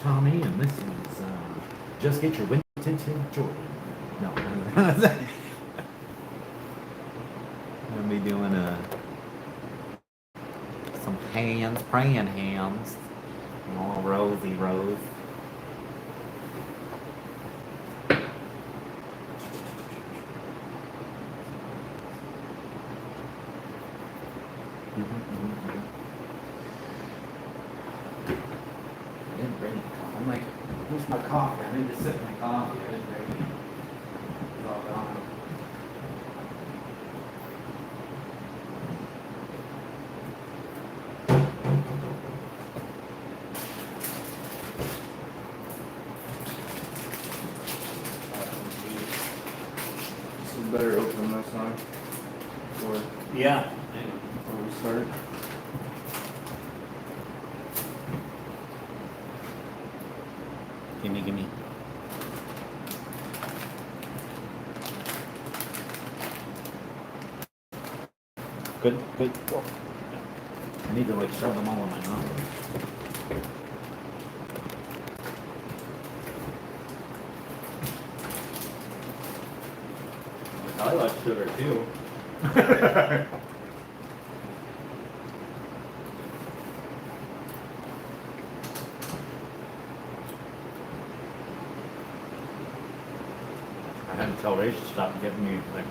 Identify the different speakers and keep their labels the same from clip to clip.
Speaker 1: Tommy, and this is just get your Winston Jordan. No, gonna be doing some hands, praying hands, all rosy rose. I didn't bring any coffee. I'm like, where's my coffee? I need to sip my coffee. I didn't bring any. It's all gone.
Speaker 2: This is better open this time. Or
Speaker 1: Yeah.
Speaker 2: before we start.
Speaker 1: Gimme. Good. Oh. I need to like shove them all in my mouth. I like sugar too. I had to tell Ray to stop getting me like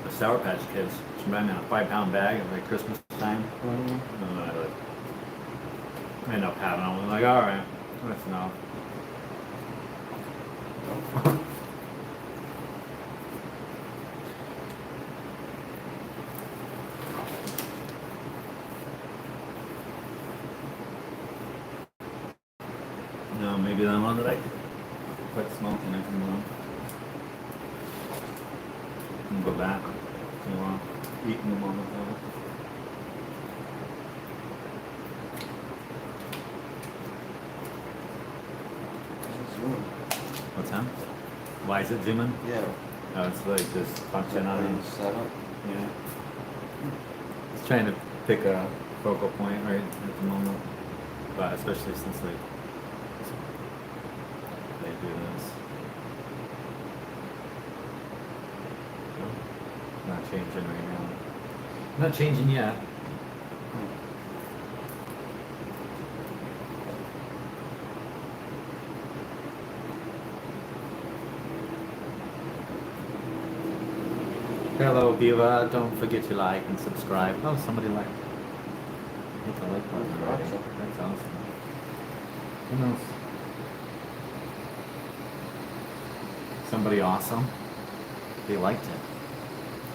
Speaker 1: the Sour Patch Kids. She ran me a 5-pound bag at like Christmas time. And I ended up having them. I'm like, all right, that's enough. No, maybe the one that I quit smoking, I can go back to eating them on the phone.
Speaker 2: Zoom.
Speaker 1: What's that? Why is it zooming?
Speaker 2: Yeah.
Speaker 1: Oh, it's like just function on it.
Speaker 2: Setup.
Speaker 1: Yeah. It's trying to pick a focal point right at the moment, but especially since they do this. Not changing right now. Not changing yet. Hello, viewer. Don't forget to like and subscribe. Oh, somebody liked. Hit the like button already. That's awesome. Who knows? Somebody awesome. They liked it.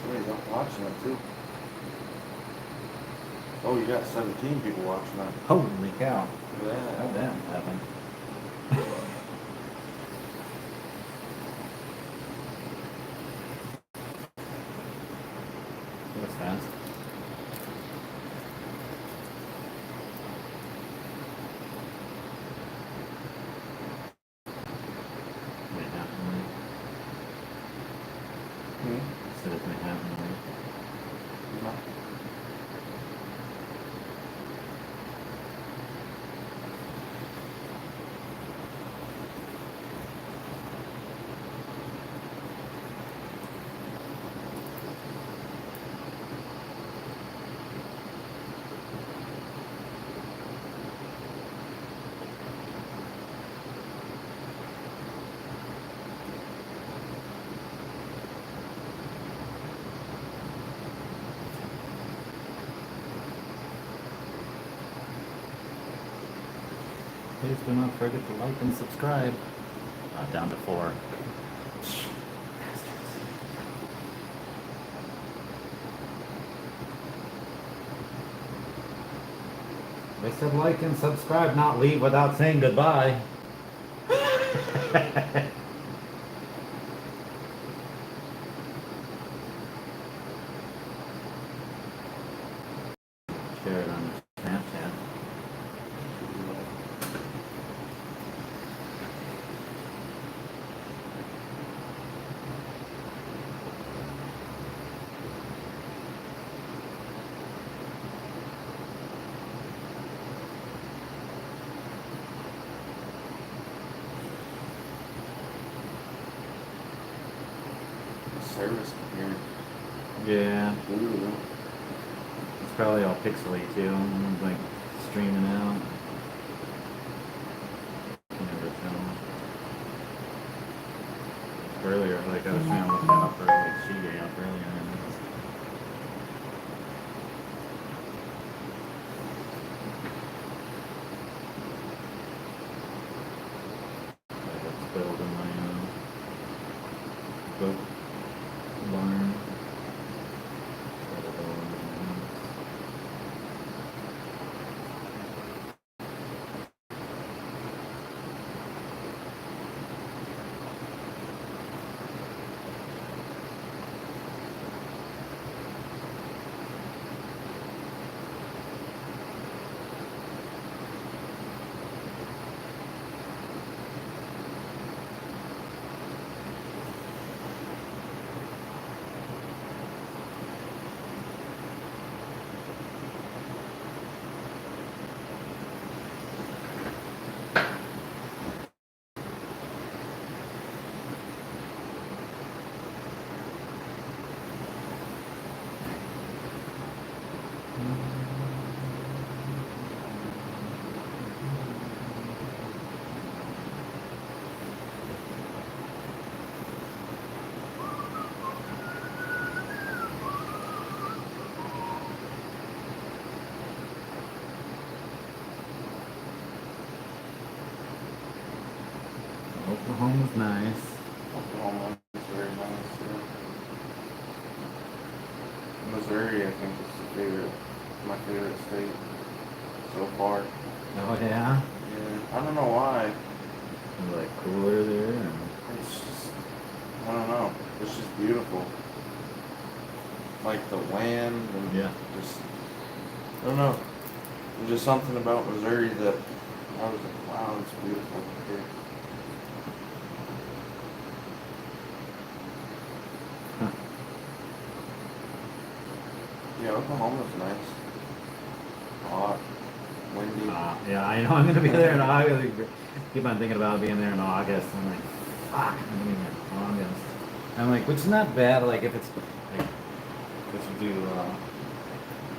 Speaker 2: Somebody's watching it too. Oh, you got 17 people watching that.
Speaker 1: Holy cow.
Speaker 2: Look at that.
Speaker 1: How'd that happen? That was fast. Might happen, right? Said it might happen, right? Please do not forget to like and subscribe. Down to 4. They said like and subscribe, not leave without saying goodbye. Share it on Snapchat.
Speaker 2: service here.
Speaker 1: Yeah.
Speaker 2: Ooh.
Speaker 1: It's probably all pixely too, like streaming out. You never tell. Earlier, like I was trying to look that up for like Shige up earlier. And it's building my boat barn. Oklahoma's nice.
Speaker 2: Oklahoma is very nice. Yeah. Missouri, I think, is my favorite state so far.
Speaker 1: Oh yeah?
Speaker 2: Yeah. I don't know why.
Speaker 1: Is it like cooler there? Or?
Speaker 2: It's just, I don't know. It's just beautiful. Like the land and
Speaker 1: Yeah.
Speaker 2: just, I don't know. There's just something about Missouri that I was like, wow, it's beautiful here.
Speaker 1: Huh.
Speaker 2: Yeah, Oklahoma's nice. Hot, windy.
Speaker 1: Yeah, I know I'm gonna be there in August. Keep on thinking about being there in August. I'm like, fuck, I'm gonna be there in August. I'm like, which is not bad. Like if it's like, if you do,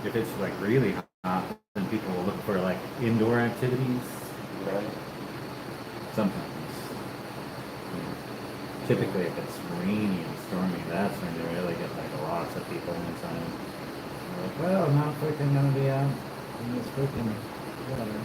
Speaker 1: if it's like really hot, then people will look for like indoor activities.
Speaker 2: Right.
Speaker 1: Sometimes. Typically, if it's rainy and stormy, that's when you really get like lots of people inside. They're like, well, I'm not freaking gonna be out in this freaking weather.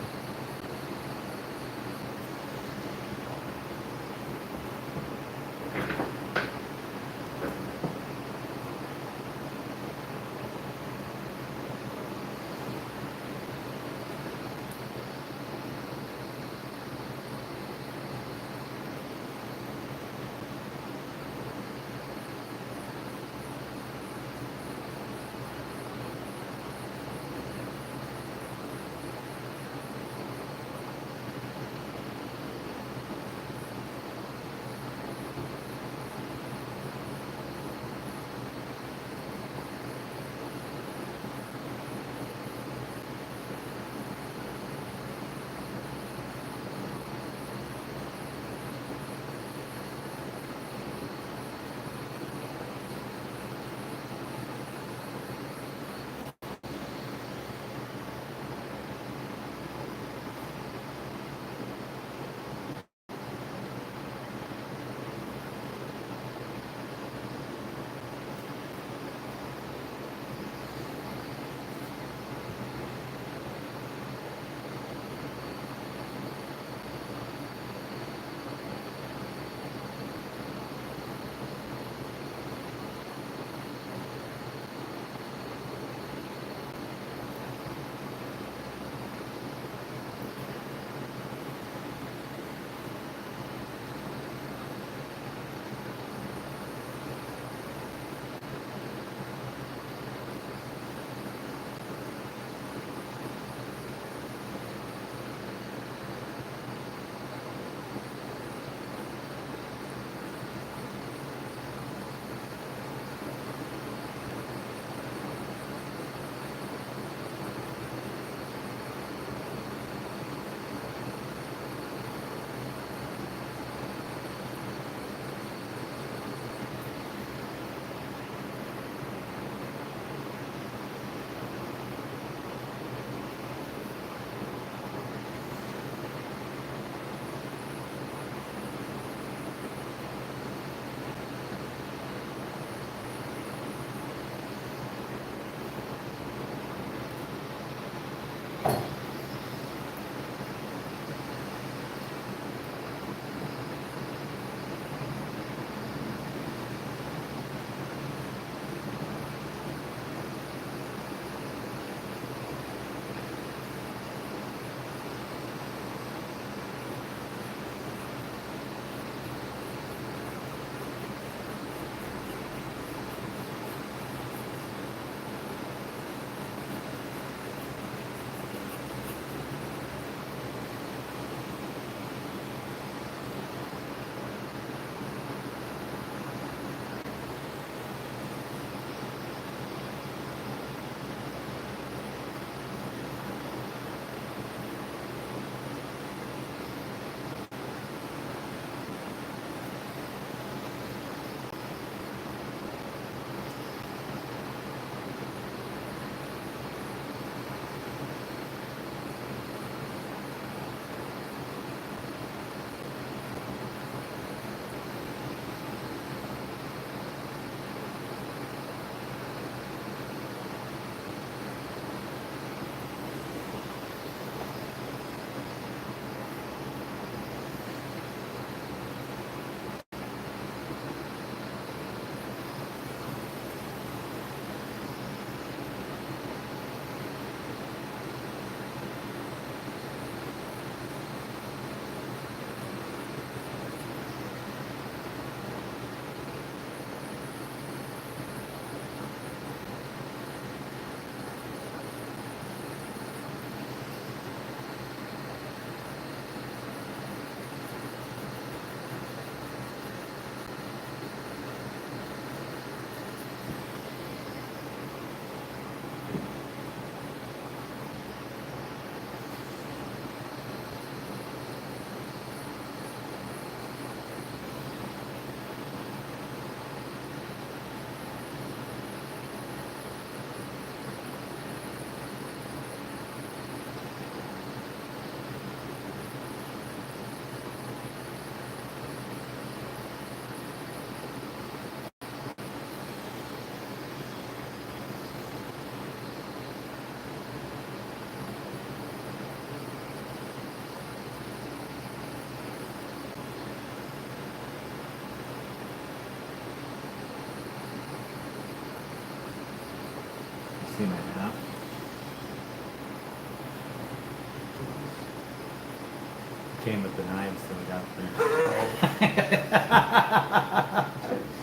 Speaker 1: Came with the knives, so we got there.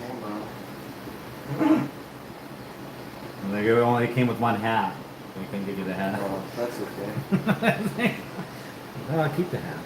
Speaker 2: Hold on.
Speaker 1: And they only came with one hat. We couldn't give you the hat.
Speaker 2: Oh, that's okay.
Speaker 1: No, I'll keep the hat.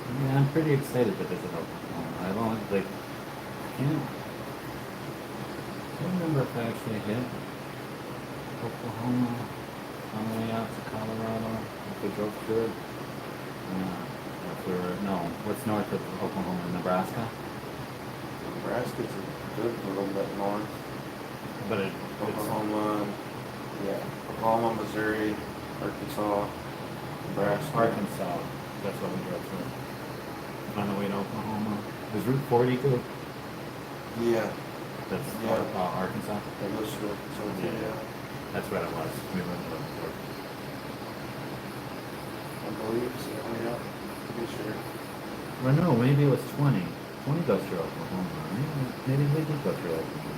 Speaker 1: Yeah, I'm pretty excited to visit Oklahoma. I've only, like, can't remember if I actually hit Oklahoma on the way out to Colorado. If we drove through it. If we were, no, what's north of Oklahoma? Nebraska?
Speaker 2: Nebraska's a good little bit north.
Speaker 1: But it's
Speaker 2: Oklahoma, yeah. Oklahoma, Missouri, Arkansas, Nebraska.
Speaker 1: Arkansas. That's what we drove through. On the way to Oklahoma. Is Route 40 good?
Speaker 2: Yeah.
Speaker 1: That's
Speaker 2: Yeah.
Speaker 1: Arkansas?
Speaker 2: That goes to Arkansas, yeah.
Speaker 1: That's what it was. We went to
Speaker 2: I believe so, yeah. Pretty sure.
Speaker 1: Well, no, maybe it was 20. 20 goes through Oklahoma. Maybe we did go through Oklahoma.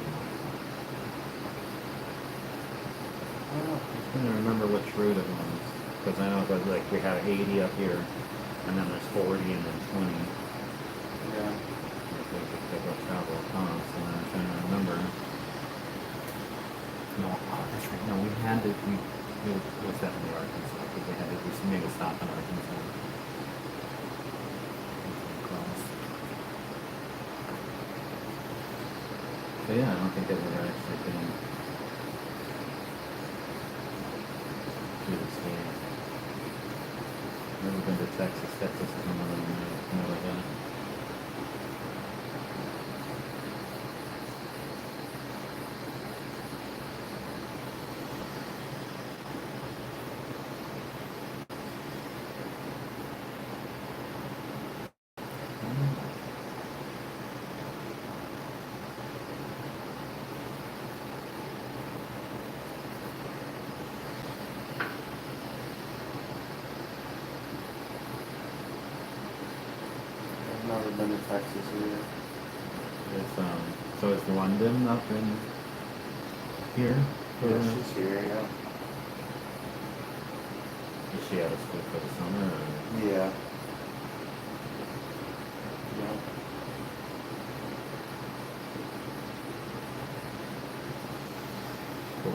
Speaker 1: I don't remember which route it was. Because I know it was like we have 80 up here, and then there's 40 and then 20.
Speaker 2: Yeah.
Speaker 1: Like travel across, and I'm trying to remember. No, that's right. No, we had to. It was definitely Arkansas because we had to. We made a stop in Arkansas. Across. So yeah, I don't think I've ever actually been through the state. Never been to Texas. Texas is another one I've never been.
Speaker 2: I've never been to Texas either.
Speaker 1: It's so is London up in here?
Speaker 2: Yeah, she's here, yeah.
Speaker 1: Is she out of school for the summer? Or?
Speaker 2: Yeah. Yeah.
Speaker 1: Cool.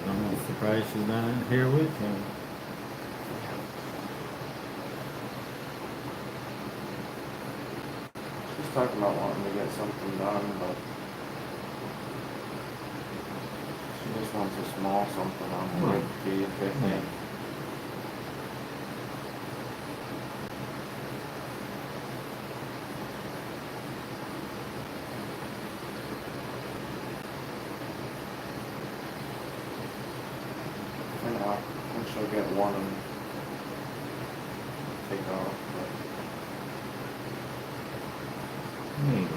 Speaker 1: I'm not surprised she's not here with him.
Speaker 2: She's talking about wanting to get something done, but she just wants a small something on the
Speaker 1: Right.
Speaker 2: feed, I think. For now, and she'll get one and take off, but
Speaker 1: Maybe.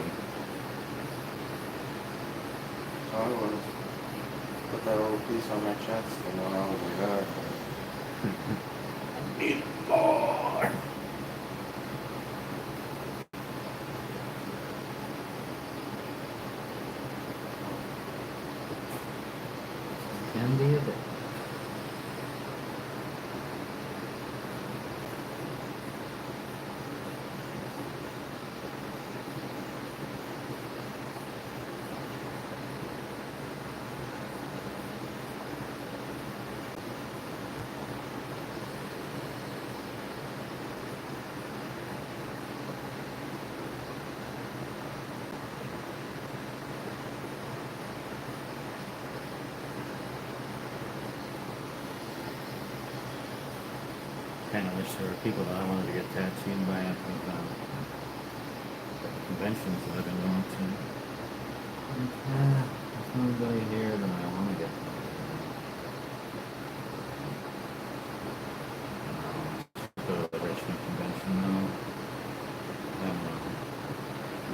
Speaker 2: so I was put that little piece on my chest and when I was like,
Speaker 1: Need more. Can be a bit. kind of wish there were people that I wanted to get tattooed by at the conventions that I've been going to. There's nobody here that I want to get. Go to the Richmond convention though.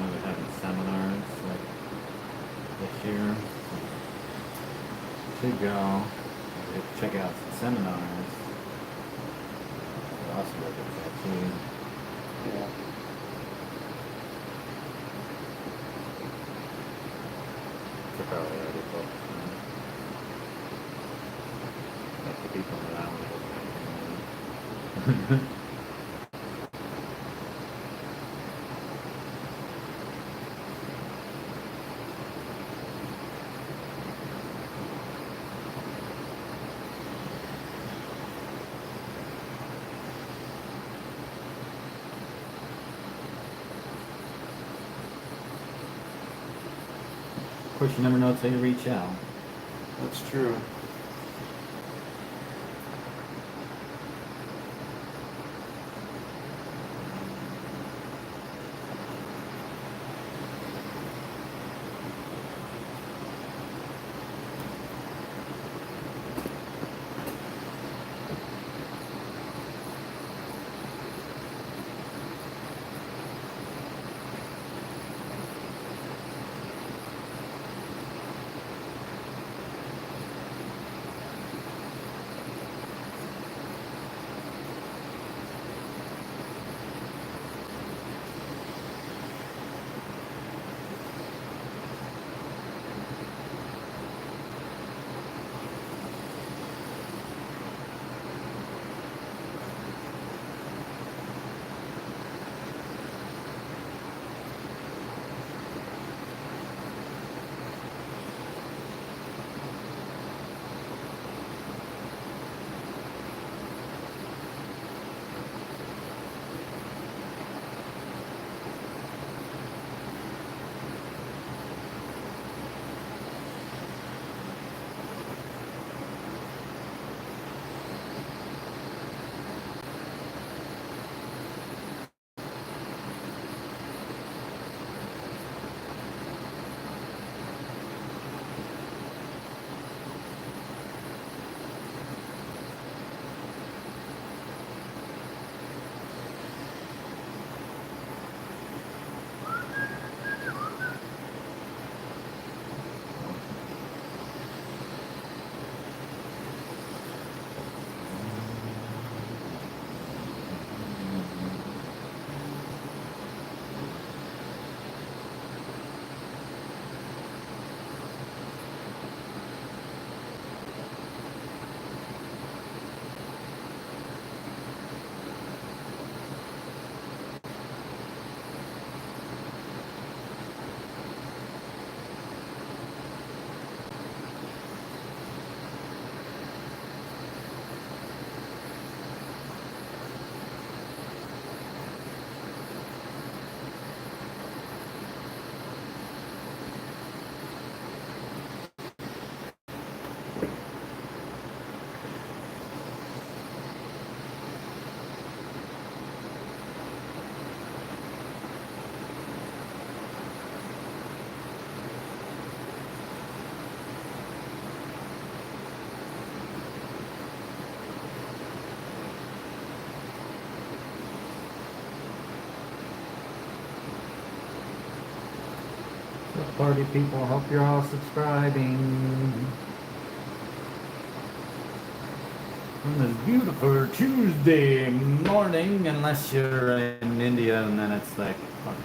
Speaker 1: They're having seminars like this year. Should go. Check out some seminars. Also look at tattoo.
Speaker 2: Yeah.
Speaker 1: They're probably already booked. Like the people that I want to go. Of course, you never know until you reach out.
Speaker 2: That's true.
Speaker 1: Party people, hope you're all subscribing. On this beautiful Tuesday morning, unless you're in India and then it's like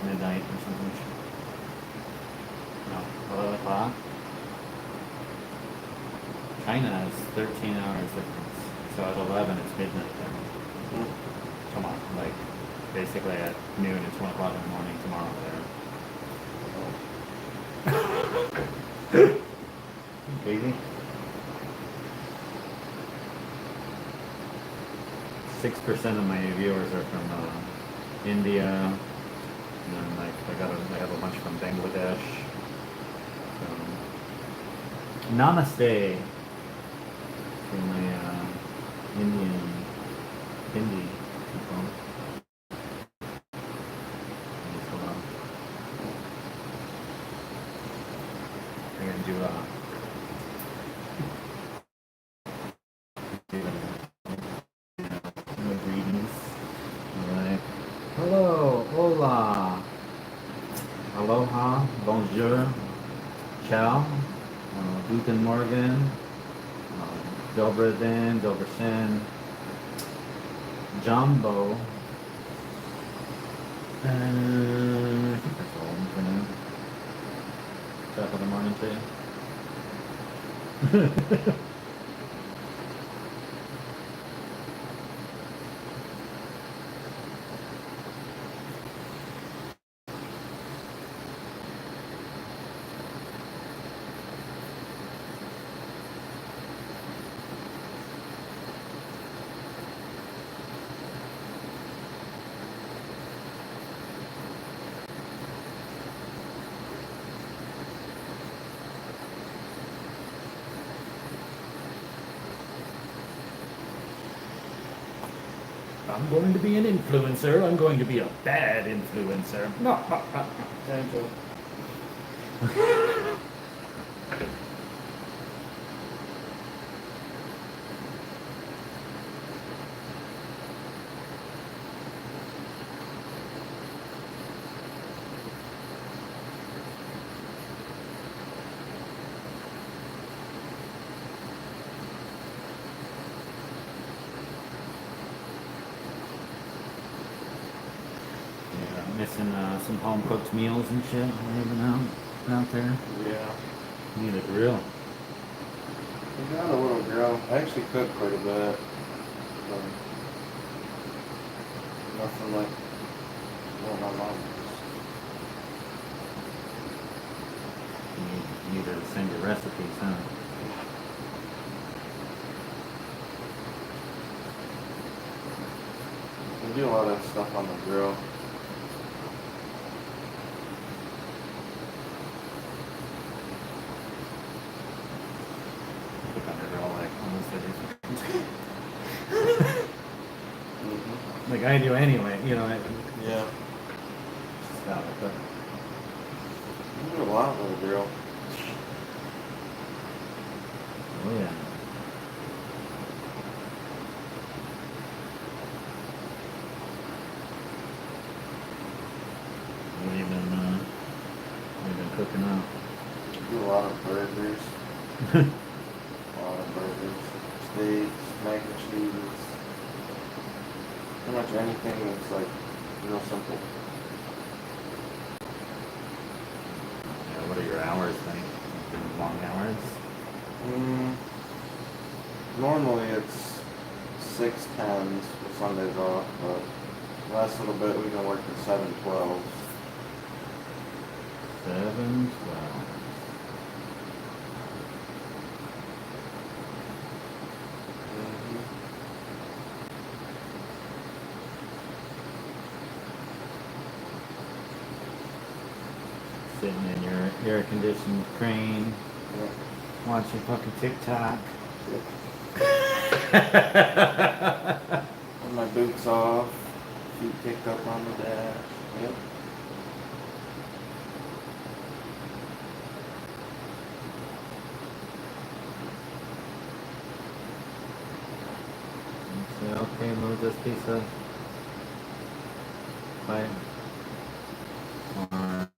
Speaker 1: midnight or something. No, 11 o'clock. China is 13 hours difference. So at 11 it's midnight there. Come on, like basically at noon it's 1 o'clock in the morning tomorrow there. Crazy. 6% of my viewers are from India, and then like I have a bunch from Bangladesh. So, namaste to my Indian indie people. Just hold on. We're gonna do greetings. Alright. Hello, hola, aloha, bonjour, ciao, guten morgen, dober den, dober sen, jumbo, and I think that's all for now. Top of the morning to you. I'm going to be an influencer. I'm going to be a bad influencer. No.
Speaker 2: Thank you.
Speaker 1: Yeah, missing some home cooked meals and shit. Living out there.
Speaker 2: Yeah.
Speaker 1: Need a grill.
Speaker 2: We got a little grill. I actually cook quite a bit. But nothing like what my mom does.
Speaker 1: You need to send your recipes, huh?
Speaker 2: We do a lot of stuff on the grill.
Speaker 1: Cook on the grill like almost everything.
Speaker 2: Mm-hmm.
Speaker 1: Like I do anyway, you know.
Speaker 2: Yeah.
Speaker 1: Stop it, but
Speaker 2: We do a lot with the grill.
Speaker 1: oh yeah. What have you been cooking up?
Speaker 2: We do a lot of burgers. A lot of burgers. Steaks, mac and cheese. Pretty much anything that's like real simple.
Speaker 1: Yeah, what are your hours like? Long hours?
Speaker 2: Normally it's 6:10s with Sundays off, but last little bit we've been working 7:12s.
Speaker 1: 7, 12. Sitting in your air-conditioned crane, watching fucking TikTok.
Speaker 2: With my boots off, feet kicked up on the dash. Yep.
Speaker 1: Say, okay, move this piece of pipe. Or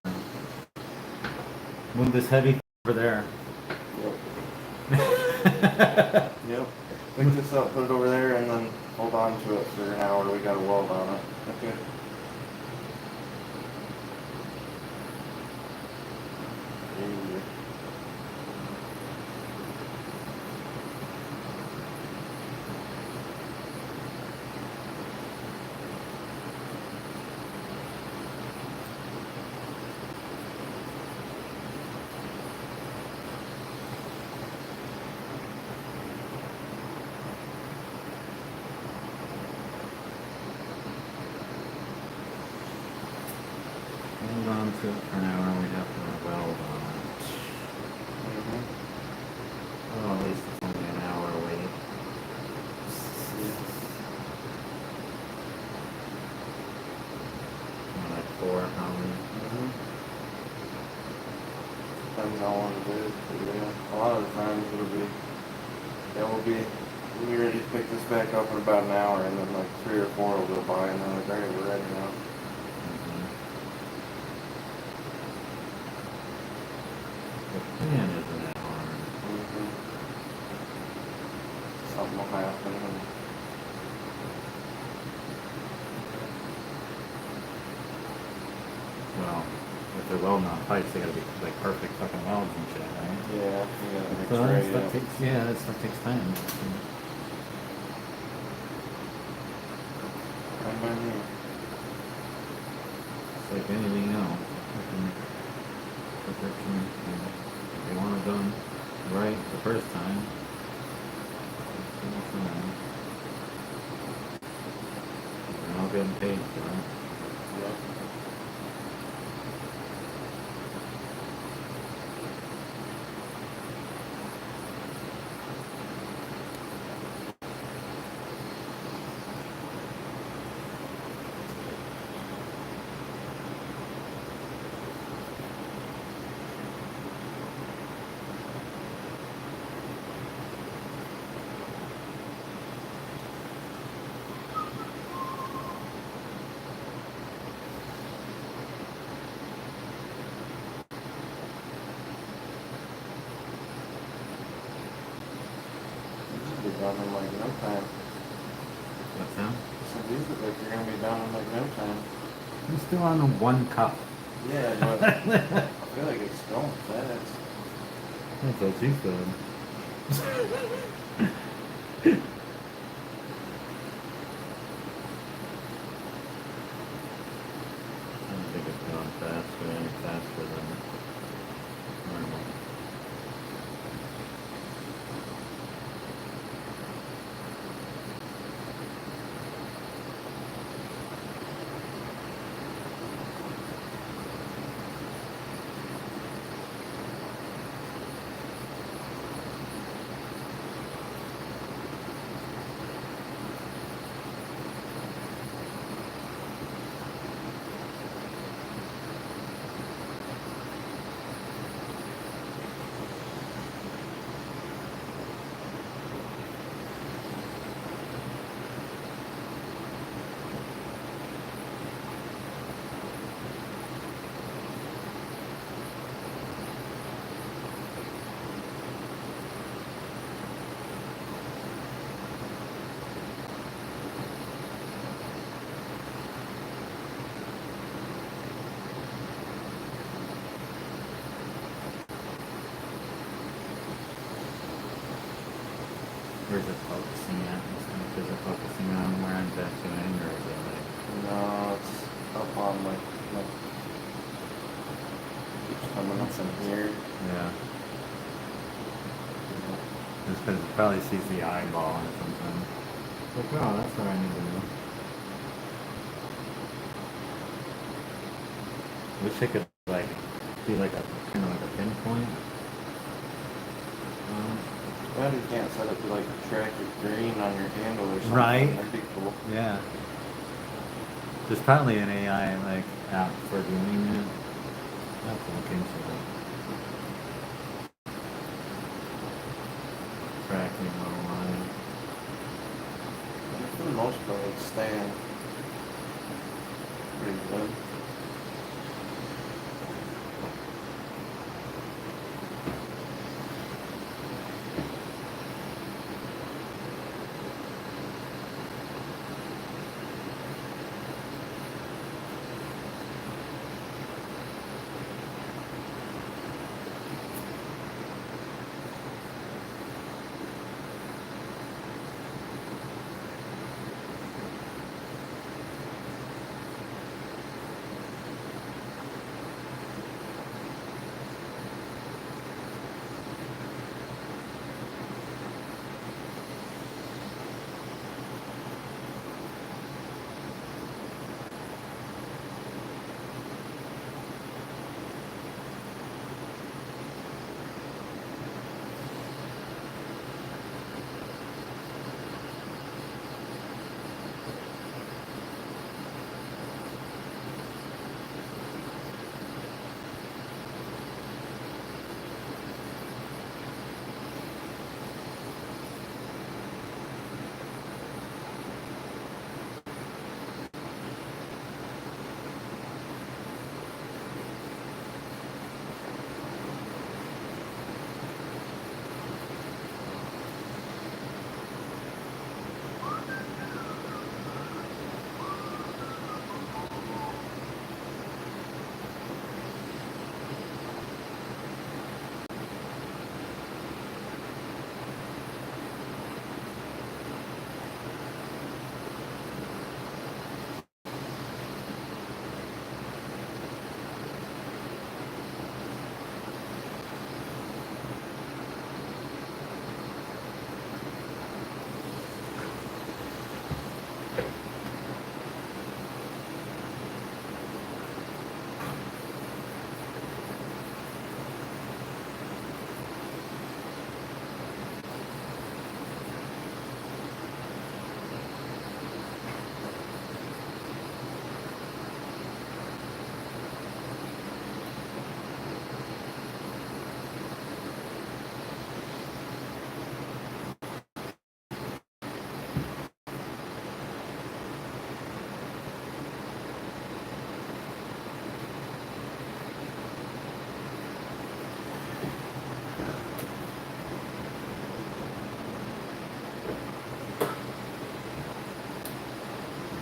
Speaker 1: move this heavy over there.
Speaker 2: Yep. Yep. Pick this up, put it over there, and then hold on to it for an hour. We got a weld on it. Okay. Yeah.
Speaker 1: Hold on to it for an hour. We have to weld on it. Oh, at least it's only an hour away.
Speaker 2: depends on what it is. But yeah, a lot of the times it'll be, yeah, we'll be ready to pick this back up in about an hour, and then like 3 or 4 will go by, and then like, all right, we're ready now.
Speaker 1: The plan isn't that hard.
Speaker 2: Something will happen. And
Speaker 1: Well, if they're welding on pipes, they gotta be like perfect fucking welds and shit, right?
Speaker 2: yeah, you gotta mix
Speaker 1: So that
Speaker 2: right
Speaker 1: stuff
Speaker 2: up.
Speaker 1: takes, yeah, that stuff takes time.
Speaker 2: Fine by me.
Speaker 1: It's like anything else. Perfection, you know, if you want it done right the first time, it's fine. You're all getting paid for it.
Speaker 2: Yeah. Be done in like no time.
Speaker 1: What's that?
Speaker 2: So these look like they're gonna be done in like no time.
Speaker 1: I'm still on the one cup.
Speaker 2: Yeah, but I feel like it's going fast.
Speaker 1: That's what she said. I don't think it's going faster, any faster than normal. Where's it focusing at? Is it focusing on where I'm tattooing, or is it like...
Speaker 2: No, it's up on like keeps coming up from here.
Speaker 1: Yeah. Just because it probably sees the eyeball or something. Like, oh, that's what I need to do. Wish I could, like, be like a, kind of like a pinpoint.
Speaker 2: Glad you can't set it to like track your green on your handle or something.
Speaker 1: Right.
Speaker 2: That'd be cool.
Speaker 1: Yeah. There's probably an AI, like, app for doing it. I'll have to look into it. Tracking online.
Speaker 2: And for the most part, it's staying pretty good.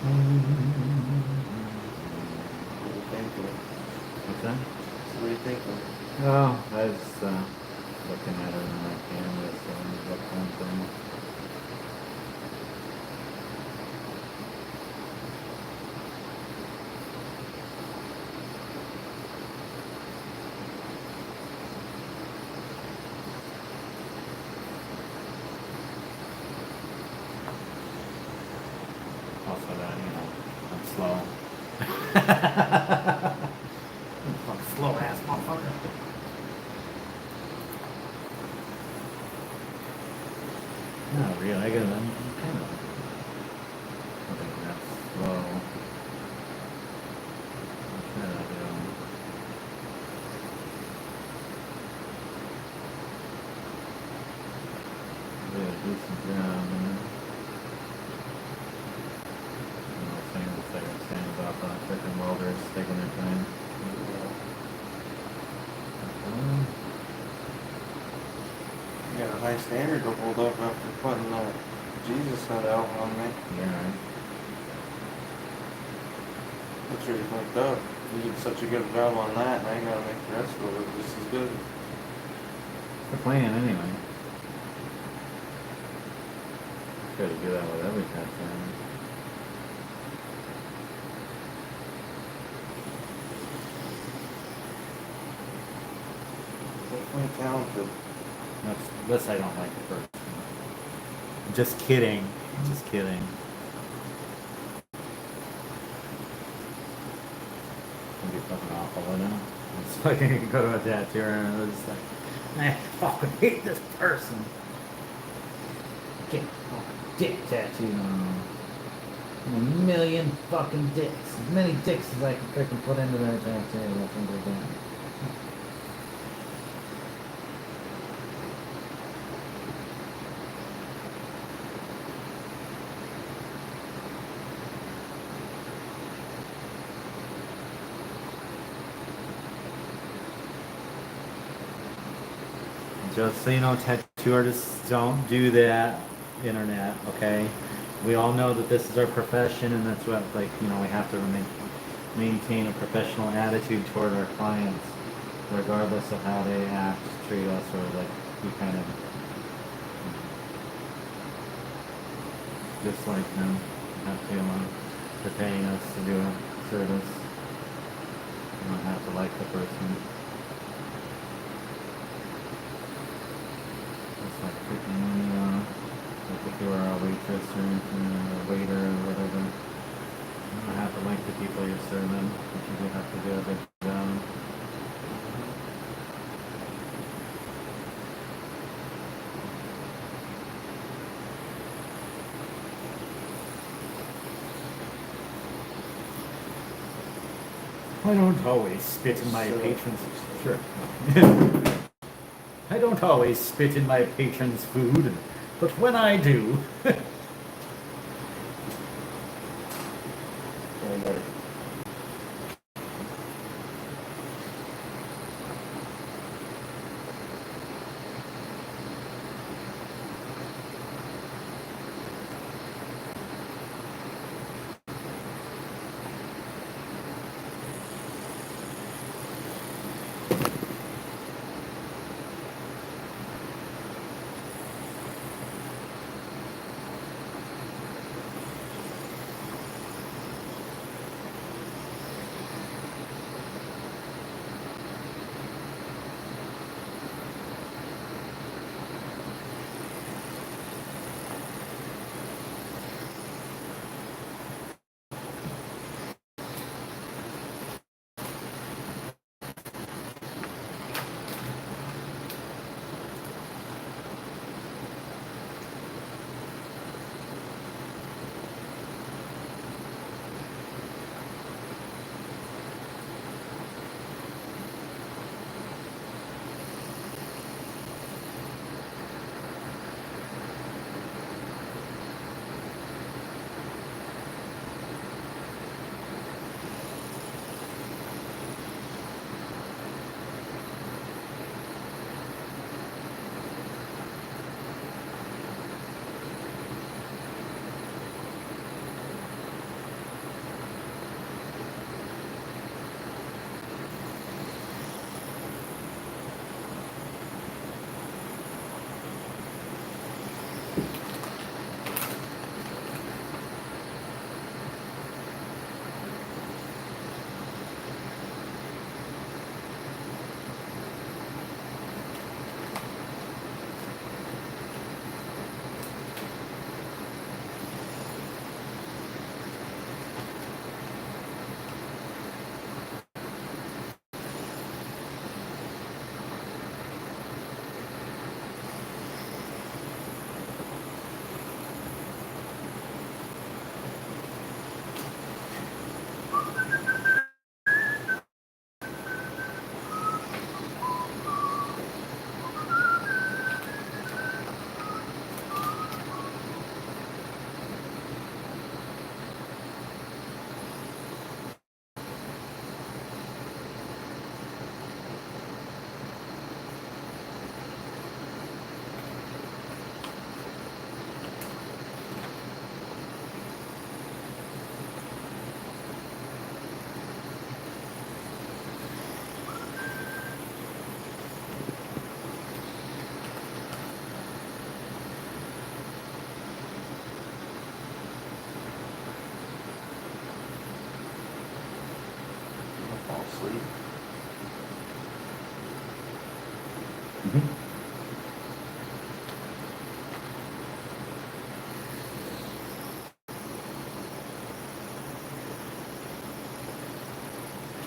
Speaker 2: What are you thinking?
Speaker 1: What's that?
Speaker 2: So what are you thinking?
Speaker 1: Oh, I was looking at it on my canvas and looked one thing. Also that, I'm slow. I'm slow ass motherfucker. Not really, I gotta, I'm kind of, I think that's slow. What should I do? Do a decent job, man. Saying about the freaking welders taking their time.
Speaker 2: You got a high standard to hold up after putting that Jesus head out on me.
Speaker 1: Yeah, right.
Speaker 2: That's really fucked up. You did such a good job on that, and I gotta make the rest of it just as good.
Speaker 1: It's the plan anyway. Try to do that with every tattoo.
Speaker 2: Definitely talented.
Speaker 1: This I don't like the first one. Just kidding. Just kidding. It'd be fucking awful, wouldn't it? It's like you can go to a tattooer and it's like, I fucking hate this person. Get fucking dick tattooed on a million fucking dicks. As many dicks as I can freaking put into that tattoo. I think we're done. Just so you know, tattoo artists don't do that, internet, okay? We all know that this is our profession and that's what, like, we have to maintain a professional attitude toward our clients, regardless of how they act, treat us, or like, we kind of, just like them, have to, they're paying us to do a service. You don't have to like the person. Like freaking like if you are a waitress or anything, or a waiter or whatever. You don't have to like the people you're serving, but you do have to do a good job. I don't always spit in my patrons. Sure. I don't always spit in my patrons' food, but when I do.
Speaker 2: sleep.
Speaker 1: Mm-hmm.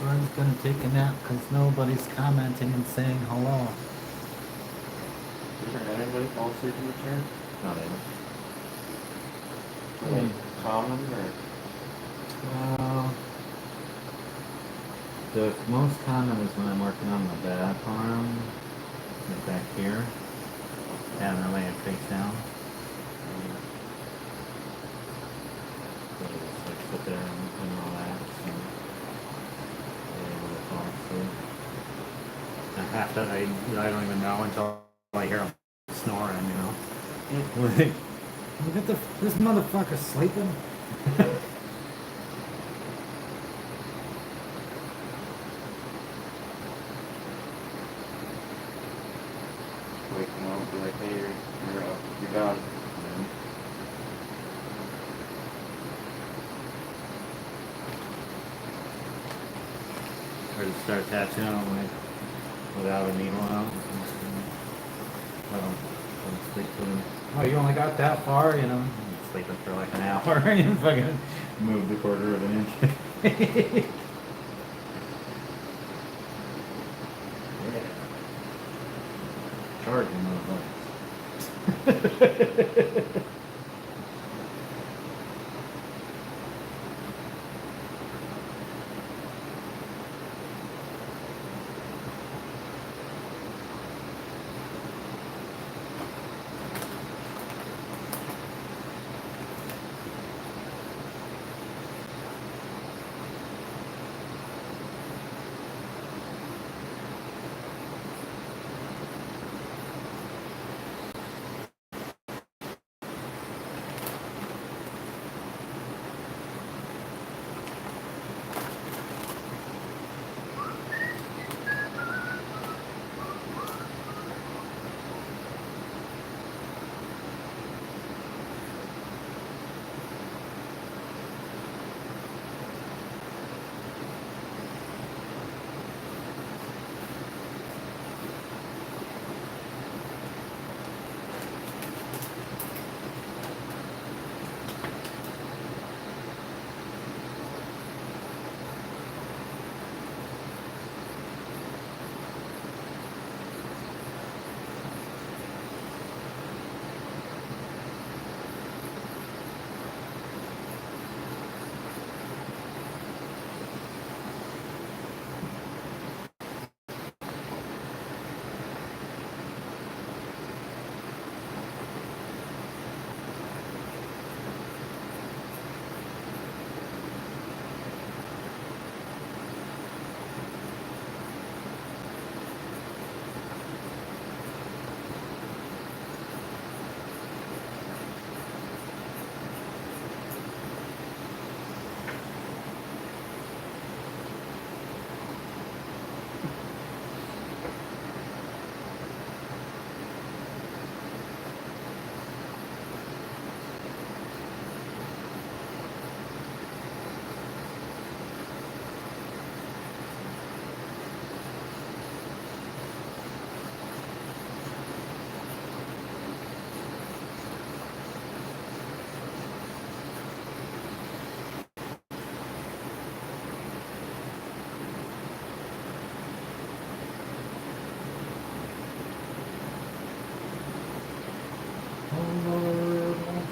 Speaker 1: I'm gonna take a nap because nobody's commenting and saying hello.
Speaker 2: Is there anybody fall asleep in the chair?
Speaker 1: Not even.
Speaker 2: Like common or?
Speaker 1: The most common is when I'm working on the back arm, like back here, and I'm laying face down. So I just like sit there and relax and be able to fall asleep. And half that I don't even know until I hear him snoring, you know. Like, look at this motherfucker sleeping.
Speaker 2: Wake them up, be like, hey, you're done.
Speaker 1: Or just start tattooing them like without a needle out. Let them sleep to them. Oh, you only got that far, you know. Sleeping for like an hour and you fucking moved a quarter of an inch. Yeah. Charging motherfuckers.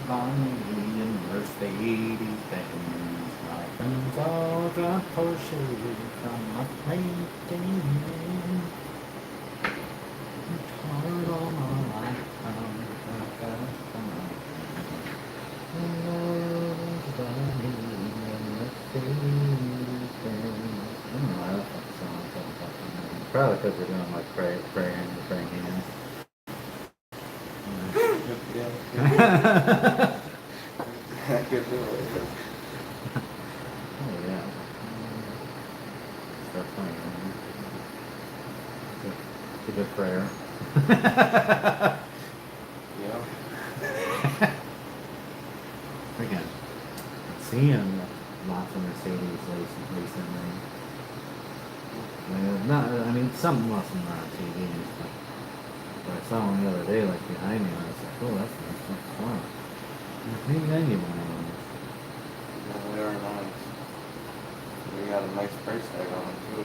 Speaker 1: Bonnie and Mercedes Benz. My friends all drive Porsches. I'm not making hard all my lifetime. I got Bonnie and Mercedes Benz. I don't know why that fucking song. Probably because we're doing like praying hands.
Speaker 2: Yeah. I could do it.
Speaker 1: Oh yeah. Start playing. It's a good prayer.
Speaker 2: Yeah.
Speaker 1: Again, seeing lots of Mercedes recently. I mean, some must have been on TVs, but I saw one the other day, like behind me, and I was like, oh, that's nice. That's fun. Maybe I need one of those.
Speaker 2: Yeah, they are nice. We got a nice price tag on them too.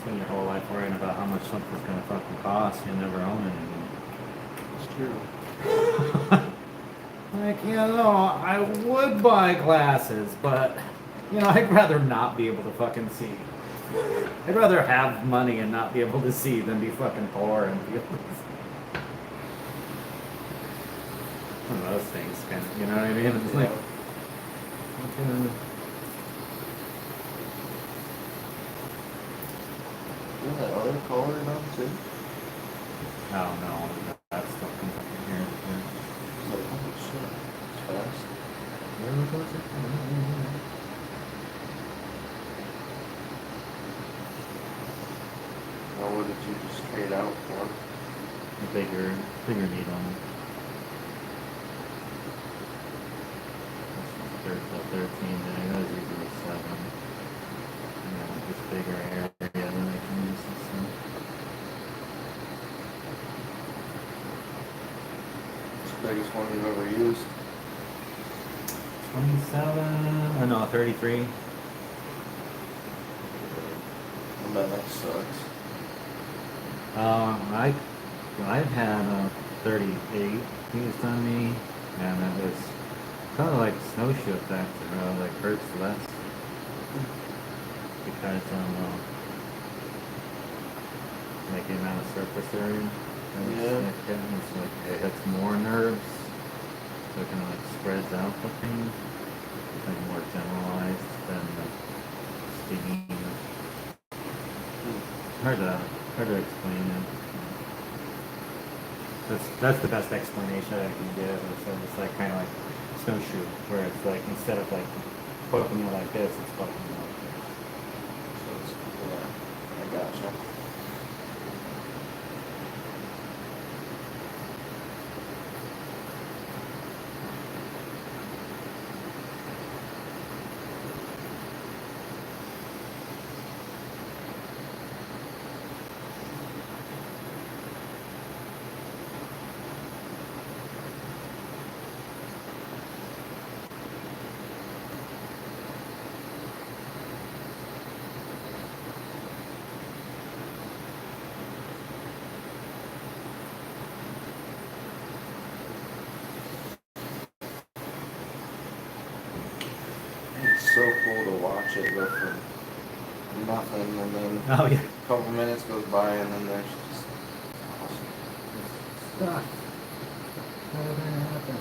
Speaker 1: Spend your whole life worrying about how much something's gonna fucking cost. You never own anything.
Speaker 2: It's true.
Speaker 1: Like, I would buy glasses, but, I'd rather not be able to fucking see. I'd rather have money and not be able to see than be fucking poor and be able to see. One of those things, kind of, you know what I mean? It's like,
Speaker 2: Is that other color now too?
Speaker 1: oh no, that's fucking here.
Speaker 2: It's like, oh shit, it's fast.
Speaker 1: Where was it?
Speaker 2: Now what did you just trade out for?
Speaker 1: A bigger needle. That's 13 there, that was usually 7. Just bigger area than I can use this thing.
Speaker 2: It's the biggest one you've ever used.
Speaker 1: 27, oh no, 33.
Speaker 2: I bet that sucks.
Speaker 1: I've had a 38 used on me, and it was kind of like snowshoe effect, like hurts less because like the amount of surface area. It's like it hits more nerves, so it kind of like spreads out the pain. It's like more generalized than the stinging. Hard to explain it. That's the best explanation I can give. It's like kind of like snowshoe, where it's like instead of like poking you like this, it's poking you like this.
Speaker 2: So it's, yeah, I gotcha. It's so cool to watch it go from nothing and then
Speaker 1: Oh yeah.
Speaker 2: a couple minutes goes by and then there's just awesome.
Speaker 1: Stuff. How did that happen?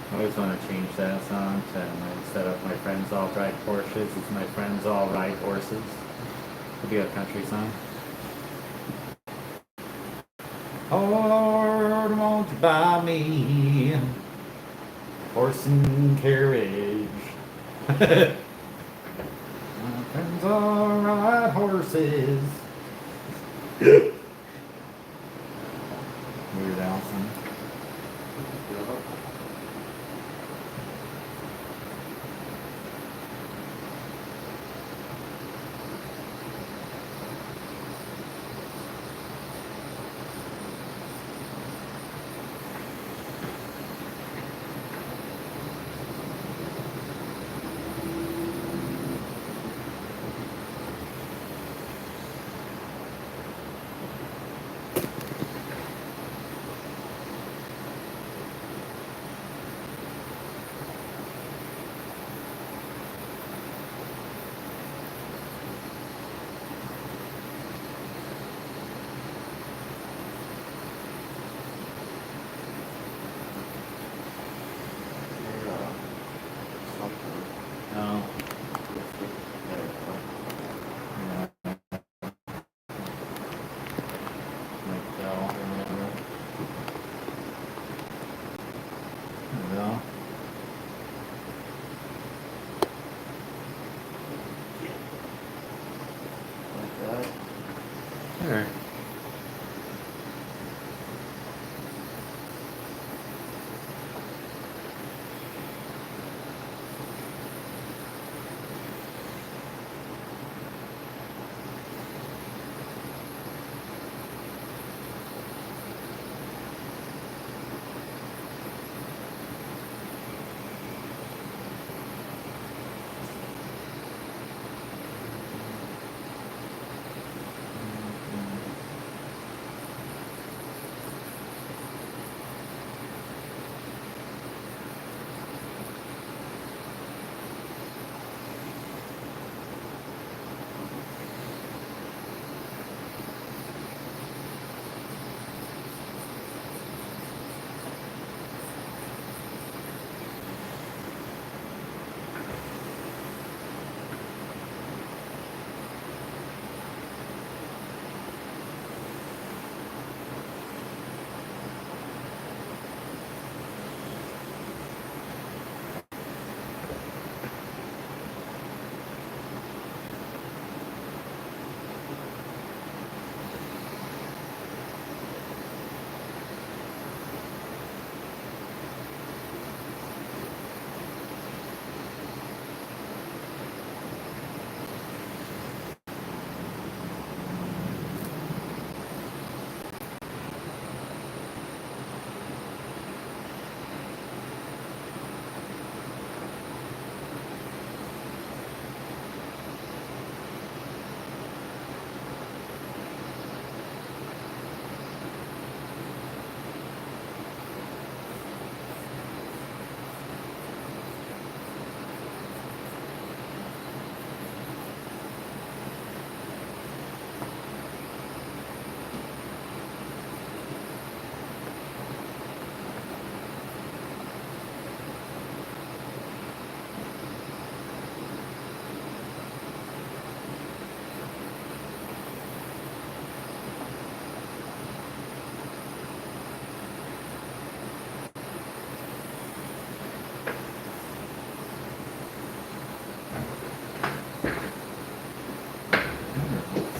Speaker 1: I always want to change that song to instead of my friends all drive Porsches, it's my friends all ride horses. Could be a country song. Oh Lord, won't you buy me a horse and carriage? My friends Alright, horses. Weird Allison.
Speaker 2: Yeah.
Speaker 1: Oh. Like Bell or whatever. Bell.
Speaker 2: Like that.
Speaker 1: Sure.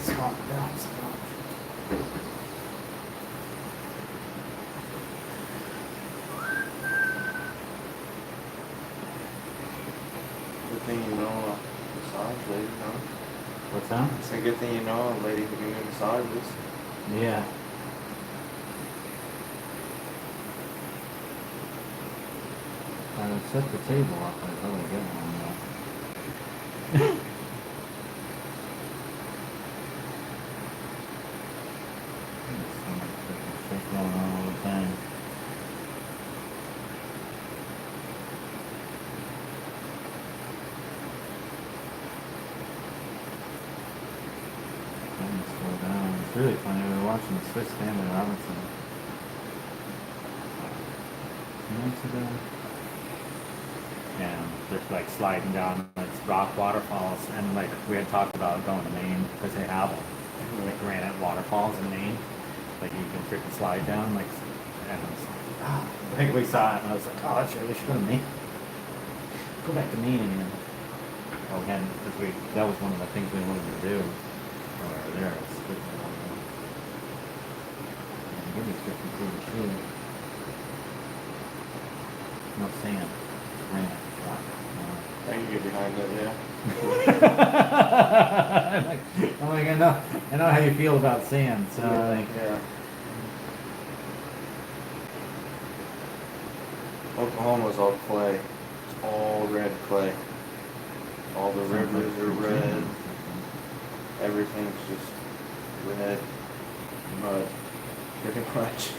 Speaker 1: Stop down, stop.
Speaker 2: Good thing you know massage lady, huh?
Speaker 1: What's that?
Speaker 2: It's a good thing you know a lady who can do massages.
Speaker 1: Yeah. I would set the table up, I really get one though. Shit going on all the time. Time to slow down. It's really funny. We were watching the Swiss Family Robinson 2 months ago. And they're like sliding down like rock waterfalls, and like we had talked about going to Maine because they have them, like granite waterfalls in Maine, like you can freaking slide down, like, and I was like, ah, like we saw it, and I was like, oh, that's right, we should go to Maine, go back to Maine again. we hadn't, because that was one of the things we wanted to do while we were there. Was split the water. And give me 52 to shoot. No sand. Rain. Fuck.
Speaker 2: I can get behind it, yeah.
Speaker 1: I'm like, I know how you feel about sand, so like,
Speaker 2: Yeah. Oklahoma's all clay. It's all red clay. All the rivers are red. Everything's just red mud, pretty much.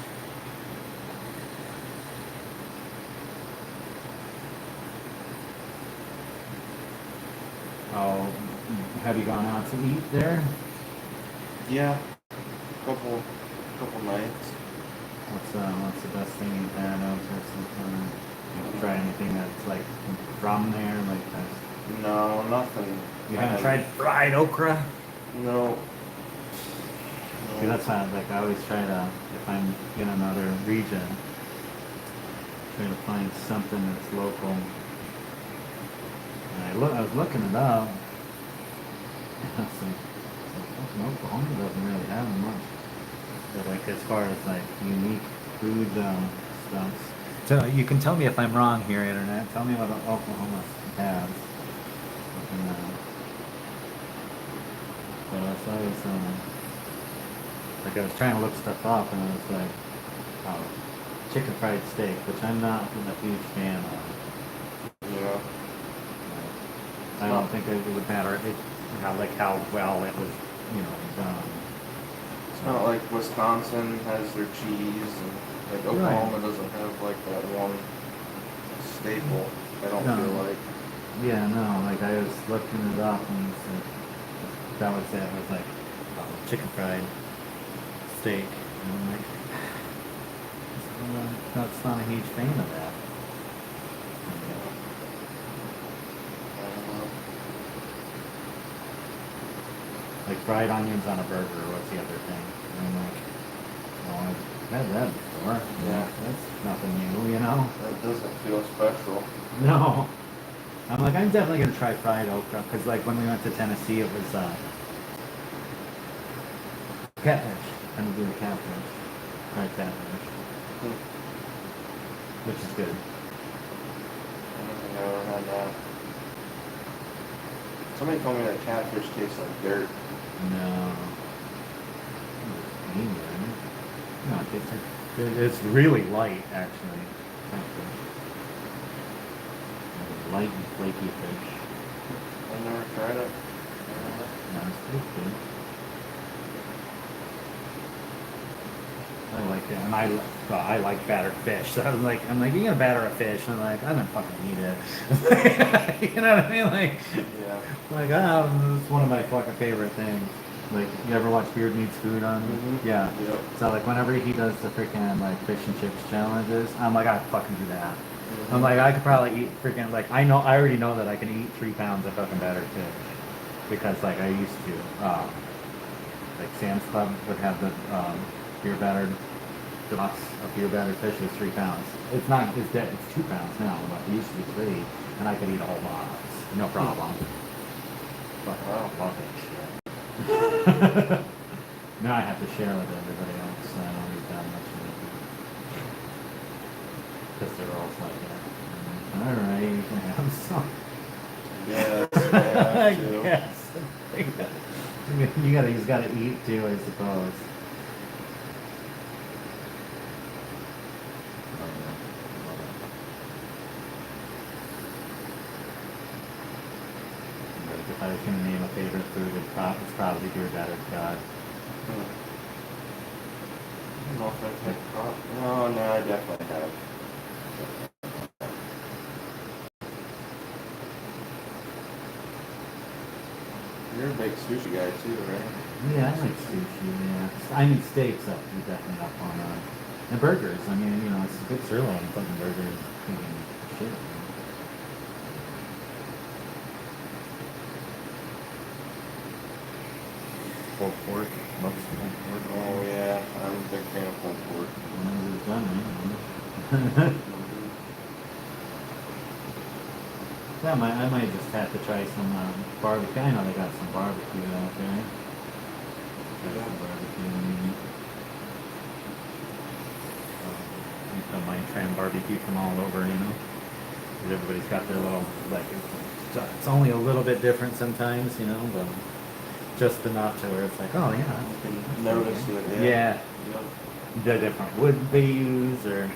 Speaker 1: oh, have you gone out to eat there?
Speaker 2: Yeah, couple nights.
Speaker 1: What's the best thing you've had out there so far? You try anything that's like from there, like that's,
Speaker 2: No, nothing.
Speaker 1: you haven't tried fried okra?
Speaker 2: No.
Speaker 1: See, that's how, like, I always try to, if I'm in another region, try to find something that's local. And I was looking it up. I was like, Oklahoma doesn't really have much. But like, as far as like unique food stuff. So you can tell me if I'm wrong here, internet. Tell me what Oklahoma has. And, but I was always like, I was trying to look stuff up, and I was like, oh, chicken fried steak, which I'm not a huge fan of.
Speaker 2: Yeah.
Speaker 1: I don't think it would matter how well it was, done.
Speaker 2: It's not like Wisconsin has their cheese, and like Oklahoma doesn't have like that one staple. I don't feel like.
Speaker 1: Yeah, no, like I was looking it up, and it's like, that was it. It was like chicken fried steak, and I'm like, that's not a huge fan of that. Like fried onions on a burger, what's the other thing? And I'm like, well, I've had that before.
Speaker 2: Yeah.
Speaker 1: That's nothing new, you know?
Speaker 2: That doesn't feel special.
Speaker 1: No. I'm like, I'm definitely going to try fried okra, because like when we went to Tennessee, it was catfish. I'm going to do the catfish. Fried catfish. Which is good.
Speaker 2: I don't think I ever had that. Somebody told me that catfish tastes like dirt.
Speaker 1: No. No, it's really light, actually. Catfish. Light and flaky fish.
Speaker 2: I've never tried it.
Speaker 1: No, it's pretty good. I like that, and I like battered fish. So I'm like, you gonna batter a fish? And I'm like, I'm gonna fucking eat it. You know what I mean?
Speaker 2: Yeah.
Speaker 1: Like, it's one of my fucking favorite things. Like, you ever watch Beard Meets Food on?
Speaker 2: Mhm.
Speaker 1: Yeah.
Speaker 2: Yep.
Speaker 1: So like, whenever he does the freaking like fish and chips challenges, I'm like, I fucking do that.
Speaker 2: Mhm.
Speaker 1: I'm like, I could probably eat freaking like, I already know that I can eat 3 pounds of fucking battered fish because like I used to. Like Sam's Club would have the beer battered deluxe of beer battered fish is 3 pounds. It's not, it's 2 pounds now, but it used to be 3, and I could eat a whole box, no problem. But
Speaker 2: Wow.
Speaker 1: I love that shit. Now I have to share with everybody else, so I don't eat that much of it. Because they're all like, alright, you can have some.
Speaker 2: Yes,
Speaker 1: I
Speaker 2: yeah, too.
Speaker 1: guess. He's gotta eat too, I suppose. If I was gonna name a favorite food, it's probably beer battered cod.
Speaker 2: I don't know if I take crop. No, I definitely have. You're a big sushi guy too, right?
Speaker 1: Yeah, I like sushi, yeah. I mean, steaks up, you're definitely up on and burgers, I mean, it's a good sirloin fucking burgers. Shit. Pulled pork, loves pulled pork.
Speaker 2: Oh yeah, I'm a big fan of pulled pork.
Speaker 1: When it's done, man. I might just have to try some barbecue. I know they got some barbecue out there. Try some barbecue. I don't mind trying barbecue from all over, you know. 'Cause everybody's got their little, like, it's only a little bit different sometimes, you know, but just enough to where it's like, oh yeah,
Speaker 2: You can notice it, yeah.
Speaker 1: yeah,
Speaker 2: Yep.
Speaker 1: the different wood they use, or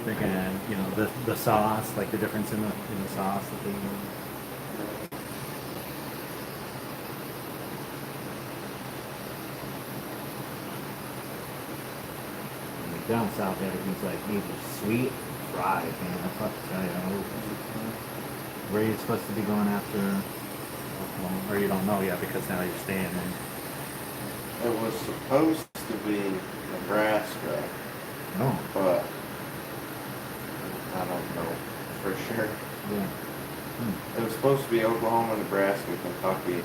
Speaker 1: freaking, you know, the sauce, like the difference in the sauce that they use. Like down south, everything's like either sweet or fried, man. I fuck to tell you. Where are you supposed to be going after? Or you don't know yet because now you're staying in.
Speaker 2: It was supposed to be Nebraska,
Speaker 1: Oh,
Speaker 2: but I don't know for sure.
Speaker 1: yeah.
Speaker 2: It was supposed to be Oklahoma, Nebraska, Kentucky,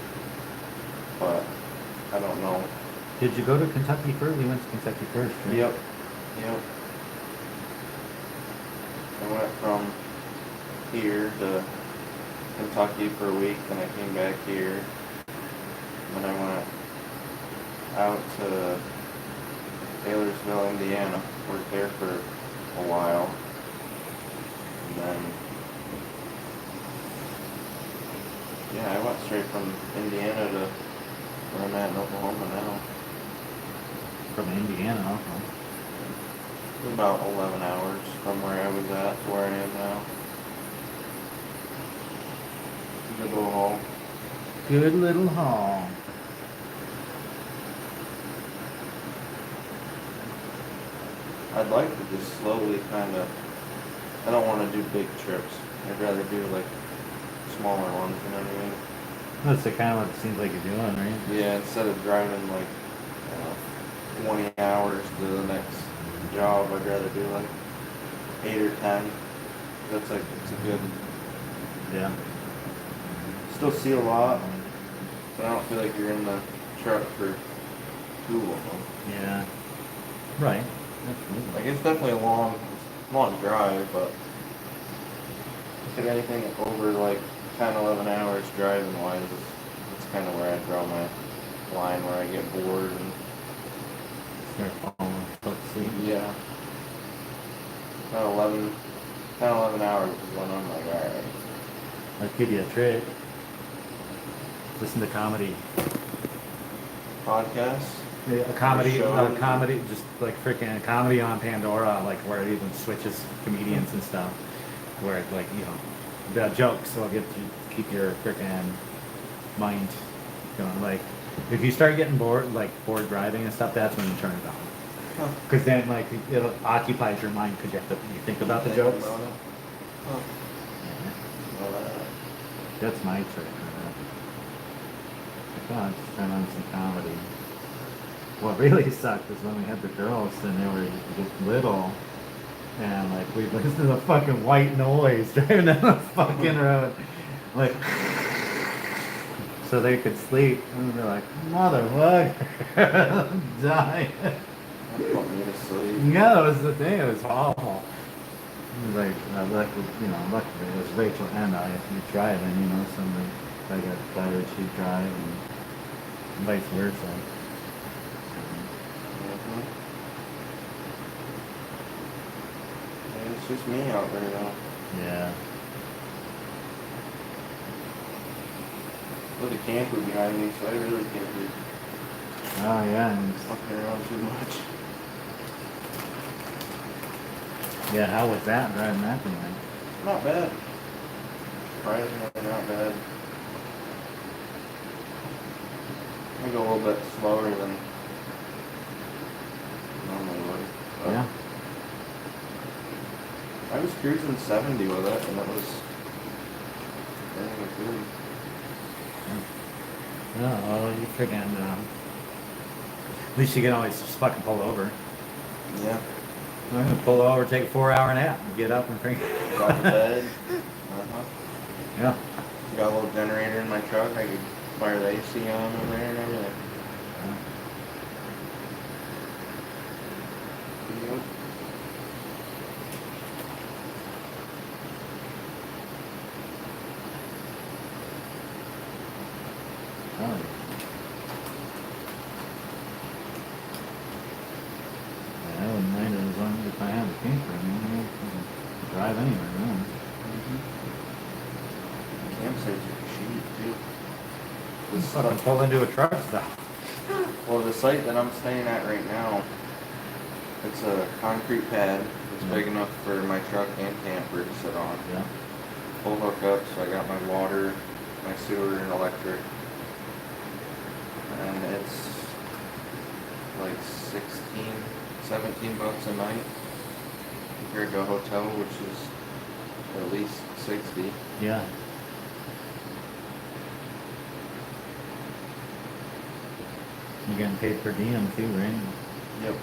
Speaker 2: but I don't know.
Speaker 1: Did you go to Kentucky first? You went to Kentucky first, right?
Speaker 2: Yep. Yep. I went from here to Kentucky for a week, then I came back here. Then I went out to Taylorsville, Indiana. Worked there for a while. And then, yeah, I went straight from Indiana to where I'm at in Oklahoma now.
Speaker 1: From Indiana, okay.
Speaker 2: About 11 hours from where I was at to where I am now. Good little haul.
Speaker 1: Good little haul.
Speaker 2: I'd like to just slowly kind of, I don't want to do big trips. I'd rather do like smaller ones, you know what I mean?
Speaker 1: That's the kind of what it seems like you're doing, right?
Speaker 2: Yeah, instead of driving like 20 hours to the next job, I'd rather do like 8 or 10. That's like, it's a good,
Speaker 1: Yeah.
Speaker 2: still see a lot, but I don't feel like you're in the truck for too long.
Speaker 1: Yeah. Right. Absolutely.
Speaker 2: Like it's definitely a long drive, but if it's anything over like 10, 11 hours driving wise, it's kind of where I draw my line where I get bored and
Speaker 1: Start falling asleep.
Speaker 2: yeah. 10, 11 hours is when I'm like, alright.
Speaker 1: I'll give you a trick. Listen to comedy.
Speaker 2: Podcasts?
Speaker 1: Yeah, a comedy,
Speaker 2: Shows.
Speaker 1: just like freaking comedy on Pandora, like where it even switches comedians and stuff. Where it, like, you know, the jokes will get you keep your freaking mind going. Like if you start getting bored driving and stuff, that's when you turn it on.
Speaker 2: Huh.
Speaker 1: Because then like it occupies your mind because you think about the
Speaker 2: Think
Speaker 1: jokes.
Speaker 2: about it? Huh.
Speaker 1: Yeah,
Speaker 2: Well,
Speaker 1: that's my trick. I'll just turn on some comedy. What really sucked is when we had the girls and they were just little, and like we listened to the fucking white noise driving down the fucking road, like, so they could sleep, and they're like, motherfucker, I'm dying.
Speaker 2: that put me to sleep.
Speaker 1: Yeah, that was the thing. It was awful. It was like, luckily it was Rachel and I. If you driving, you know, somebody, if I got tired, she'd drive, and vice versa.
Speaker 2: Mhm. Yeah, it's just me out there though.
Speaker 1: Yeah.
Speaker 2: With a camper behind me, so I really can't be
Speaker 1: Oh yeah, and
Speaker 2: fucking around too much.
Speaker 1: yeah. How was that driving that thing?
Speaker 2: Not bad. Surprisingly not bad. I go a little bit slower than normally would. But
Speaker 1: Yeah.
Speaker 2: I was cruising 70 with it, and it was very good.
Speaker 1: No, well, you freaking. At least you can always just fucking pull over.
Speaker 2: Yeah.
Speaker 1: I'm gonna pull over, take a 4-hour nap, and get up and freaking.
Speaker 2: Got the bed. Uh-huh.
Speaker 1: Yeah.
Speaker 2: Got a little generator in my truck. I could fire the AC on over there and everything. Yep.
Speaker 1: Really. Yeah, I wouldn't mind it as long as if I have a camper. I mean, I can drive anywhere, really.
Speaker 2: Campsites are cheap too.
Speaker 1: Just fucking pull into a truck stop.
Speaker 2: Well, the site that I'm staying at right now, it's a concrete pad. It's
Speaker 1: Yeah.
Speaker 2: big enough for my truck and camper to sit on.
Speaker 1: Yeah.
Speaker 2: Full hookup, so I got my water, my sewer, and electric. And it's like 16, 17 bucks a night compared to a hotel, which is at least 60.
Speaker 1: Yeah. You're getting paid per diem too, right?
Speaker 2: Yep.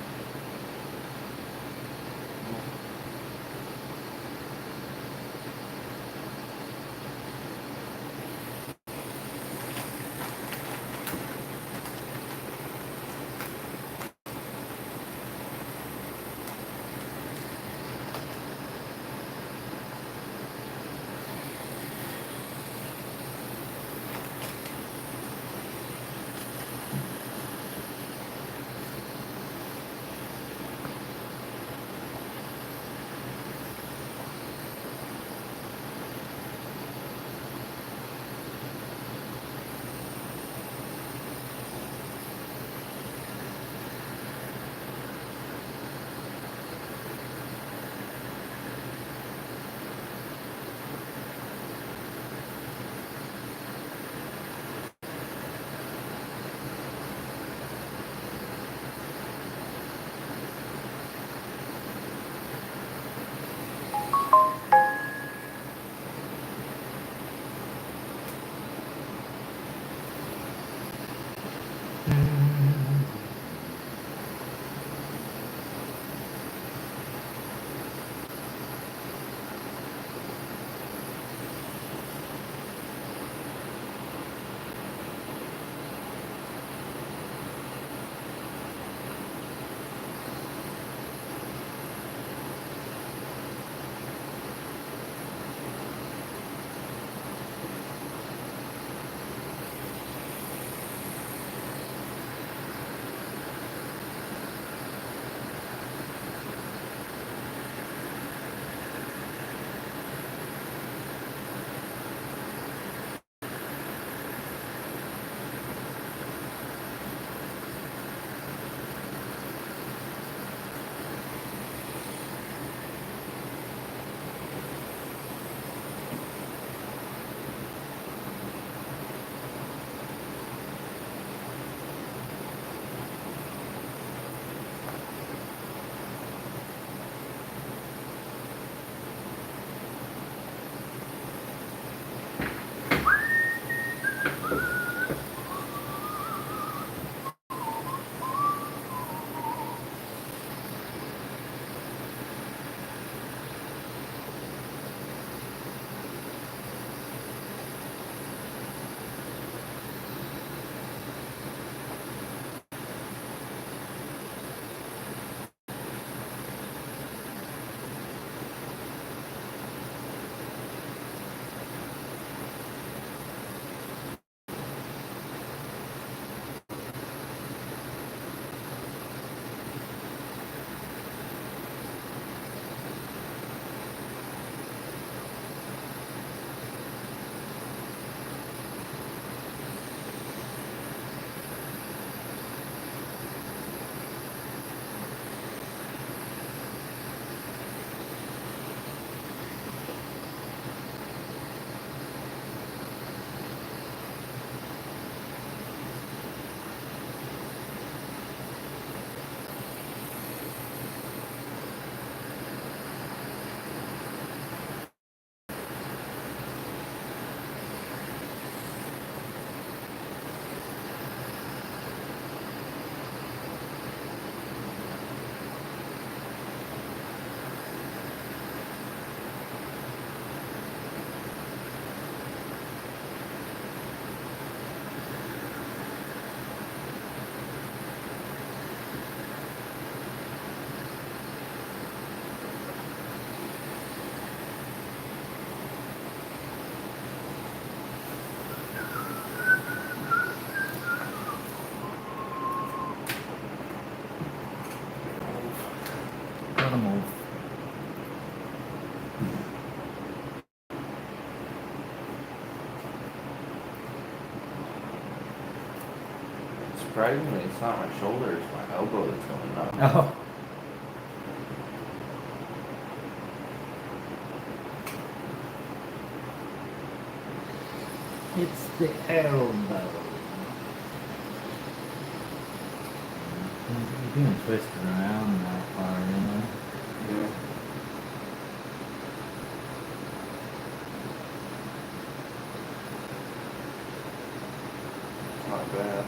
Speaker 2: surprisingly, it's not my shoulder, it's my elbow that's going numb.
Speaker 1: Oh. It's the elbow. You're being twisted around that far, you know?
Speaker 2: Yeah. It's not bad.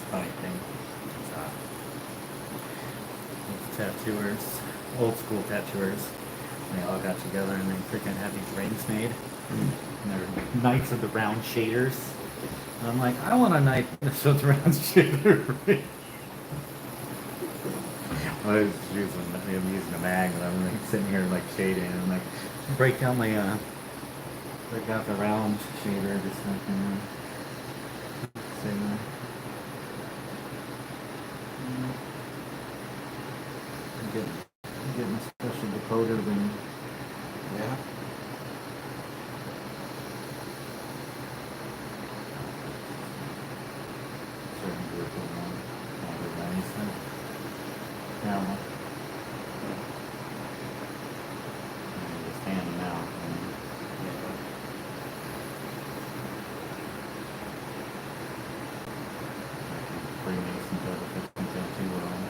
Speaker 1: Funny thing. These tattooers, old school tattooers, they all got together and they freaking had these rings made. And they're knights of the round shaders. And I'm like, I don't want a knight that's a round shader ring. I was using a mag, and I'm like sitting here like shading, and I'm like, break out the round shader, just like, say that. I'm getting a special decoder ring.
Speaker 2: Yeah.
Speaker 1: Certain group of them. Everybody's like, yeah, well, just hand them out. Freemasons have a 15 tattoo on.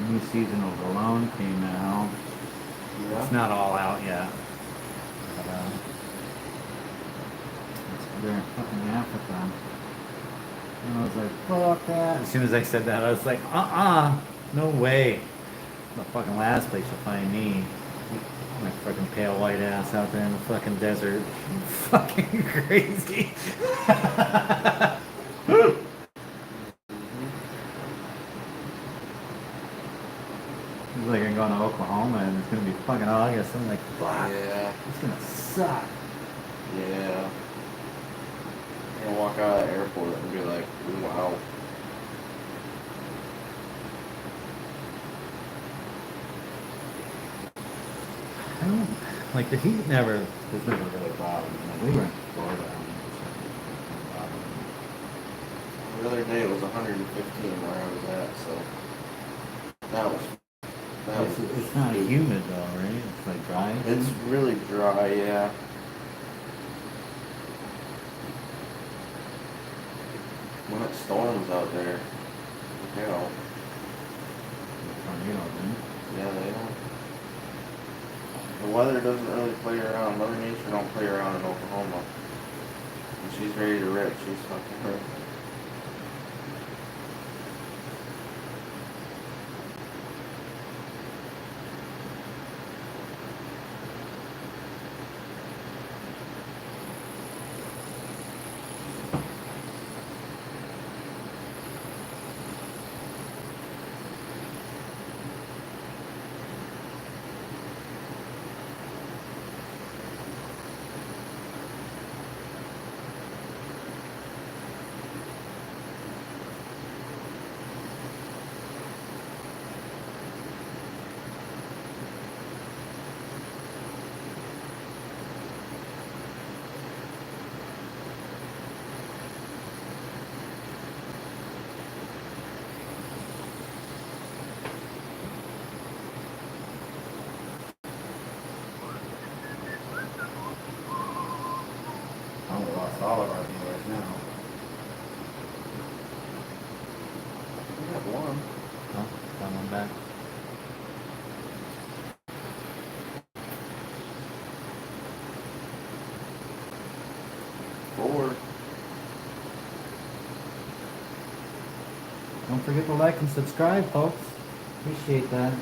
Speaker 1: New season of Alone came out.
Speaker 2: Yeah.
Speaker 1: It's not all out yet. But, they're in fucking Africa. And I was like, fuck that. As soon as I said that, I was like, no way. The fucking last place you'll find me. My fucking pale white ass out there in the fucking desert. Fucking crazy. It's like I'm going to Oklahoma and it's gonna be fucking August. I'm like, fuck.
Speaker 2: Yeah.
Speaker 1: It's gonna suck.
Speaker 2: Yeah. You're gonna walk out of the airport and be like, wow.
Speaker 1: don't, like the heat never, has never really bothered me. Like we were in Florida.
Speaker 2: The other day it was 115 where I was at, so that was.
Speaker 1: It's not humid though, right? It's like dry.
Speaker 2: It's really dry, yeah. When it storms out there, you know.
Speaker 1: Tornadoes, right?
Speaker 2: Yeah, they don't. The weather doesn't really play around. Mother Nature don't play around in Oklahoma. When she's ready to rip, she's fucking hurt.
Speaker 1: Oh, we lost all of our viewers now.
Speaker 2: We got one.
Speaker 1: Oh, got one back.
Speaker 2: Four.
Speaker 1: Don't forget to like and subscribe, folks. Appreciate that.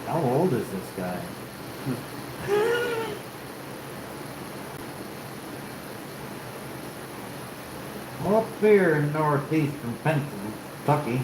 Speaker 1: How old is this guy? Up here in northeastern Kentucky.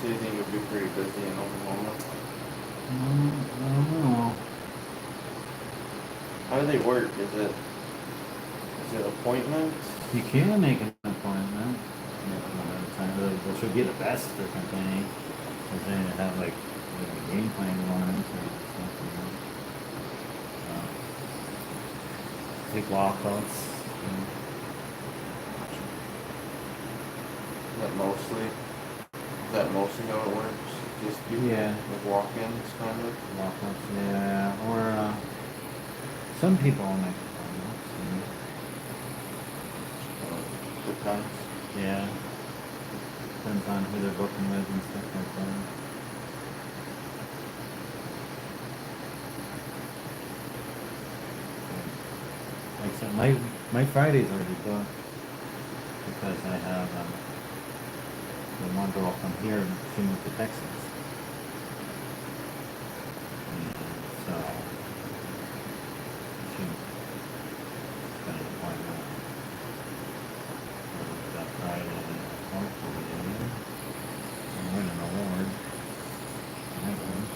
Speaker 2: So you think it would be pretty busy in Oklahoma?
Speaker 1: I don't know.
Speaker 2: How do they work? Is it appointments?
Speaker 1: You can make an appointment. Which would be the best freaking thing. Because then you have like a game plan going or something. Take walkouts.
Speaker 2: Is that mostly how it works? Just people with walk-ins, kind of?
Speaker 1: Walkouts, yeah. Or some people make appointments.
Speaker 2: Depends.
Speaker 1: Yeah. Depends on who they're booking with and stuff like that. Like I said, my Friday's already booked because I have the one girl from here, she moved to Texas. And so she's got an appointment for that Friday, hopefully. And win an award. I have one.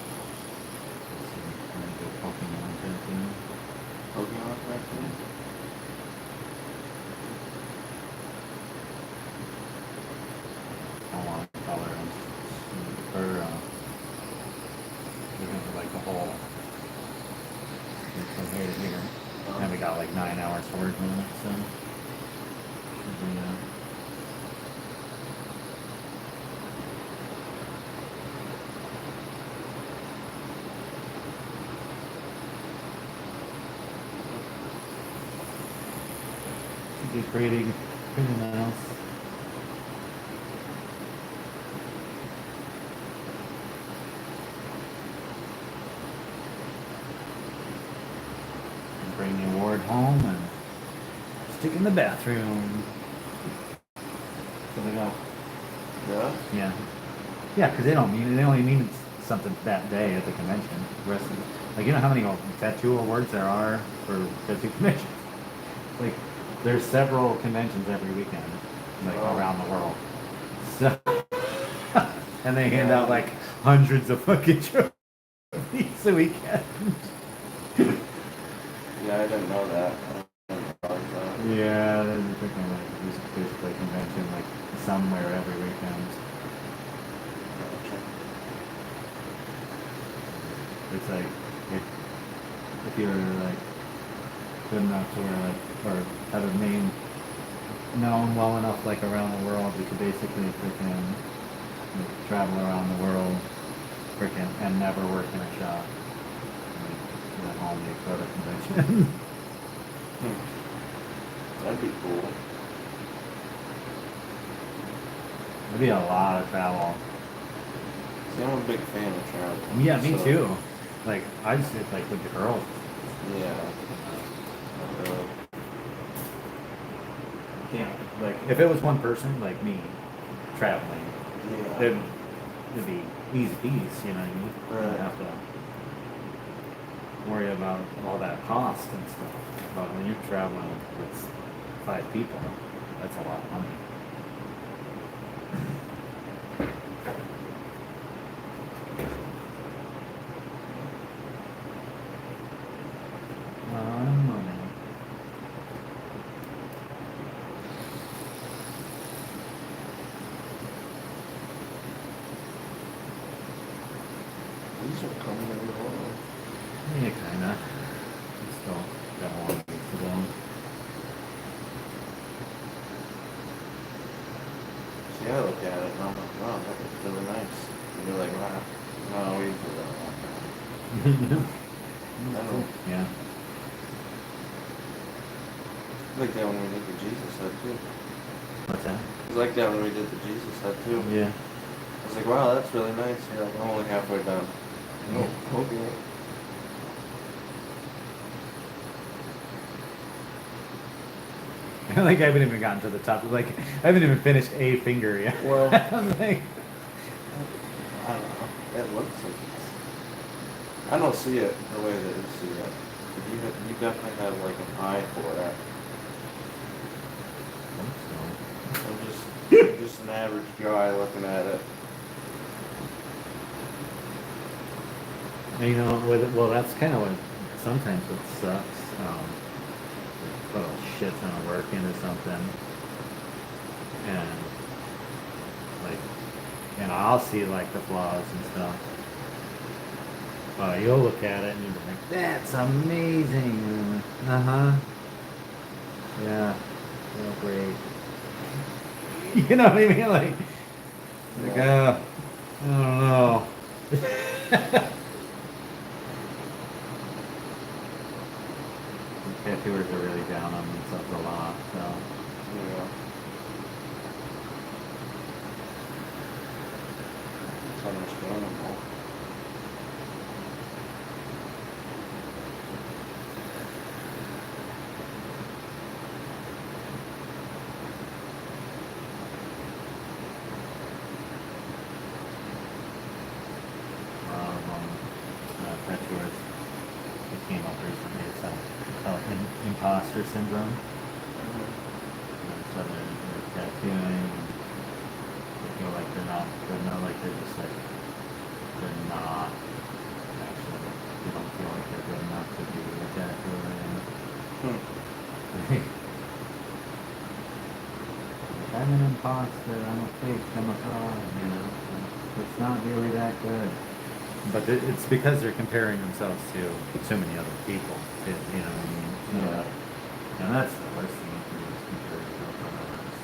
Speaker 1: So I'm gonna go Pokemon campaign.
Speaker 2: Pokemon vaccine?
Speaker 1: I want color or looking for like the whole from here to here. And we got like 9 hours to work on it, so should be pretty nice. bring the award home and stick in the bathroom. So they go,
Speaker 2: Yeah?
Speaker 1: yeah. Yeah, because they don't mean it. They only mean something that day at the convention. The rest of it, like, you know how many tattoo awards there are for tattoo conventions? Like, there's several conventions every weekend, like, around the world. So, and they hand out, like, hundreds of fucking trophies a weekend.
Speaker 2: Yeah, I didn't know that. I didn't realize that.
Speaker 1: Yeah, there's a freaking, like, music basically convention, like, somewhere every weekend.
Speaker 2: Gotcha.
Speaker 1: It's like, if you're, like, good enough to where, like, or have a name known well enough, like, around the world, you could basically freaking like, travel around the world freaking and never work in a shop. Like, at home, you go to convention.
Speaker 2: That'd be cool.
Speaker 1: It'd be a lot of travel.
Speaker 2: See, I'm a big fan of travel.
Speaker 1: Yeah, me
Speaker 2: so-
Speaker 1: too. Like, I just did, like, with the girls.
Speaker 2: Yeah.
Speaker 1: Can't, like, if it was one person, like me, traveling,
Speaker 2: Yeah.
Speaker 1: it'd be easy peasy, you know what I mean? You don't
Speaker 2: Right.
Speaker 1: have to worry about all that cost and stuff. But when you're traveling with 5 people, that's a lot of money. Money.
Speaker 2: These are coming in along.
Speaker 1: Yeah, kinda. Still got a long ways to go.
Speaker 2: See, I look at it and I'm like, wow, that looks really nice. And you're like, wow, no, we do that all the time. I don't
Speaker 1: Yeah.
Speaker 2: like that when we did the Jesus head too.
Speaker 1: What's that?
Speaker 2: It was like that when we did the Jesus head too.
Speaker 1: Yeah.
Speaker 2: I was like, wow, that's really nice. You're like, I'm only halfway done. No, okay.
Speaker 1: Like, I haven't even gotten to the top. Like, I haven't even finished a finger yet.
Speaker 2: Well,
Speaker 1: I'm like,
Speaker 2: I don't know. It looks like it's... I don't see it the way that you see it. But you definitely have like an eye for it. I'm just an average guy looking at it.
Speaker 1: you know, well, that's kind of what sometimes what sucks. Put a shit ton of work into something, and like, and I'll see like the flaws and stuff. You'll look at it and you'll be like, "That's amazing." Uh-huh. Yeah. Real great. You know what I mean? Like, I don't know. Tattooers are really down on themselves a lot, so.
Speaker 2: Yeah. It's understandable.
Speaker 1: Tattooers, it came up recently, it's called imposter syndrome. So they're tattooing, they feel like they're not good enough, like they're just like, they're not, actually, they don't feel like they're good enough to be a tattooer. Like, I'm an imposter, I'm a fake, I'm a fraud, you know, it's not really that good. But it's because they're comparing themselves to so many other people, you know what I mean?
Speaker 2: Yeah.
Speaker 1: And that's the worst thing you can do is compare yourself to others.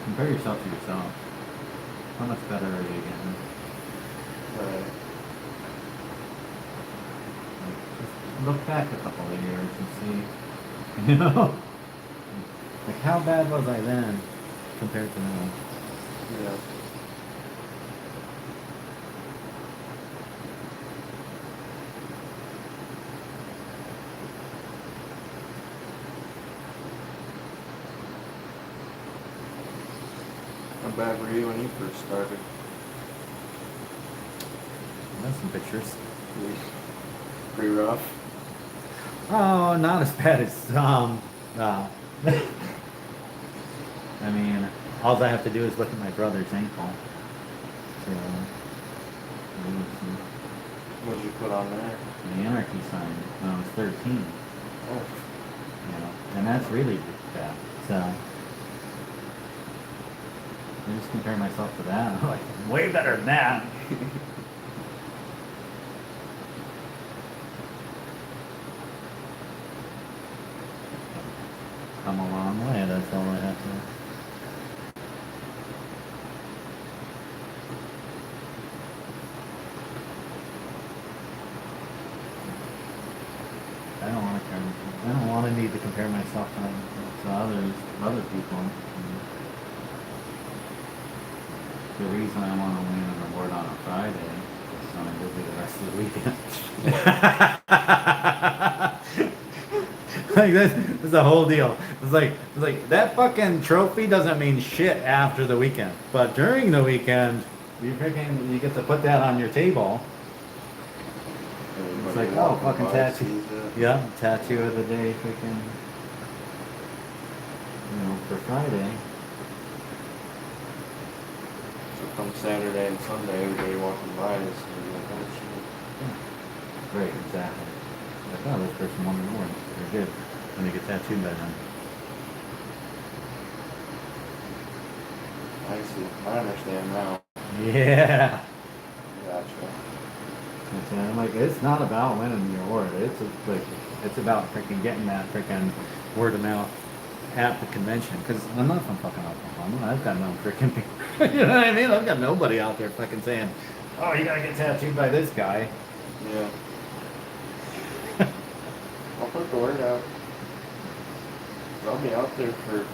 Speaker 1: Compare yourself to yourself. How much better are you getting?
Speaker 2: Right.
Speaker 1: Like, just look back a couple of years and see, you know? Like, how bad was I then compared to now?
Speaker 2: Yeah. bad were you when you first started?
Speaker 1: That's some pictures.
Speaker 2: Pretty rough.
Speaker 1: Oh, not as bad as uh, I mean, all I have to do is look at my brother's ankle. So,
Speaker 2: What did you put on there?
Speaker 1: the anarchy sign when I was 13.
Speaker 2: Oh.
Speaker 1: You know, and that's really bad. So, I just compare myself to that. I'm like, way better than that. Come a long way, that's all I have to. I don't want to need to compare myself to other people. The reason I want to win an award on a Friday is so I'm busy the rest of the weekend. Like this is the whole deal. It's like that fucking trophy doesn't mean shit after the weekend, but during the weekend, you get to put that on your table. It's like, oh, fucking tattoo. Yeah, tattoo of the day, freaking. For Friday.
Speaker 2: So come Saturday and Sunday, everybody walking by is gonna be like, oh shit.
Speaker 1: Yeah. Right, exactly. Like, oh, this person won the award. They're good. When they get tattooed by them.
Speaker 2: I see. I understand now.
Speaker 1: Yeah.
Speaker 2: Gotcha.
Speaker 1: I'm like, it's not about winning the award. It's about freaking getting that freaking word of mouth at the convention. Because I'm not from fucking Oklahoma. I've got no freaking people. You know what I mean? I've got nobody out there fucking saying, oh, you gotta get tattooed by this guy.
Speaker 2: Yeah. I'll put the word out. I'll be out there for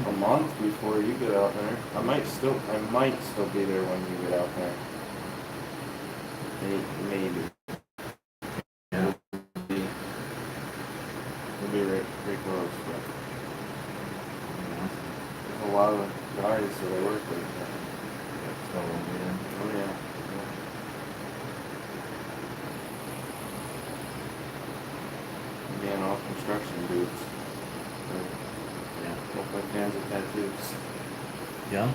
Speaker 2: a month before you get out there. I might still be there when you get out there. Maybe.
Speaker 1: Yeah.
Speaker 2: It'll be pretty close, but there's a lot of guys that I work with.
Speaker 1: So, yeah.
Speaker 2: Oh yeah. Being all construction dudes.
Speaker 1: Yeah.
Speaker 2: Both my fans of tattoos.
Speaker 1: Yeah.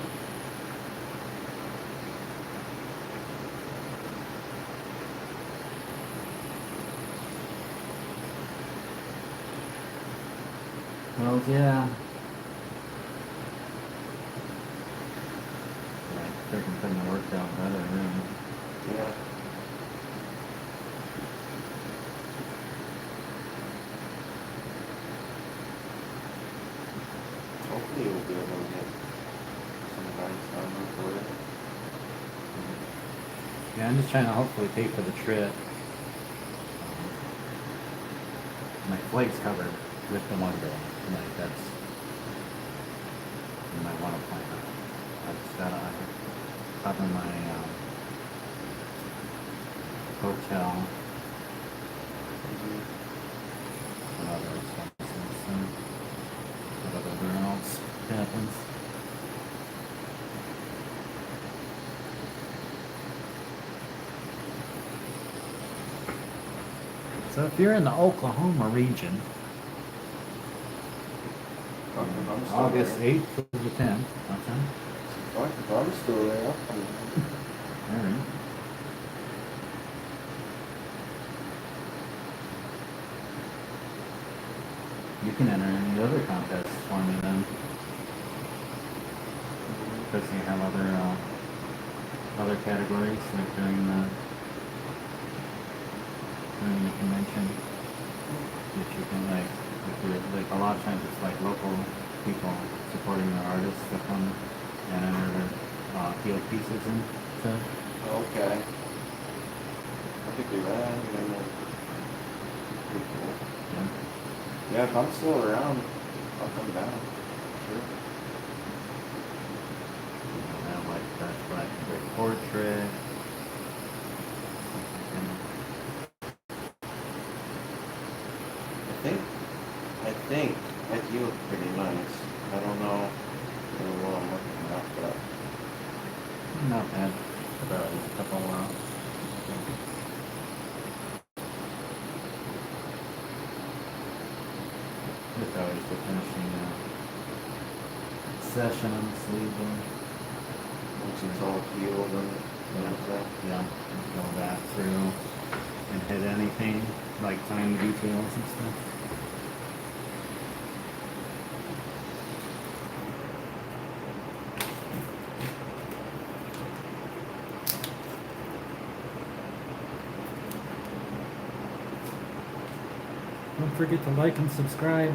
Speaker 1: Well, yeah. Freaking putting the work out in the other room.
Speaker 2: Yeah. Hopefully we'll be able to get some guys down there for it.
Speaker 1: Yeah, I'm just trying to hopefully pay for the trip. My flight's covered with the one day. Like that's you might want to plan out. I just gotta cover my hotel and other expenses and whatever else happens. So if you're in the Oklahoma region,
Speaker 2: I'm still
Speaker 1: August
Speaker 2: there.
Speaker 1: 8th to the 10th, okay?
Speaker 2: I'm still there. I'll come down.
Speaker 1: All right. You can enter any other contests for me then. Because you have other categories like during the convention that you can like a lot of times it's like local people supporting their artists that come and enter their field pieces and stuff.
Speaker 2: Okay. I could do that. And then pretty cool.
Speaker 1: Yeah.
Speaker 2: Yeah, if I'm still around, I'll come down. Sure.
Speaker 1: You have like that black and gray portrait.
Speaker 2: I think you look pretty nice. I don't know. Well, I'm looking
Speaker 1: Not bad. About a couple it's always the finishing session on the sleeve one.
Speaker 2: Once it's all healed and everything.
Speaker 1: Yeah, go back through and hit anything, like tiny details and stuff. Don't forget to like and subscribe.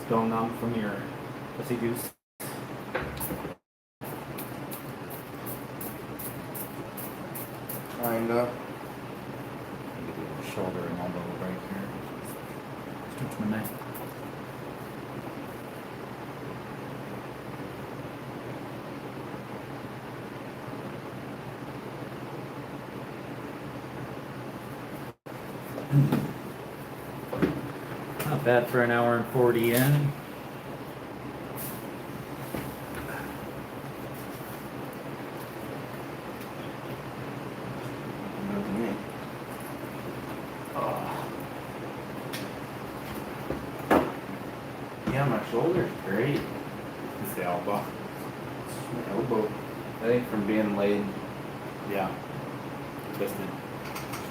Speaker 1: Still numb from your pussy juice.
Speaker 2: Kinda.
Speaker 1: Maybe do a shoulder and elbow right here. Stretch my neck. Not bad for an hour and 40 in.
Speaker 2: Good to me.
Speaker 1: Oh. Yeah, my shoulder's great. It's the elbow.
Speaker 2: It's my elbow. I think from being laid,
Speaker 1: Yeah. Twisted.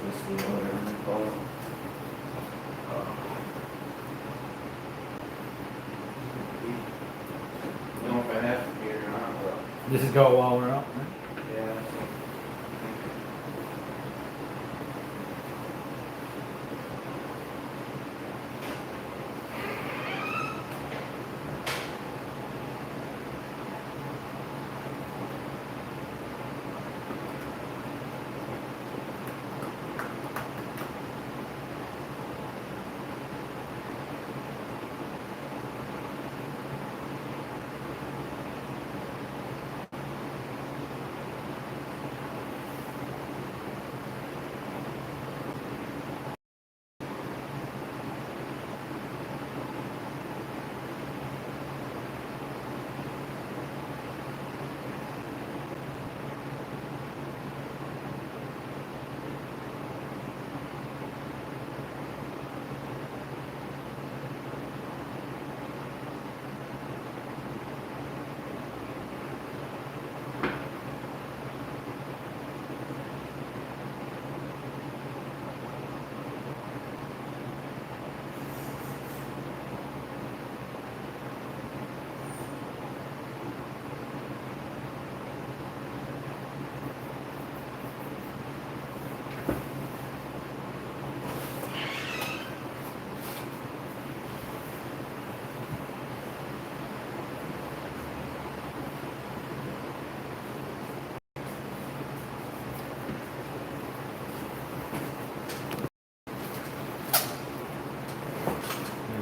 Speaker 2: twisted, or whatever they call it. I don't know if I have to be or not, but
Speaker 1: This is go while we're up, right?
Speaker 2: yeah.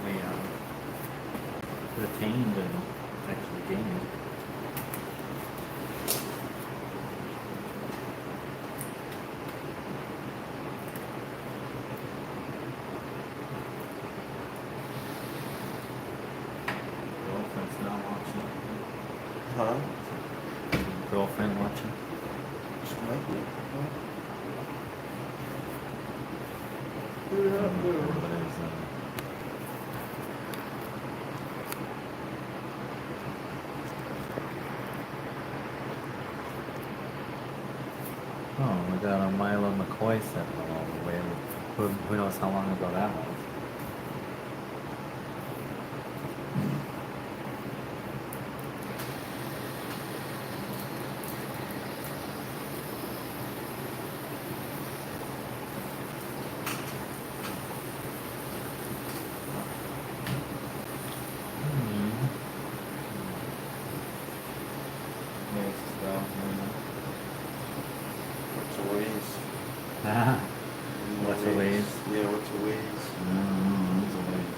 Speaker 1: Really retained and actually gained. Girlfriend's not watching.
Speaker 2: Huh?
Speaker 1: Girlfriend watching.
Speaker 2: Just might be.
Speaker 1: What is Oh, we got a Milo McCoy sitting along the way. Who knows how long ago that was?
Speaker 2: Nice stuff. What's a ways?
Speaker 1: What's a ways?
Speaker 2: Yeah, what's a ways?
Speaker 1: What's a ways?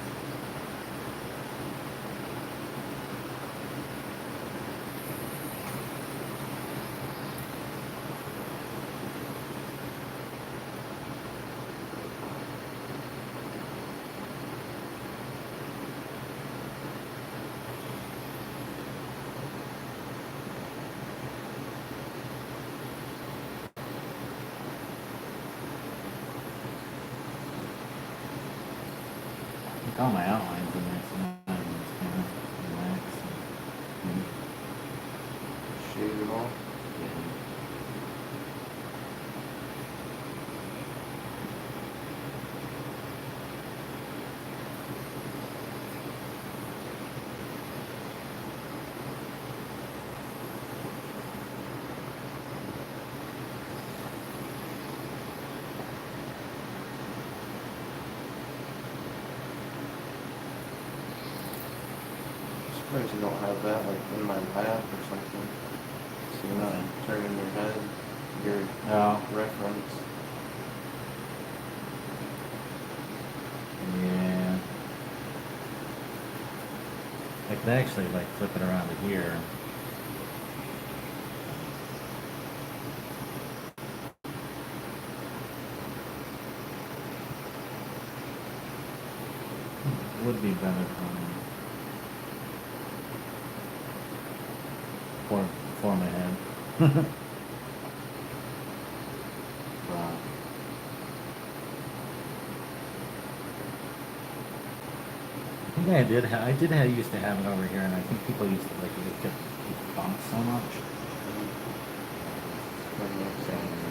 Speaker 1: All my outlines in there, so now I'm just kind of relax.
Speaker 2: Shade it all. Sometimes you don't have that, like in my lap or something. So you're not turning your head, your
Speaker 1: Oh,
Speaker 2: reference.
Speaker 1: yeah. I could actually like flip it around to here. Would be better for my head. Wow. I think I used to have it over here, and I think people used to like it kept it bumped so much.
Speaker 2: That makes sense.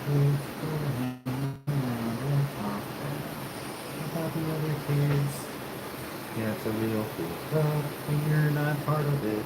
Speaker 1: Let's go hang around and talk about the other kids. Yeah, it's a real cool club, and you're not part of it.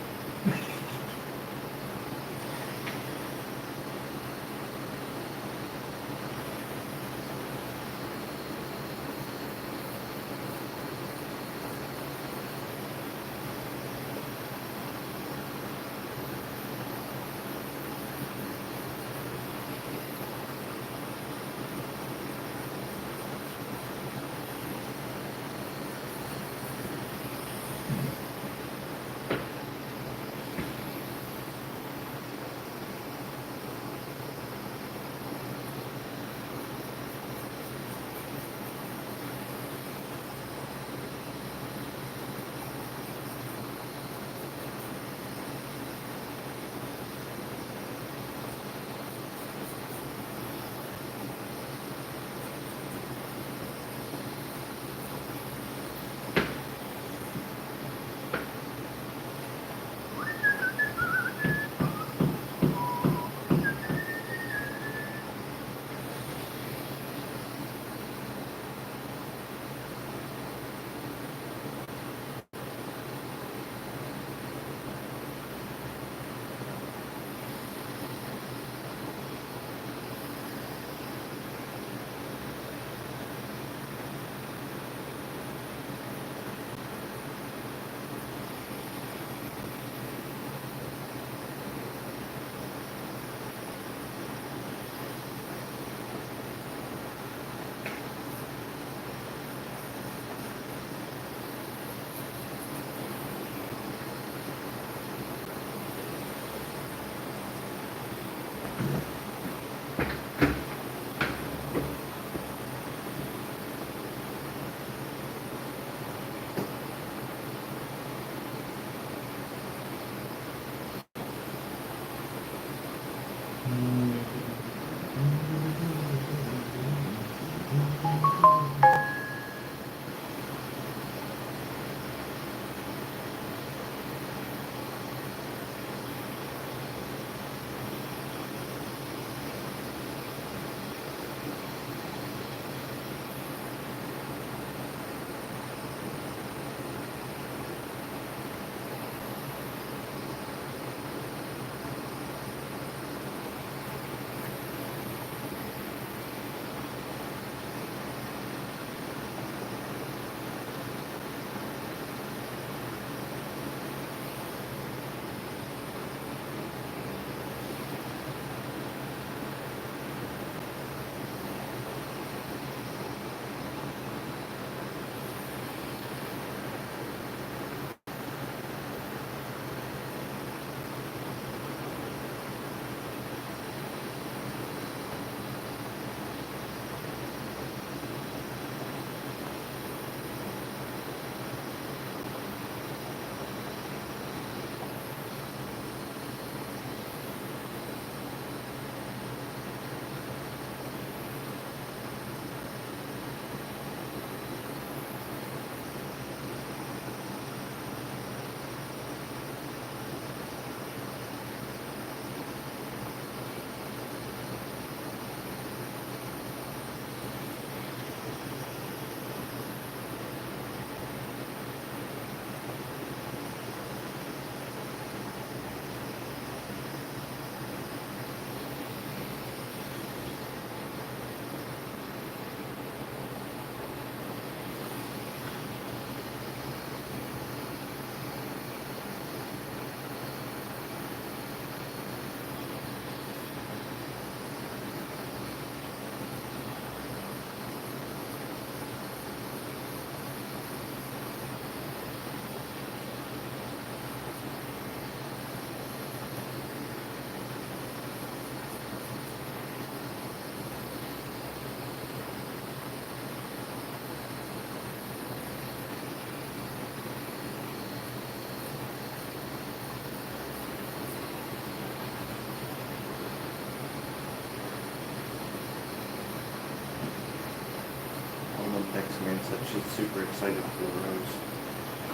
Speaker 2: Texted me and said she's super excited for the rose.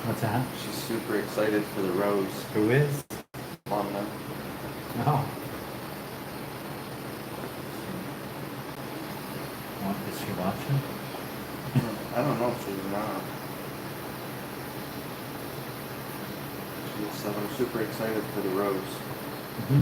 Speaker 1: What's that?
Speaker 2: She's super excited for the rose.
Speaker 1: Who is?
Speaker 2: Mama.
Speaker 1: Oh. Is she watching?
Speaker 2: I don't know if she's not. She said I'm super excited for the rose.
Speaker 1: Mm-hmm.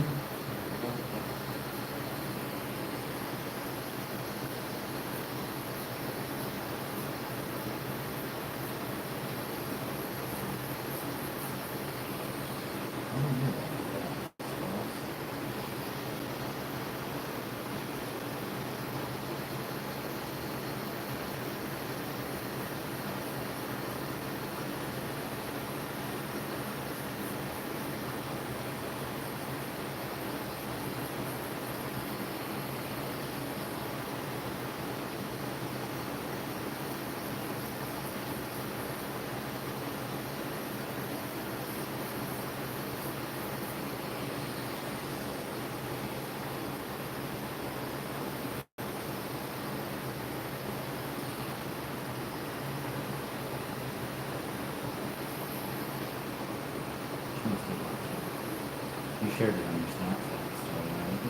Speaker 1: You shared it on your Snapchat story, right?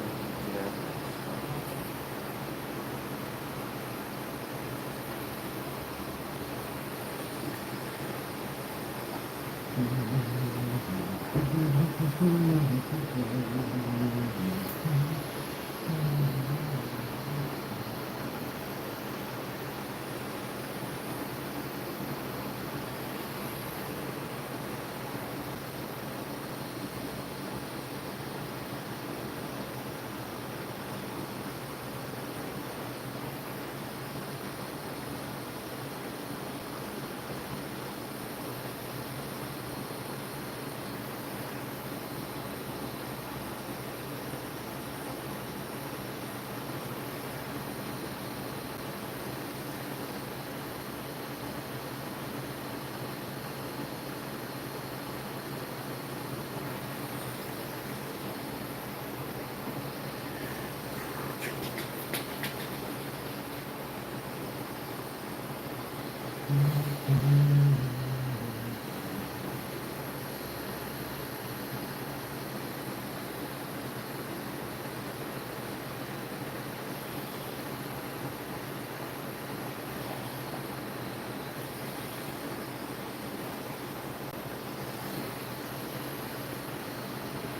Speaker 2: Yeah.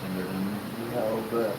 Speaker 1: And they're done.
Speaker 2: Yeah, I'll bet.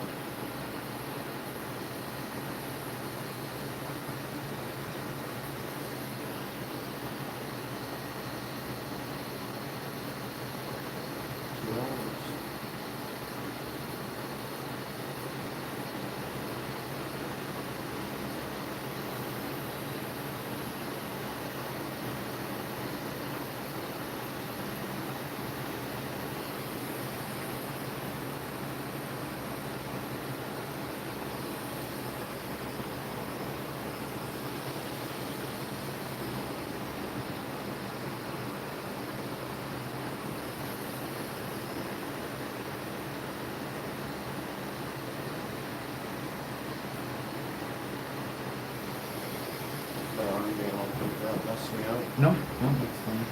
Speaker 2: I'm being open, that messed me up.
Speaker 1: No, that's fine.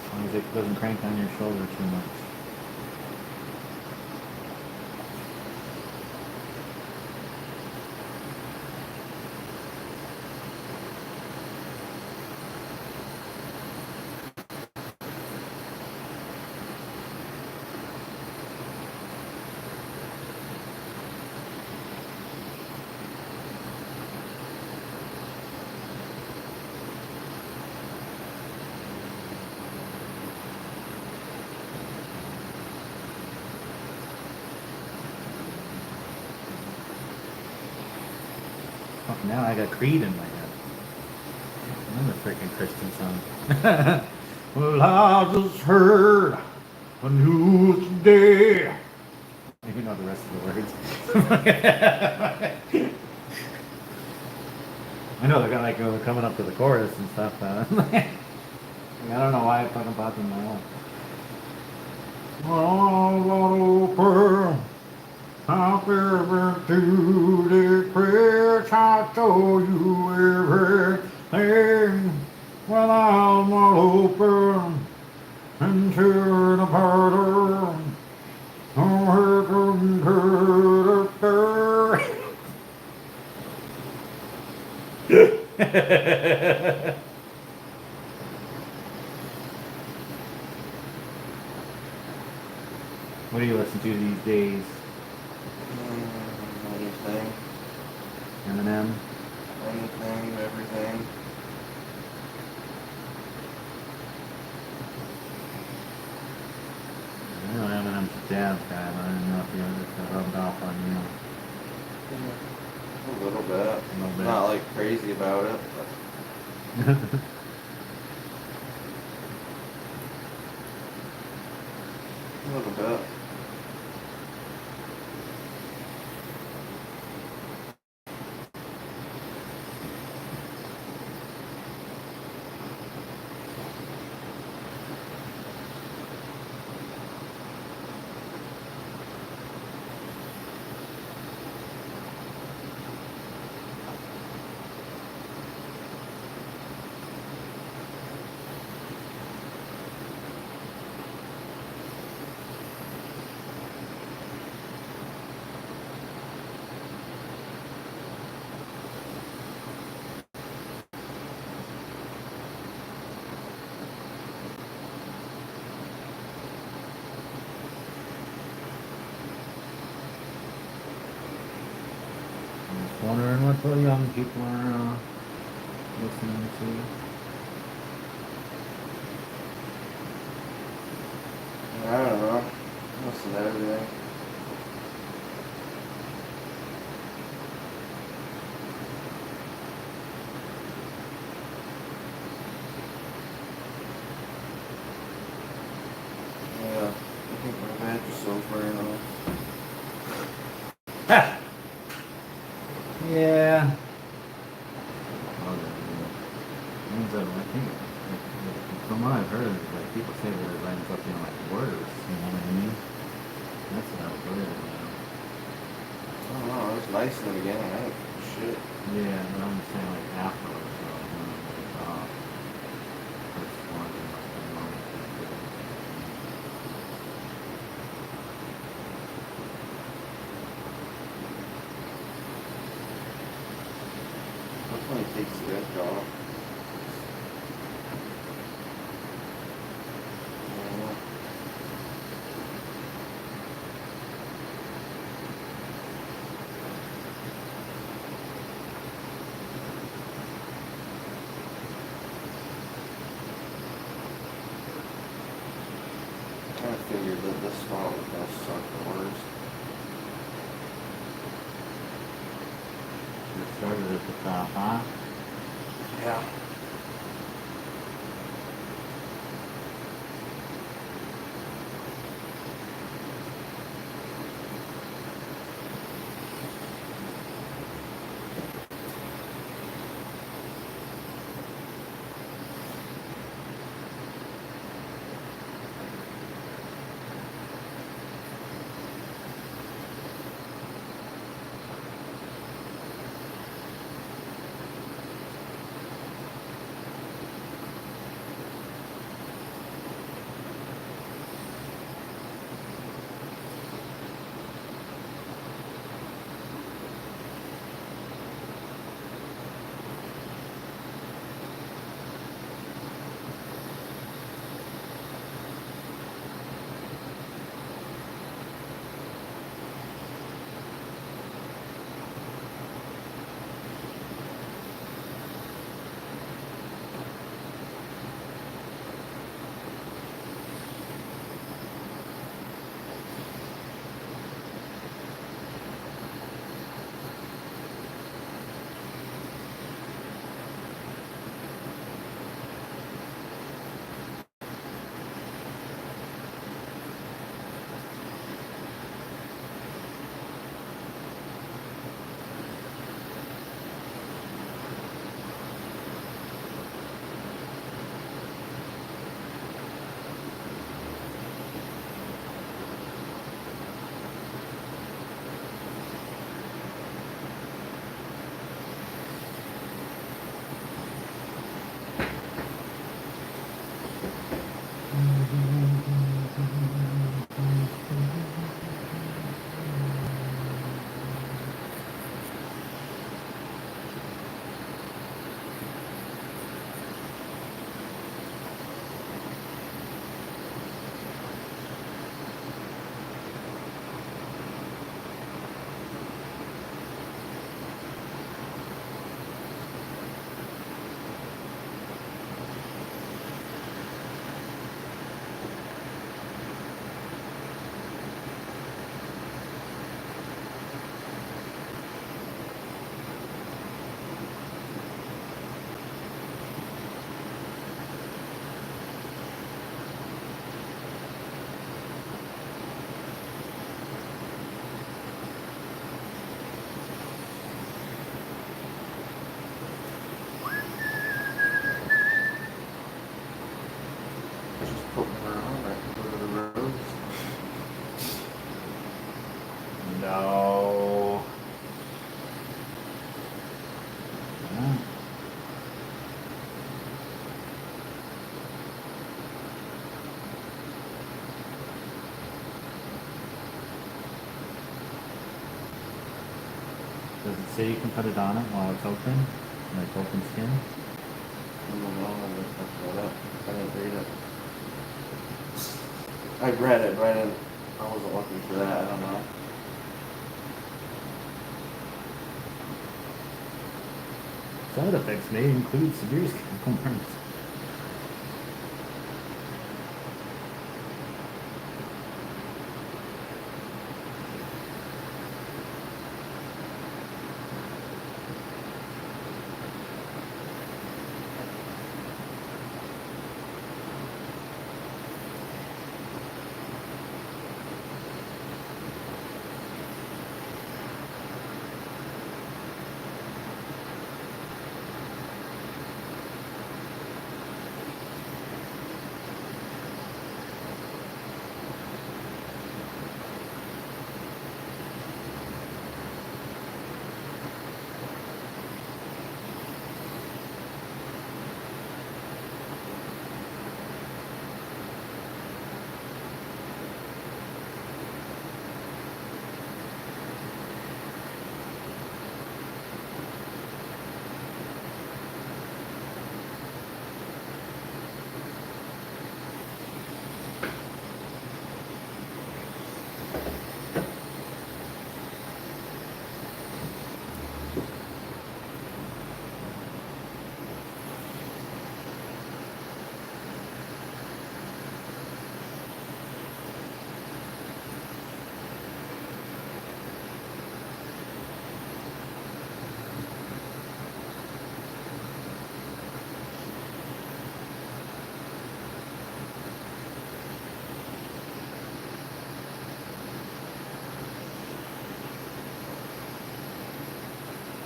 Speaker 1: As long as it doesn't crank on your shoulder too much. Fuck, now I got Creed in my head. Another freaking Christian song. Well, I just heard the news today. You know the rest of the words. I know they're gonna like coming up to the chorus and stuff. I don't know why I fucking popped in my head. All over, I've ever to the prayers I show you everything. Well, I'm all open into the parlor. What do you listen to these days?
Speaker 2: Anything.
Speaker 1: Eminem?
Speaker 2: Anything, everything.
Speaker 1: I know Eminem's a jazz guy, but I don't know if he ever rubbed off on you.
Speaker 2: A little bit.
Speaker 1: A little bit.
Speaker 2: Not like crazy about it, but a little bit.
Speaker 1: I'm just wondering what the young people are listening to.
Speaker 2: I don't know. Listen to everything. Yeah, I think my badge is so burning off.
Speaker 1: Yeah. Oh, I think, from what I've heard, like people say that it ends up being like worse. You know what I mean? That's what I was worried about.
Speaker 2: I don't know, it was nice in the beginning. I didn't feel shit.
Speaker 1: Yeah, but I'm just saying like afterwards, like when it's off. First one, like, I don't know.
Speaker 2: Definitely takes the edge off. Yeah. I figured that this spot was gonna suck the worst.
Speaker 1: It started at the top, huh?
Speaker 2: Yeah.
Speaker 1: Does it say you can put it on it while it's open? Like open skin?
Speaker 2: I don't know, I just looked that up. I didn't read it. I read it, but I wasn't looking for that, I don't know.
Speaker 1: Side effects may include severe skin burns.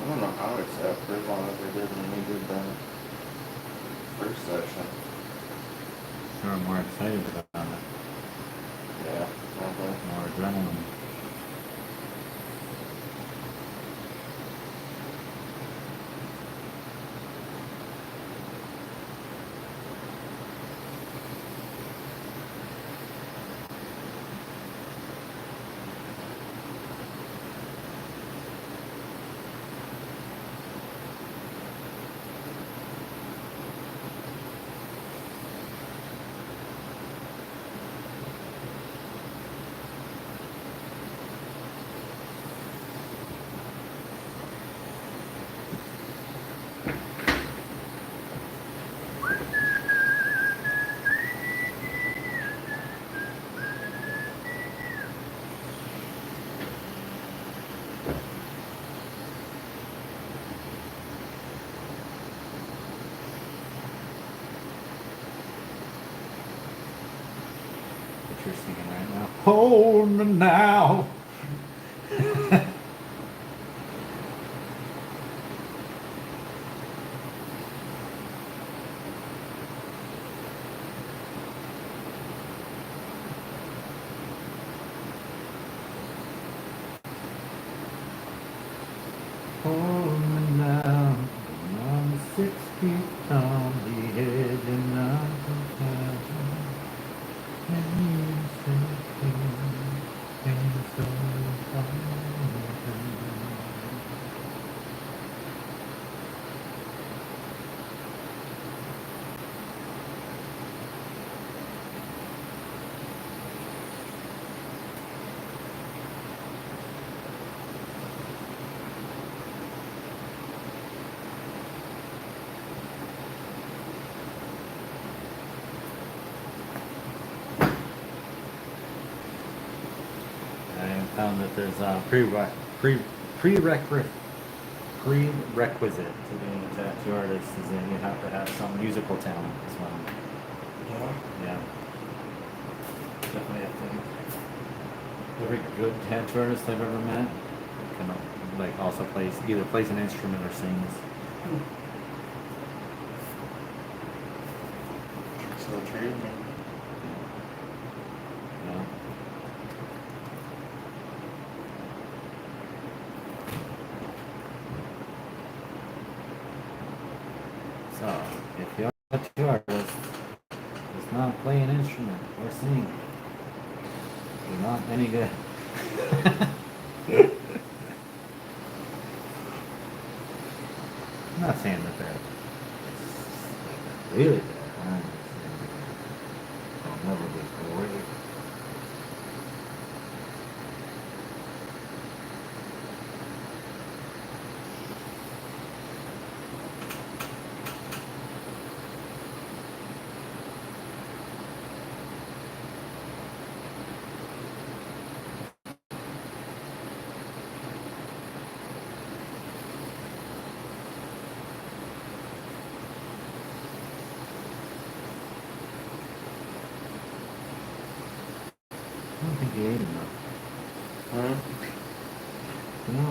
Speaker 2: I don't know how it's set for as long as they did when we did the first session.
Speaker 1: I'm more excited about it.
Speaker 2: Yeah, probably.
Speaker 1: More adrenaline. What you're singing right now. Hold me now. Hold me now. I'm 6 feet on the edge and nothing happens. And you say, and so I found that there's a prerequisite to being a tattoo artist is that you have to have some musical talent as well.
Speaker 2: Yeah.
Speaker 1: Yeah. Definitely have to. Every good tattoo artist I've ever met can like also either plays an instrument or sings.
Speaker 2: So true.
Speaker 1: Yeah. So, if you're a tattoo artist does not play an instrument or sing, you're not any good.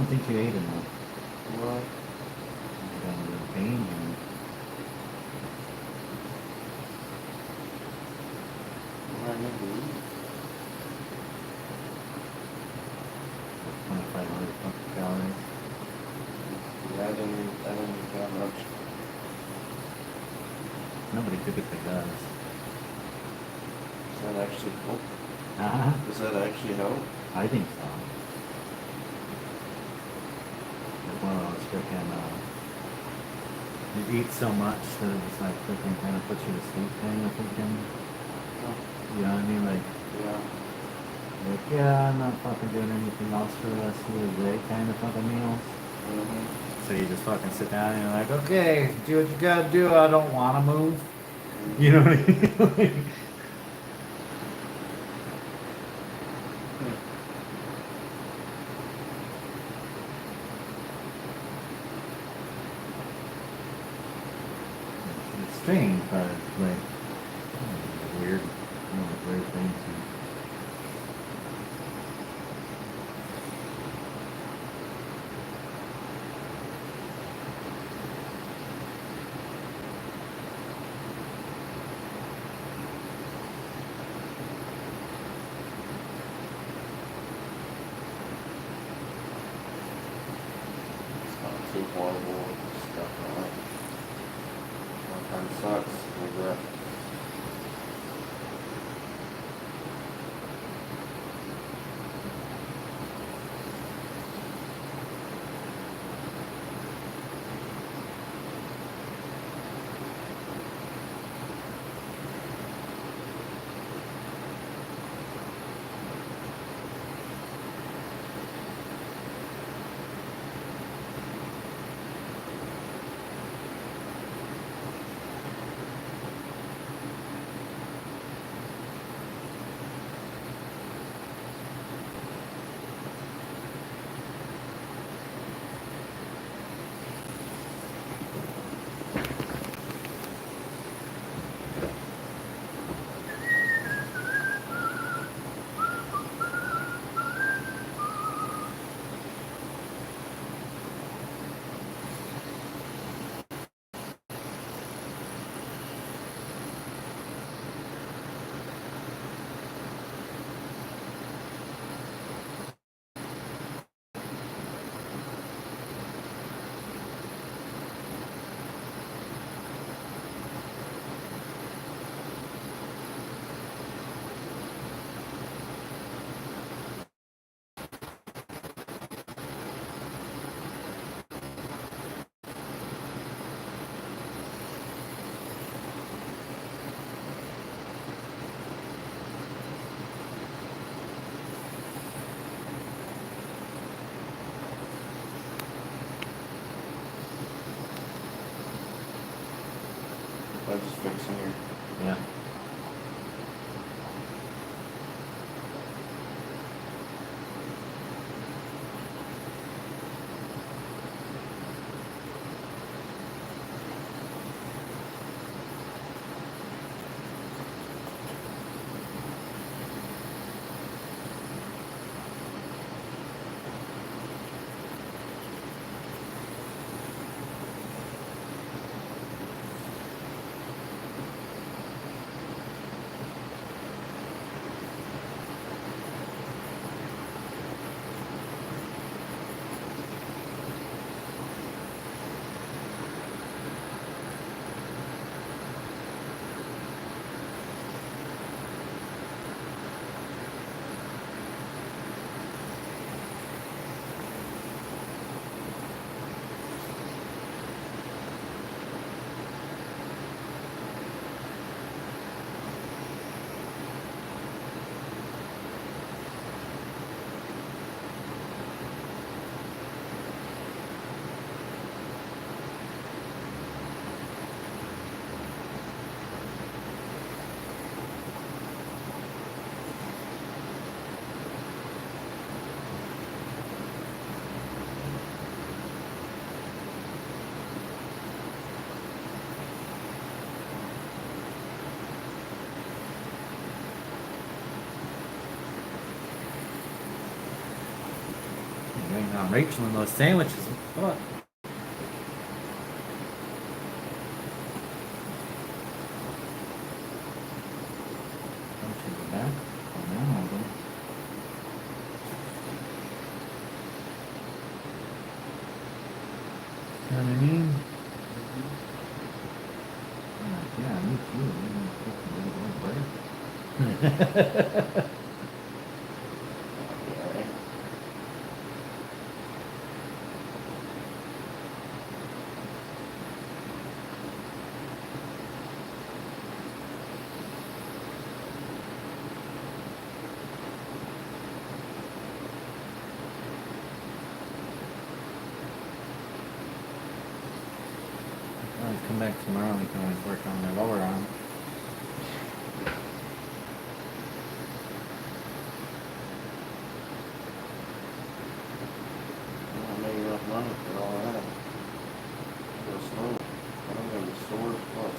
Speaker 1: think you ate enough.
Speaker 2: Well,
Speaker 1: I got a little pain here.
Speaker 2: I need to eat.
Speaker 1: 2,500 fucking calories.
Speaker 2: Yeah, I didn't eat that much.
Speaker 1: Nobody typically does.
Speaker 2: Does that actually help?
Speaker 1: Uh-huh.
Speaker 2: Does that actually help?
Speaker 1: I think so. It's one of those freaking, you eat so much that it's like freaking kind of puts you to sleep kind of freaking,
Speaker 2: Oh,
Speaker 1: you know what I mean? Like,
Speaker 2: yeah.
Speaker 1: yeah, I'm not fucking doing anything else for the rest of the day kind of fucking meals.
Speaker 2: Mm-hmm.
Speaker 1: So you just fucking sit down and you're like, okay, do what you gotta do. I don't want to move. You know what I mean? It's strange, but it's like weird, weird things.
Speaker 2: It's not too horrible. Stuff on it. Sometimes sucks. Like that. I'm just fixing here.
Speaker 1: Yeah. Rachel and those sandwiches. What? Oh, she'll be back. Oh, no, I'll go. You know what I mean? I'm like, yeah, me too. I'm gonna cook a little break.
Speaker 2: Okay.
Speaker 1: Always come back tomorrow. We can always work on the lower arm.
Speaker 2: I made enough money for all that. Go slow. I'm gonna be sore as fuck.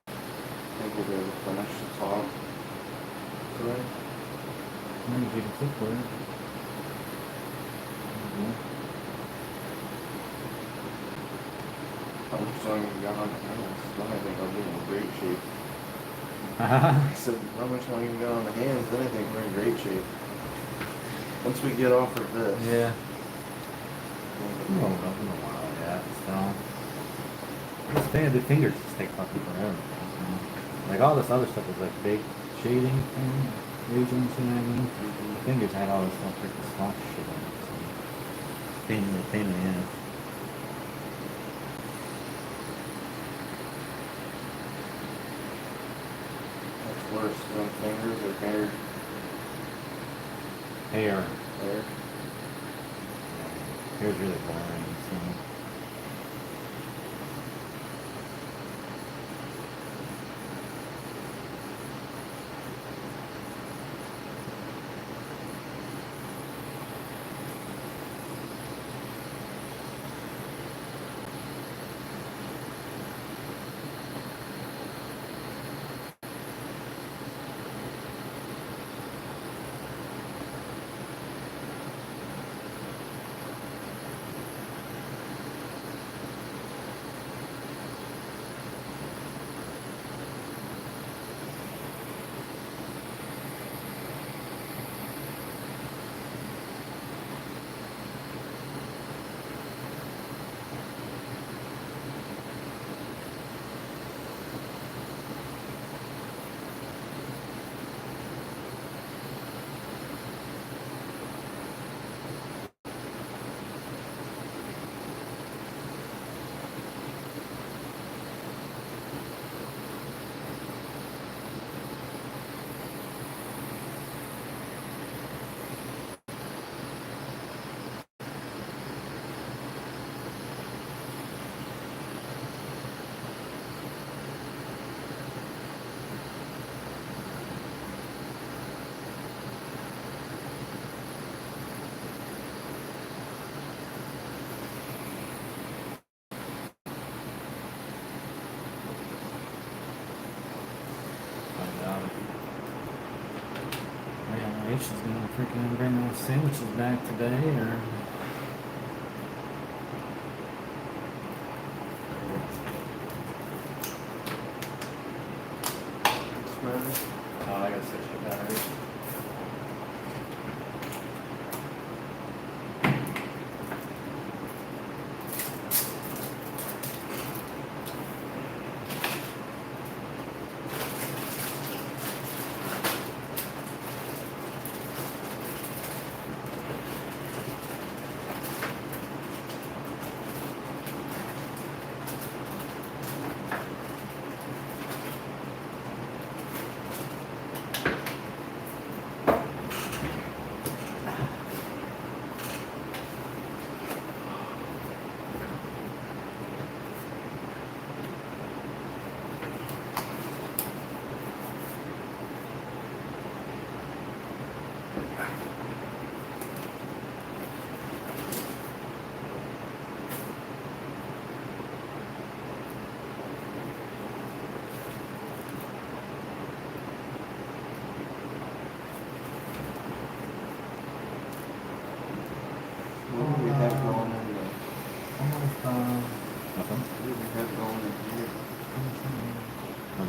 Speaker 2: I think we'll be able to finish the talk today.
Speaker 1: Maybe you can cook for it.
Speaker 2: How much longer we got on the hands? Then I think I'll be in great shape.
Speaker 1: Yeah.
Speaker 2: I said, how much longer we got on the hands? Then I think we're in great shape. Once we get off of this.
Speaker 1: Yeah.
Speaker 2: we'll
Speaker 1: Oh,
Speaker 2: get-
Speaker 1: no, in a while, yeah. So, the fingers just take fucking forever. Like all this other stuff was like big shading thing, regions, you know what I mean? The fingers had all this stuff freaking soft shit on it. So, pain in the ass.
Speaker 2: That's worse than fingers or hair.
Speaker 1: Hair.
Speaker 2: Hair.
Speaker 1: Hair's really boring. So. She's gonna freaking bring those sandwiches back today, or oh, I gotta switch the batteries.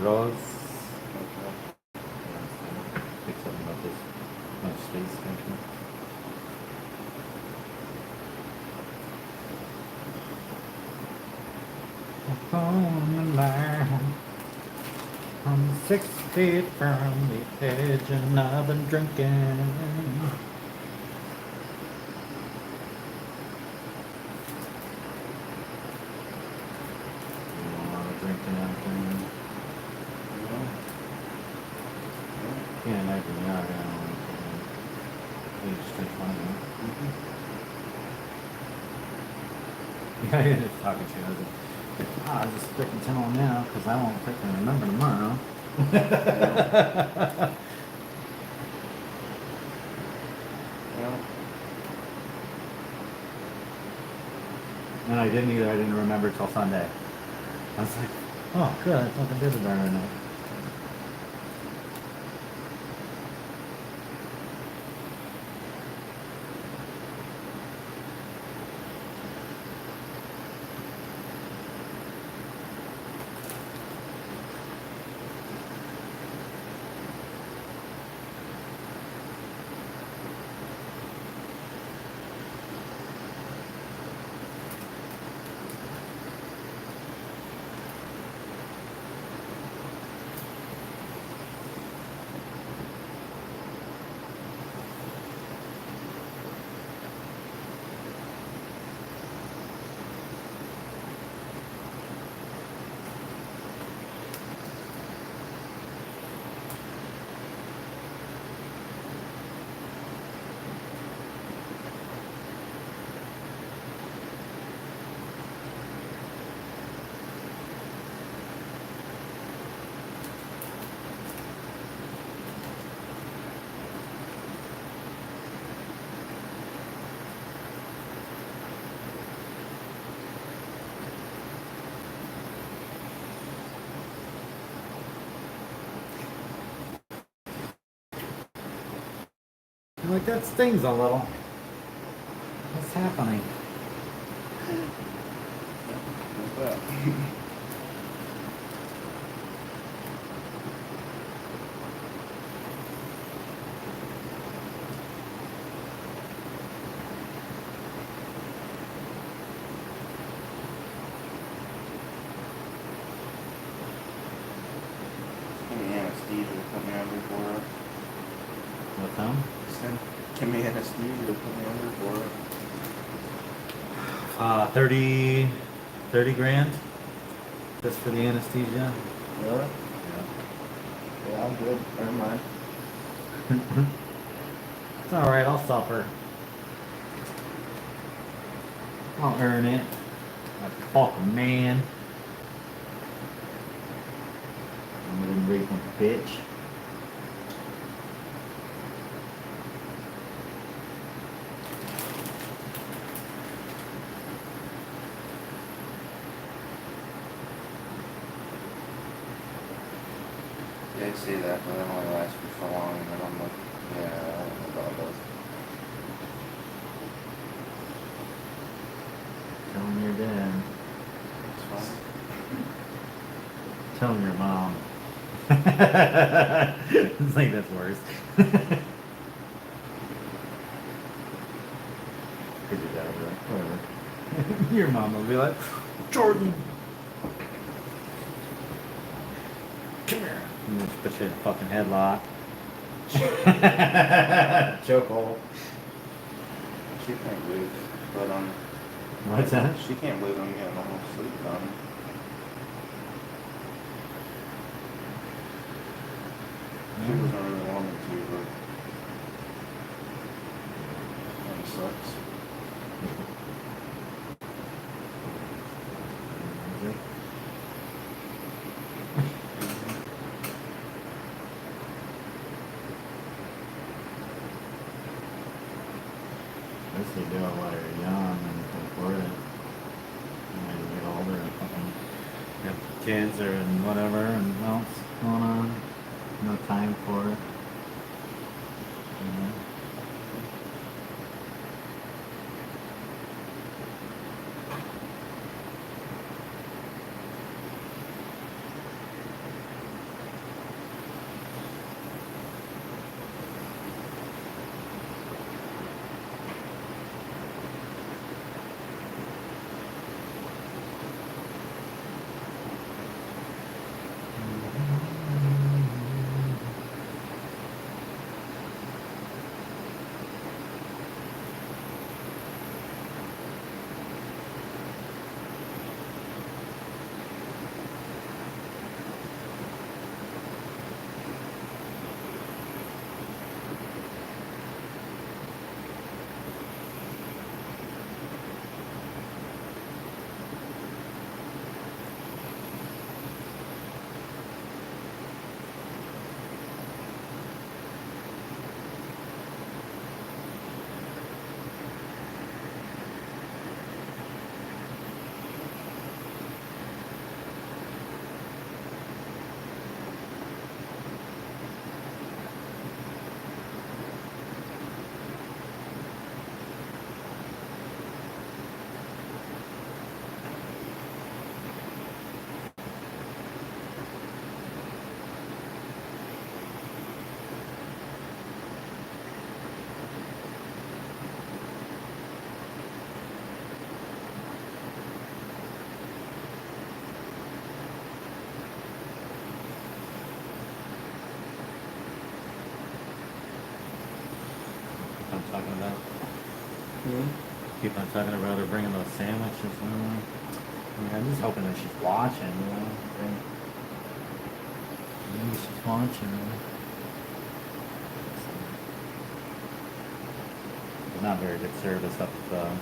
Speaker 1: Rose.
Speaker 2: Okay.
Speaker 1: Pick something about this much space country. On the line, I'm 6 feet from the edge and I've been drinking. Drinking after. Can't imagine you are age 20. Yeah, I was talking to you. I was like, I'll just freaking tell them now because I won't freaking remember tomorrow.
Speaker 2: Yeah. Yeah.
Speaker 1: And I didn't either. I didn't remember till Sunday. I was like, oh, good. I fucking did it right now. I'm like, that stings a little. What's happening?
Speaker 2: What's that? Give me anesthesia to put me under for it.
Speaker 1: What's that?
Speaker 2: Give me anesthesia to put me under for it.
Speaker 1: 30 grand? Just for the anesthesia?
Speaker 2: Really? Yeah, I'm good. Never mind.
Speaker 1: It's alright, I'll suffer. I'll earn it. I fucking man. I'm gonna raise my bitch.
Speaker 2: Yeah, I'd say that, but it only lasts for so long, and then I'm like, yeah, I don't know about those.
Speaker 1: Tell him you're dead.
Speaker 2: It's fine.
Speaker 1: Tell him your mom. It's like that's worse. Could your dad will be like, whatever. Your mom will be like, Jordan. Come here. And just put you in a fucking headlock. Chokehold.
Speaker 2: She can't believe, but
Speaker 1: What's that?
Speaker 2: she can't believe I'm getting the whole sleep done. She doesn't really want me to, but it sucks.
Speaker 1: At least you do it while you're young and can afford it. And when you get older and fucking got kids or and whatever and else going on, no time for it. You know? keep on talking about her bringing those sandwiches. I'm just hoping that she's watching, you know. Maybe she's watching. Not very good service up Don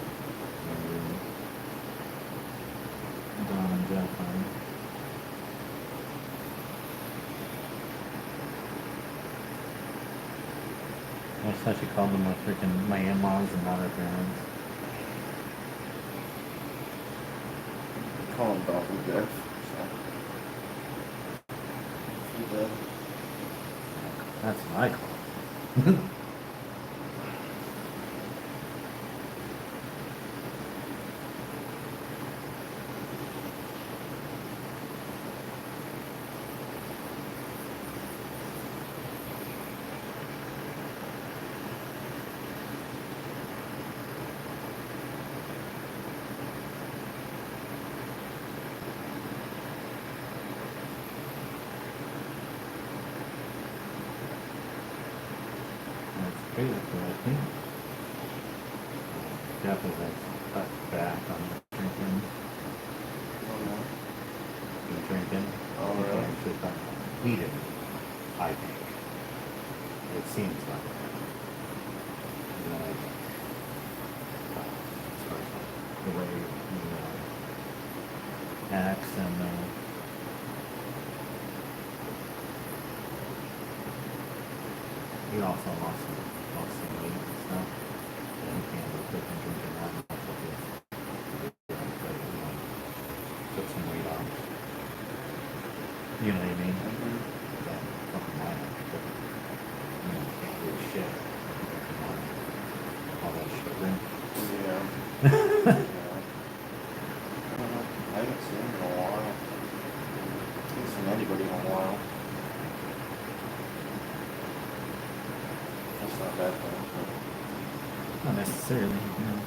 Speaker 1: and Jeff on. I thought she called them my in-laws and not her parents.
Speaker 2: Call him Dr. Jeff. So. He did.
Speaker 1: That's what I call him. Crazy, but I think Jeff is like cut back on drinking.
Speaker 2: Oh, no.
Speaker 1: The drinking.
Speaker 2: Oh, really?
Speaker 1: He didn't, I think. It seems like that. You know, like, as far as the way he acts and he also lost some weight and stuff. And he can't really cook and drink that much of his, took some weight off. You know what I mean?
Speaker 2: Mm-hmm.
Speaker 1: That fucking wine, you know, can't do shit. All that sugar.
Speaker 2: Yeah. Yeah. I haven't seen him in a while. I haven't seen anybody in a while. That's not bad for him.
Speaker 1: Not necessarily, you know.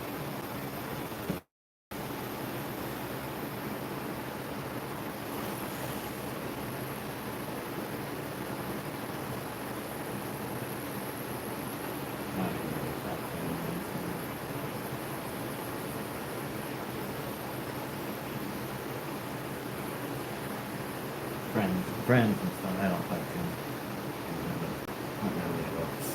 Speaker 1: Not even really that bad, friends and stuff, I don't talk to them. Not really looks.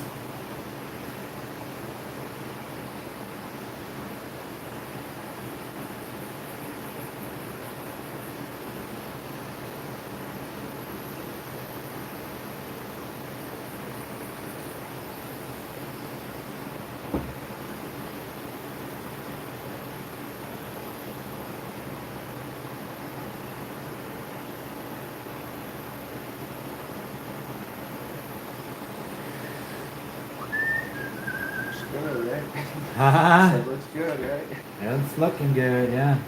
Speaker 2: Good, right?
Speaker 1: Haha.
Speaker 2: So it looks good, right?
Speaker 1: It's looking good, yeah.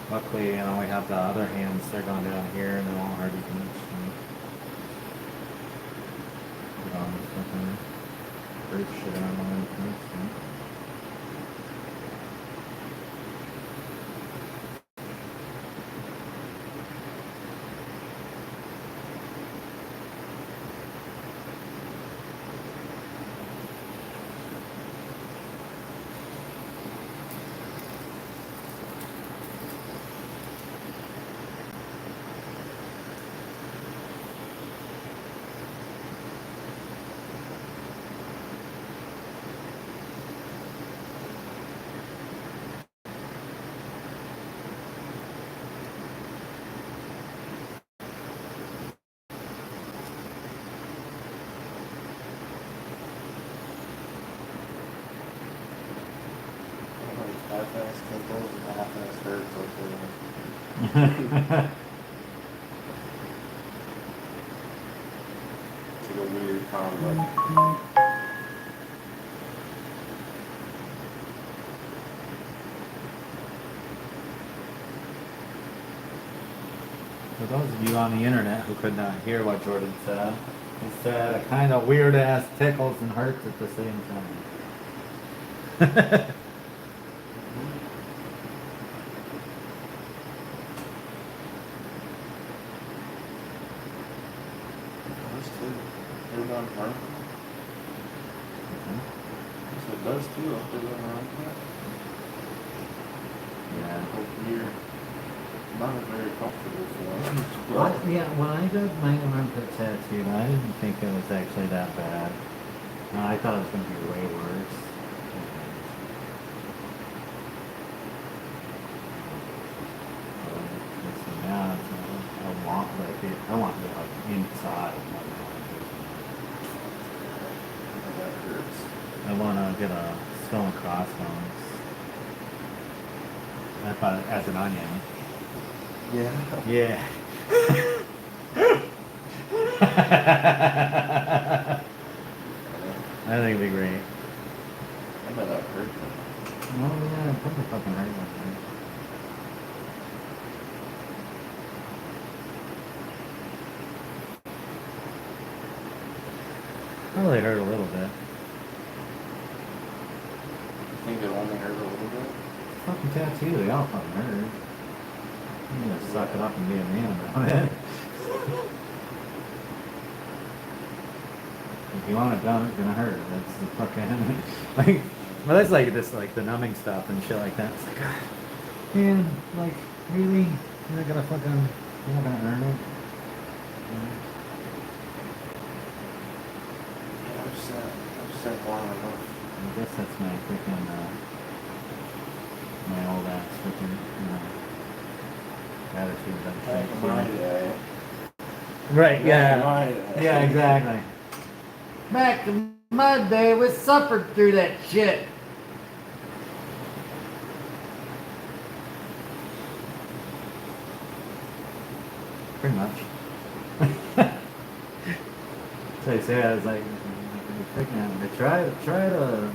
Speaker 1: Luckily, you know, we have the other hands, they're going down here and they won't hardly reach. Put on this fucking break shit on my face.
Speaker 2: Half-ass tickles and half-ass hurts okay. It's like a weird combo.
Speaker 1: For those of you on the internet who could not hear what Jordan said, he said a kind of weird ass tickles and hurts at the same time.
Speaker 2: does too, up there around here.
Speaker 1: Yeah.
Speaker 2: Like you're not very comfortable for it.
Speaker 1: What? Yeah, when I got my armpit tattooed, I didn't think it was actually that bad. I thought it was going to be way worse. Now I want like it. I want it like inside.
Speaker 2: That hurts.
Speaker 1: I want to get a skull and crossbones. I thought as an onion.
Speaker 2: Yeah.
Speaker 1: Yeah. I think it'd be great.
Speaker 2: I bet that hurt.
Speaker 1: Oh yeah, it probably fucking hurt one time. Probably hurt a little bit.
Speaker 2: I think it only hurt a little bit.
Speaker 1: Fucking tattoo, they all fucking hurt. You gotta suck it up and be a man about it. If you want it done, it's gonna hurt. That's the fucking like. Well, that's like this, like the numbing stuff and shit like that. It's like, God, man, like really, you're not gonna fucking, you're not gonna earn it.
Speaker 2: Yeah, I've said long enough.
Speaker 1: I guess that's my freaking, my old ass freaking, attitude. That
Speaker 2: Back in my day.
Speaker 1: Right,
Speaker 2: Back in
Speaker 1: yeah.
Speaker 2: my day.
Speaker 1: Yeah, exactly. Back in my day, we suffered through that shit. Pretty much. So I say, I was like, freaking, I try to,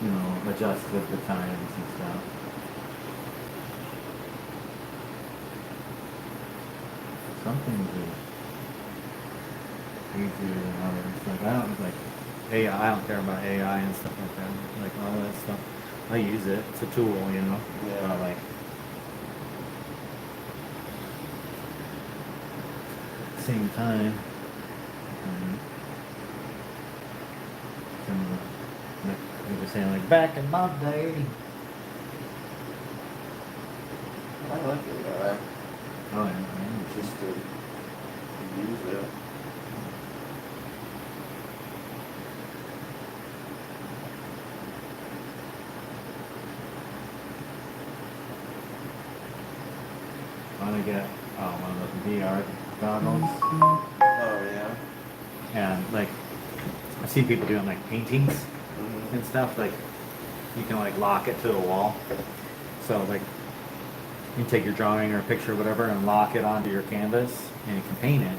Speaker 1: you know, adjust with the times and stuff. Some things are easier than others. Like I don't like AI. I don't care about AI and stuff like that. Like all that stuff, I use it. It's a tool, you know.
Speaker 2: Yeah.
Speaker 1: But like same time, some of the, like you were saying, like back in my day.
Speaker 2: I like it, guy.
Speaker 1: Oh yeah.
Speaker 2: Just to use it.
Speaker 1: I want to get one of those VR goggles.
Speaker 2: Oh yeah.
Speaker 1: And like I've seen people doing like paintings
Speaker 2: Mm-hmm.
Speaker 1: and stuff. Like you can like lock it to the wall. So like you take your drawing or picture or whatever and lock it onto your canvas and you can paint it.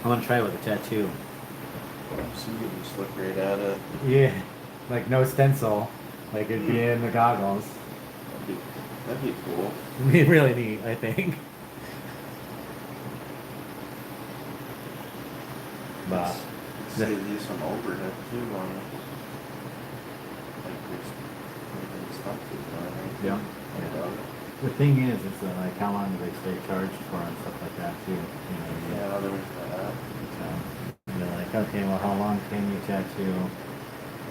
Speaker 1: I want to try it with a tattoo.
Speaker 2: So you can just look right at it.
Speaker 1: Yeah, like no stencil. Like it'd be in the goggles.
Speaker 2: That'd be cool.
Speaker 1: It'd be really neat, I think. But
Speaker 2: Save you some overhead too on it. Like there's stuff to do, I think.
Speaker 1: yeah. The thing is that like how long do they stay charged for and stuff like that too? You know what I mean?
Speaker 2: Yeah, there's that.
Speaker 1: So they're like, okay, well, how long can you tattoo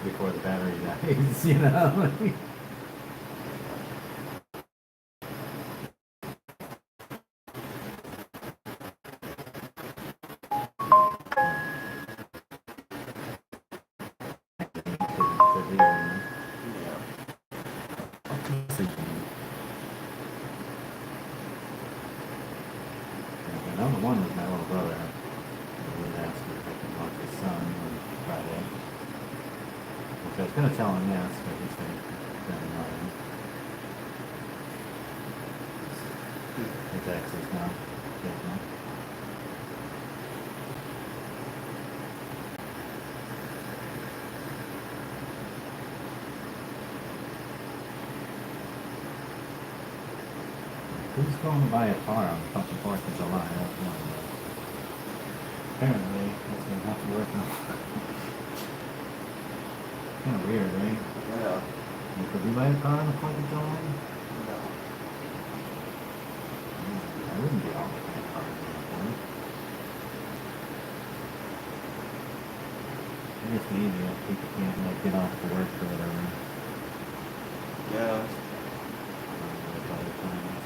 Speaker 1: before the battery dies? You know.
Speaker 2: Yeah.
Speaker 1: Number one was my little brother. I would ask if I could watch his son on Friday. Which I was going to tell him yes, but he said very annoying. His ex is now dead now. Who's going to buy a car on the fucking 4th of July? I don't know. Apparently, that's going to have to work now. Kind of weird, right?
Speaker 2: Yeah.
Speaker 1: Like, could you buy a car on the 4th of July?
Speaker 2: No.
Speaker 1: I wouldn't be all buying a car on the 4th. I just easy if people can't like get off to work or whatever.
Speaker 2: Yeah.
Speaker 1: Like other times.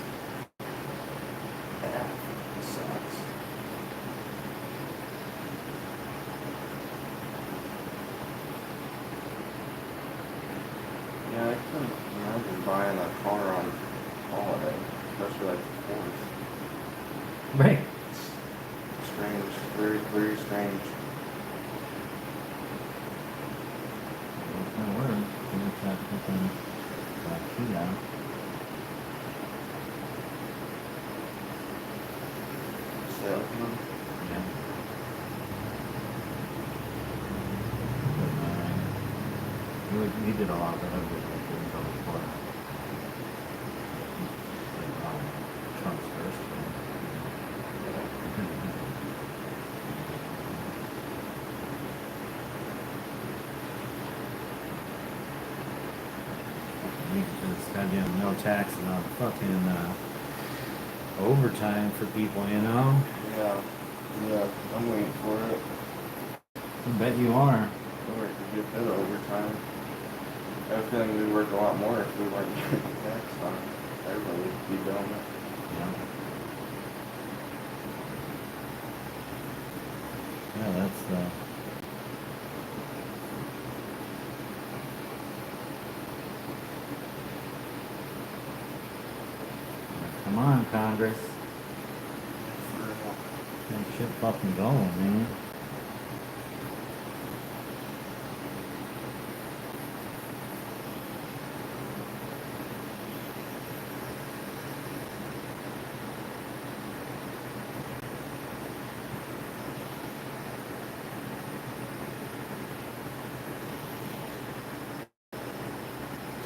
Speaker 2: Yeah. It sucks. Yeah, I couldn't imagine buying a car on holiday, especially like the 4th.
Speaker 1: Right.
Speaker 2: Strange, very, very strange.
Speaker 1: It's gonna work. We're gonna try to put them key out.
Speaker 2: Salesman.
Speaker 1: Yeah. He did a lot of the heavy lifting before. Like, Trump's first. You just goddamn no taxes on fucking overtime for people, you know?
Speaker 2: Yeah. Yeah. I'm waiting for it.
Speaker 1: I bet you are.
Speaker 2: I work a good bit of overtime. I have a feeling we'd work a lot more if we weren't getting taxed on it. Everybody would be doing it.
Speaker 1: Yeah. Yeah, that's come on, Congress. That shit fucking going, man.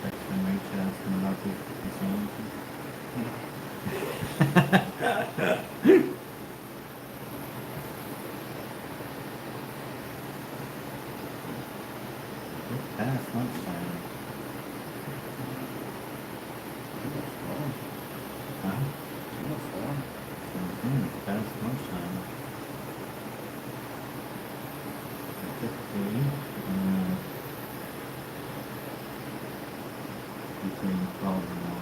Speaker 1: Text and reach asking about the consumption. It's past lunchtime. Huh? It's past lunchtime. 15, between 12 and 1.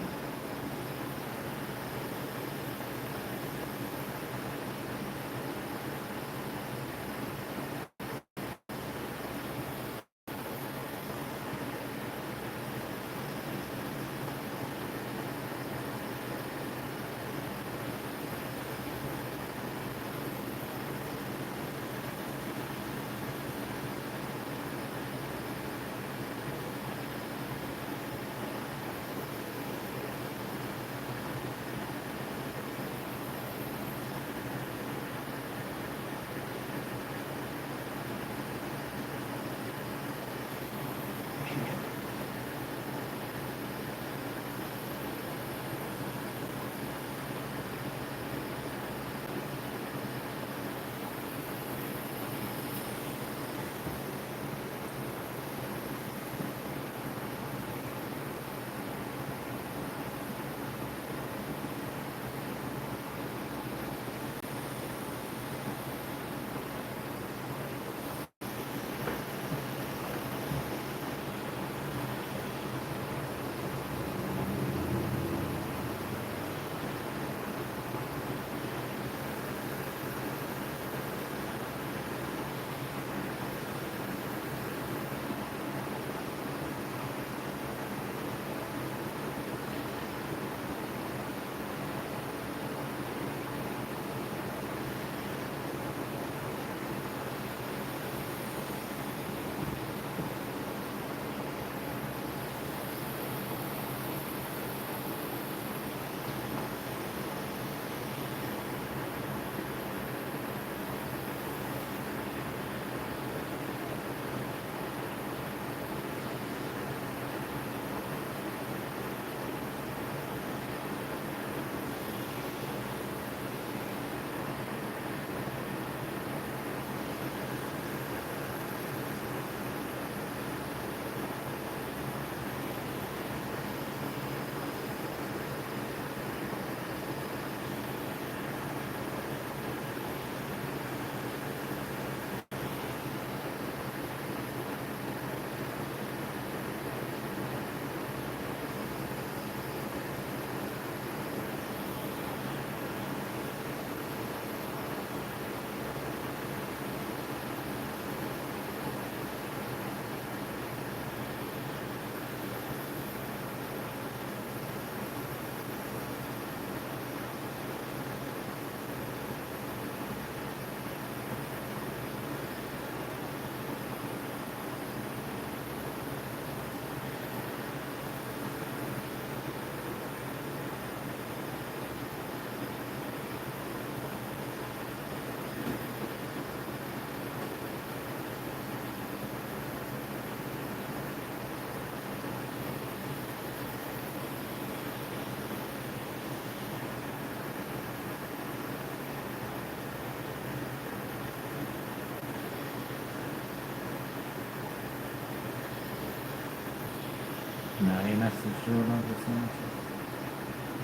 Speaker 1: No, you messaged you about this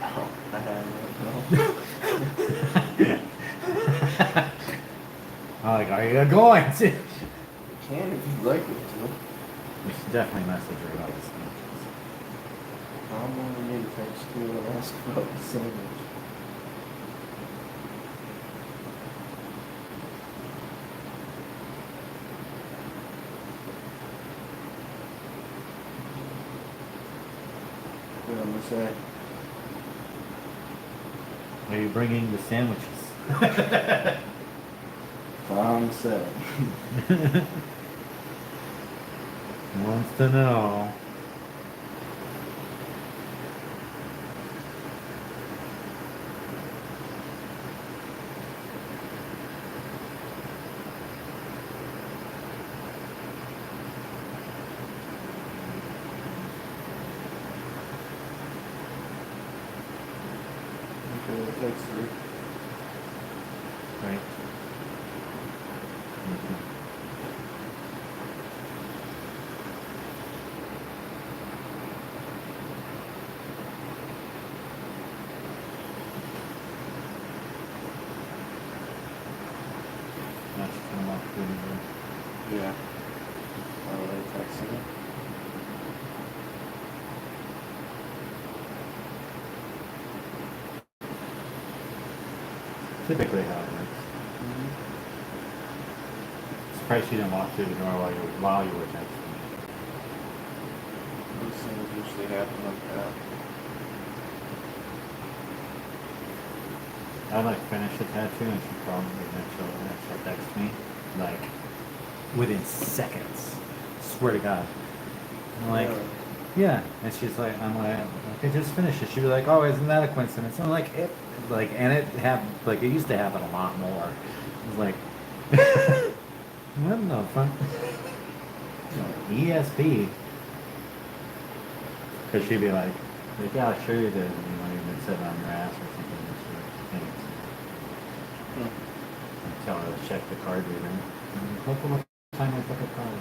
Speaker 2: No, I haven't. No.
Speaker 1: I'm like, are you going to?
Speaker 2: You can if you'd like me to.
Speaker 1: We should definitely message her about this sandwiches.
Speaker 2: I'm gonna need to text you and ask about the sandwich. What I'm gonna say?
Speaker 1: Are you bringing the sandwiches?
Speaker 2: I'm saying.
Speaker 1: Wants to know.
Speaker 2: Okay, text her.
Speaker 1: Right. Mhm. Now she's gonna walk through the door.
Speaker 2: Yeah. Already texting her.
Speaker 1: Typically how it works. Surprised she didn't walk through the door while you were texting.
Speaker 2: These things usually happen like that.
Speaker 1: I like finish the tattoo and she called me and she'll text me like within seconds. Swear to God. I'm like, yeah. And she's like, I'm like, okay, just finish it. She'd be like, oh, isn't that a coincidence? I'm like, and it happened, like, it used to happen a lot more. It was like, what the fuck? ESP. Because she'd be like, yeah, I'll show you the, you've been sitting on your ass or something. And she would think, I'd tell her to check the card reader. And look what time I took a card.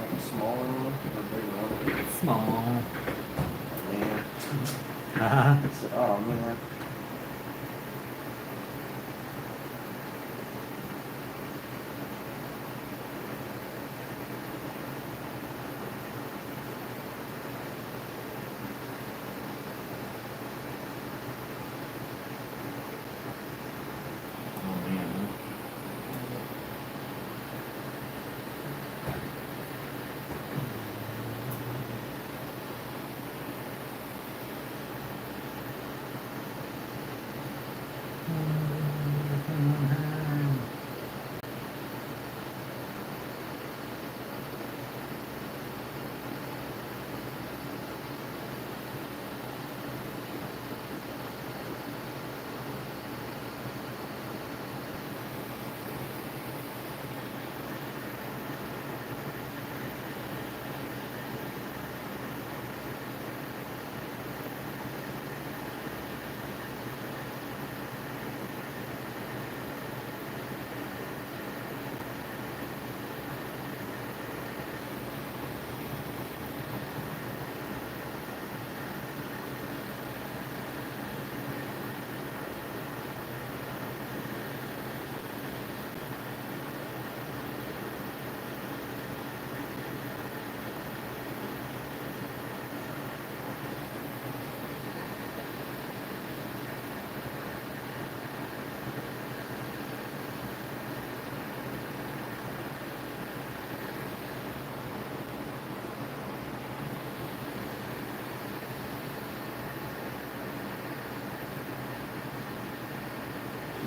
Speaker 2: Like a smaller one or a bigger one?
Speaker 1: Small.
Speaker 2: Oh, man.
Speaker 1: Uh-huh.
Speaker 2: Oh, man.
Speaker 1: Oh, man.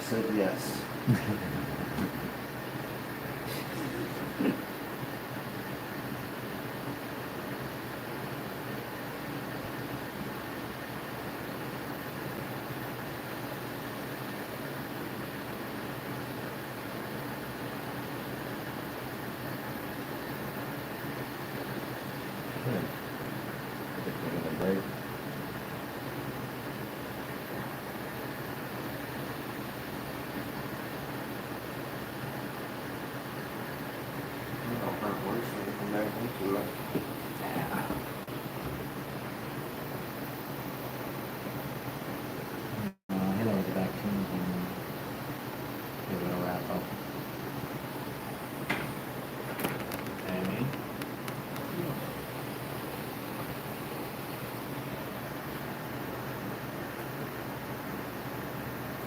Speaker 2: said yes.
Speaker 1: Good. Taking a break.
Speaker 2: I'll hurt worse when you come back into it.
Speaker 1: Yeah. He'll get back to him and give it a wrap up. Amy?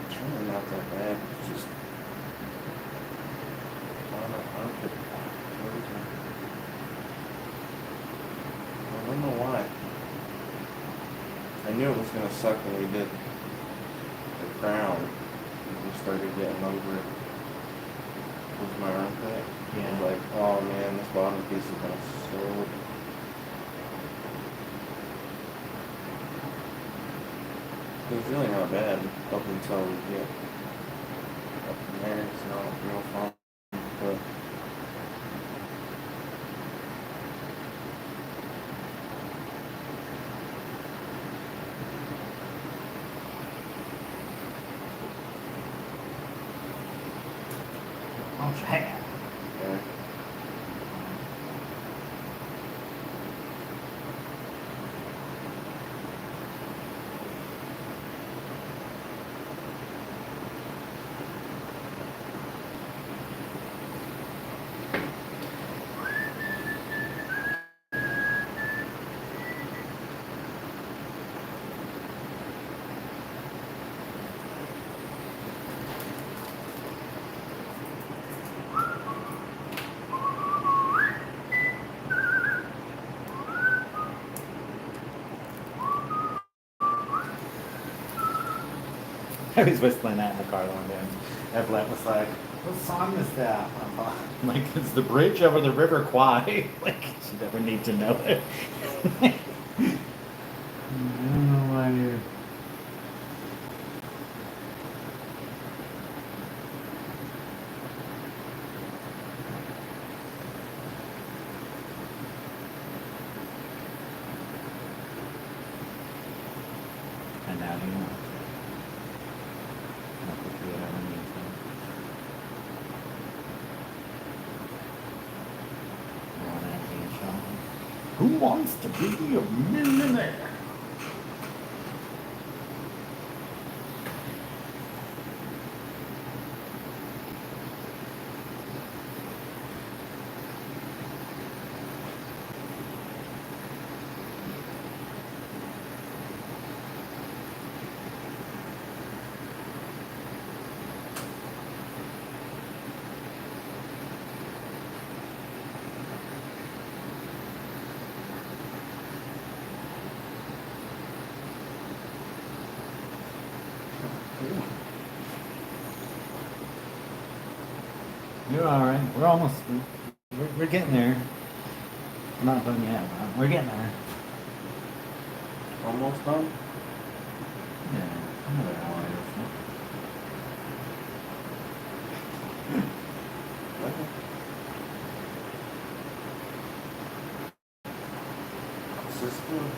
Speaker 2: It's really not that bad. It's just on the armpit. I don't know why. I knew it was gonna suck when we did the crown. We started getting over it with my armpit. I
Speaker 1: Yeah.
Speaker 2: was like, oh man, this bottom piece is gonna so. It was really not bad up until we get up from there. It's not real fun, but
Speaker 1: Oh, yeah.
Speaker 2: yeah.
Speaker 1: I was whistling that in the car one day. Evelyn was like, what song is that? I'm like, it's the bridge over the River Kwai. Like, she never need to know it. I don't know why you... And now you know. Not that you would ever need to. You want to be a shaman? Who wants to be a millionaire? You're all right. We're almost. We're getting there. I'm not done yet. But we're getting there.
Speaker 2: Almost done?
Speaker 1: Yeah, another hour or so.
Speaker 2: Okay. This is good.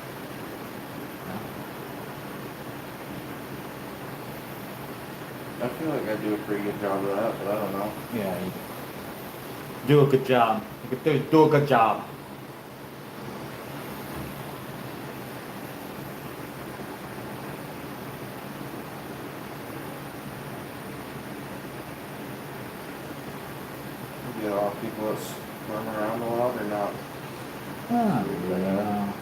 Speaker 2: I feel like I do a pretty good job of that, but I don't know.
Speaker 1: Yeah, you do a good job. You could do a good job.
Speaker 2: You get all people that run around a lot or not?
Speaker 1: Ah, yeah.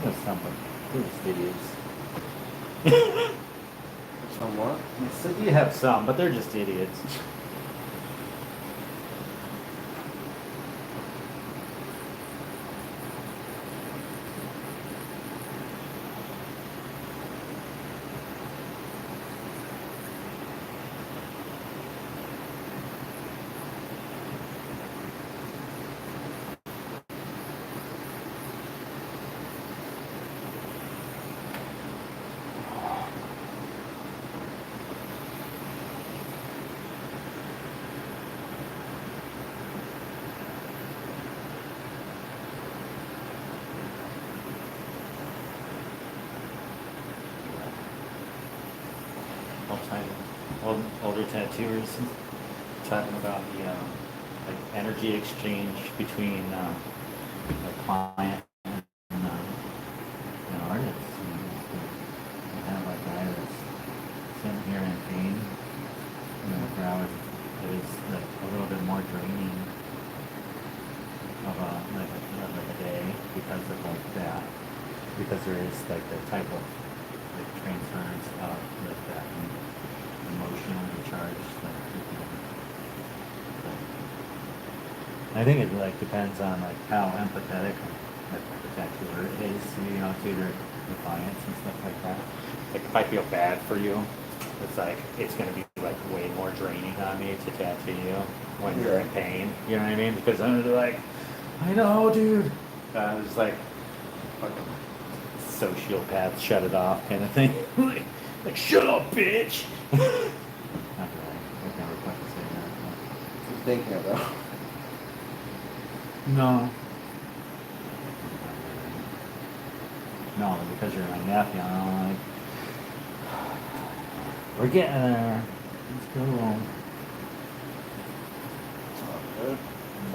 Speaker 1: There's something. They're just idiots.
Speaker 2: Somewhat.
Speaker 1: So you have some, but they're just idiots. older tattooers talking about the like energy exchange between the client and artists. You have a guy that's sitting here in pain, for hours. It is like a little bit more draining of a day because of like that, because there is like the type of like transference of like that emotionally charged I think it like depends on like how empathetic like, the tattooer is, to the clients and stuff like that. Like if I feel bad for you, it's like it's gonna be like way more draining on me to tattoo you when you're in pain. You know what I mean? Because I'm like, I know, dude. It's like fucking sociopath, shut it off kind of thing. like shut up, bitch. Not really. I never fucking say that.
Speaker 2: Just thinking about.
Speaker 1: No. No, because you're my nephew, I'm like, we're getting there. Let's go.
Speaker 2: It's all good.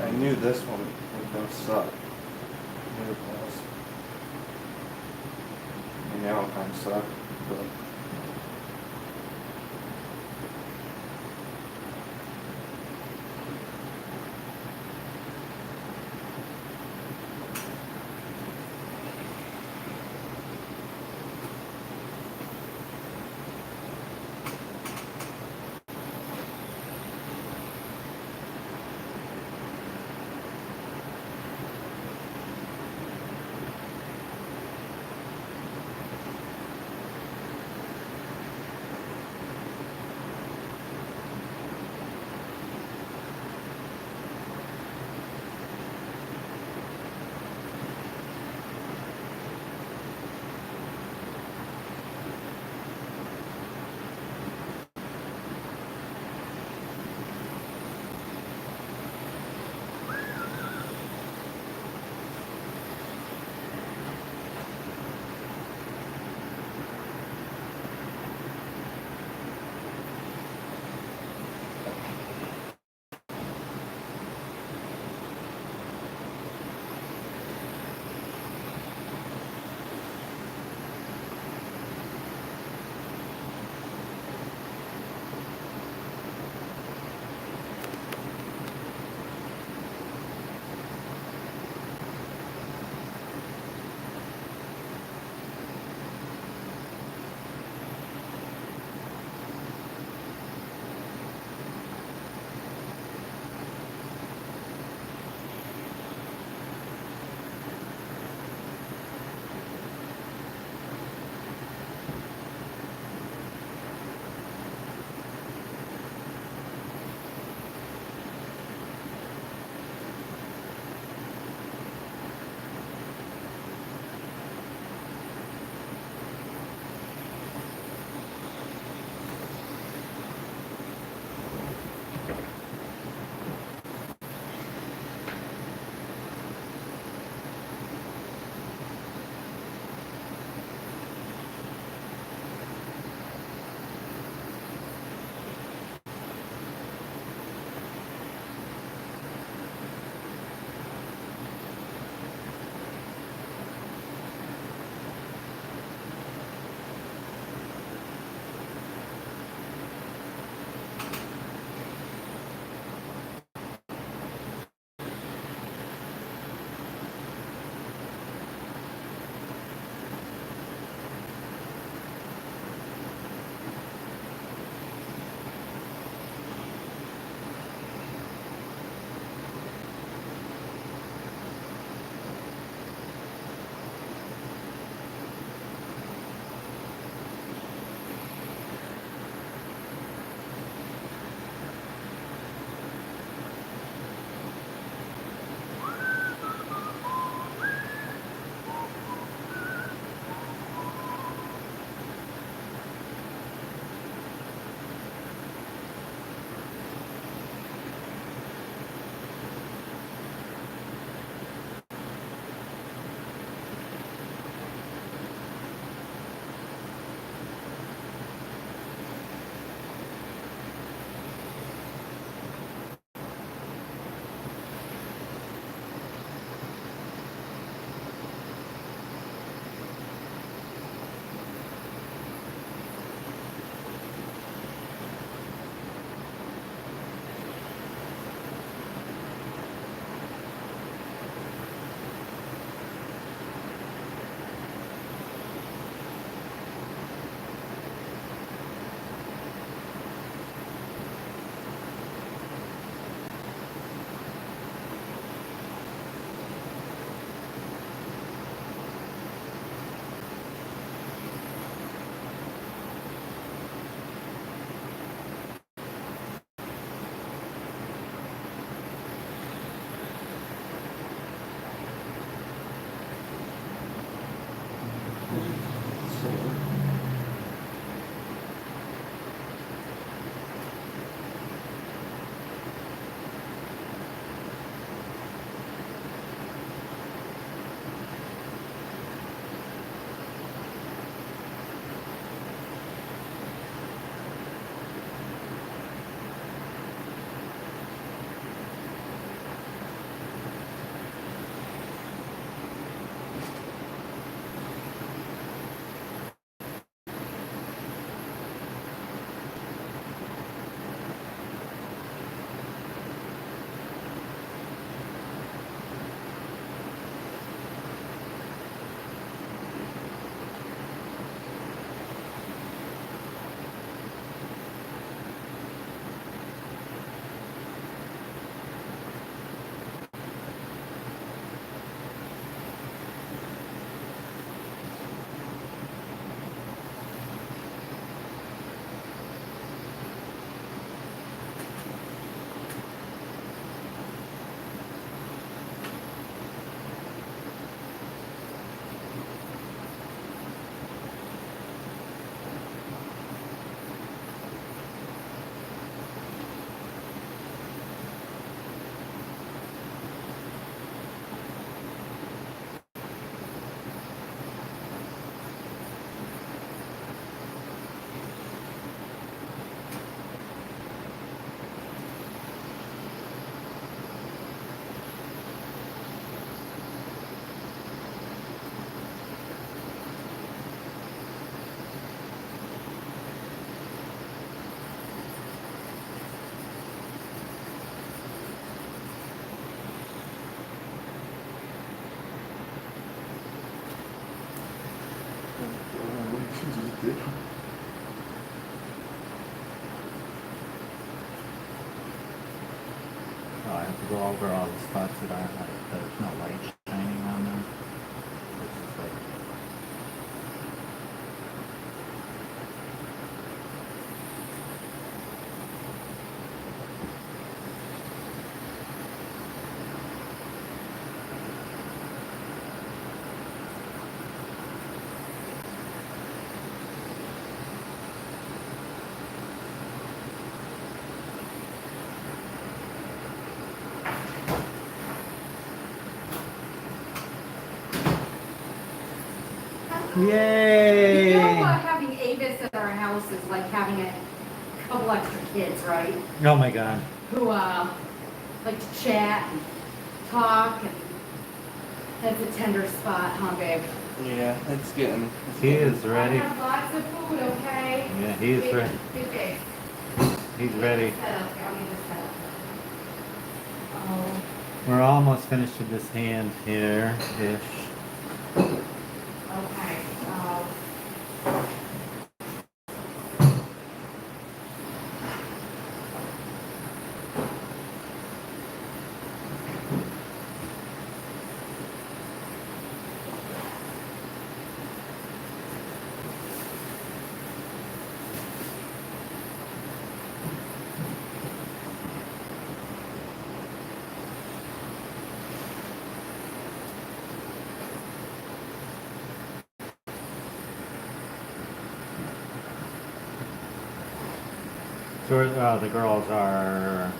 Speaker 2: I knew this one was gonna suck. I knew it was. And now it kind of sucked, but.
Speaker 1: Oh, I have to go over all the spots that are like, there's no light shining on them. Which is like, yay!
Speaker 3: You know having Avis at our house is like having a couple extra kids, right?
Speaker 1: Oh my god.
Speaker 3: Who like to chat and talk, and that's a tender spot, huh, babe?
Speaker 2: Yeah, it's getting.
Speaker 1: He is
Speaker 3: I
Speaker 1: ready.
Speaker 3: have lots of food, okay?
Speaker 1: Yeah, he is ready.
Speaker 3: Okay.
Speaker 1: He's ready.
Speaker 3: Set up here. I'll get this set up. Oh.
Speaker 1: We're almost finished with this hand here, ish.
Speaker 3: Okay.
Speaker 1: So the girls are,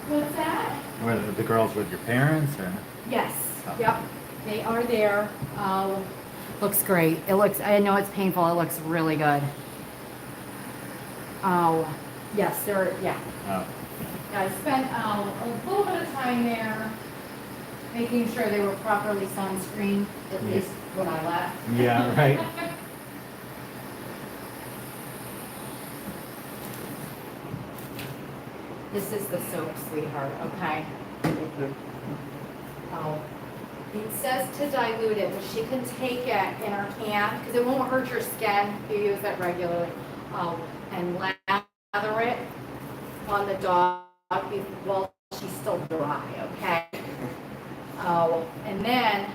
Speaker 3: What's that?
Speaker 1: were the girls with your parents or?
Speaker 3: Yes.
Speaker 1: Oh.
Speaker 3: Yep. They are there. Looks great. It looks. I know it's painful. It looks really good. Oh, yes. They're. Yeah.
Speaker 1: Oh.
Speaker 3: I spent a little bit of time there, making sure they were properly sunscreened. At
Speaker 1: Yeah.
Speaker 3: least when I left.
Speaker 1: Yeah, right.
Speaker 3: This is the soap, sweetheart. Okay. Oh. It says to dilute it, but she can take it in her hand because it won't hurt your skin if you use it regularly. And lather it on the dog while she's still dry, okay? And then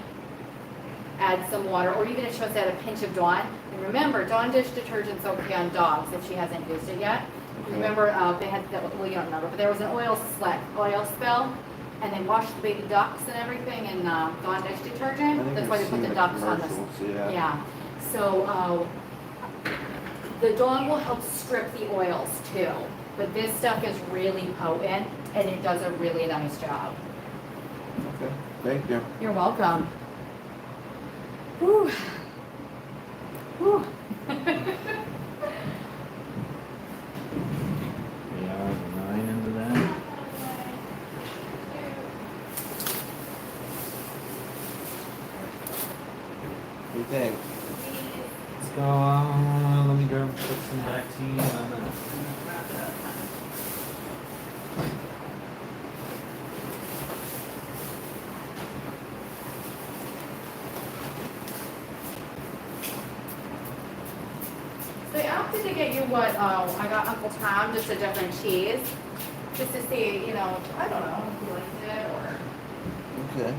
Speaker 3: add some water, or even it shows that a pinch of Dawn. And remember, Dawn dish detergent's okay on dogs if she hasn't used it yet. Remember, they had, well, you don't remember, but there was an oil spill, and they washed the baby ducks and everything in Dawn dish detergent. That's why they put the ducks on this. Yeah. So the Dawn will help strip the oils too, but this stuff is really potent, and it does a really nice job.
Speaker 2: Okay, thank you.
Speaker 3: You're welcome. Whew. Whew.
Speaker 1: 3 hours and 9 into that.
Speaker 2: What do you think?
Speaker 1: Let's go, let me go put some back tea on the.
Speaker 3: They opted to get you what I got Uncle Tom, just a different cheese, just to see, you know, I don't know if you liked it or.
Speaker 2: Okay.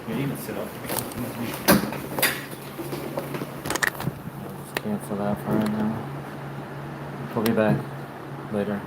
Speaker 1: You can even sit up. I'll just cancel that for right now. We'll be back later.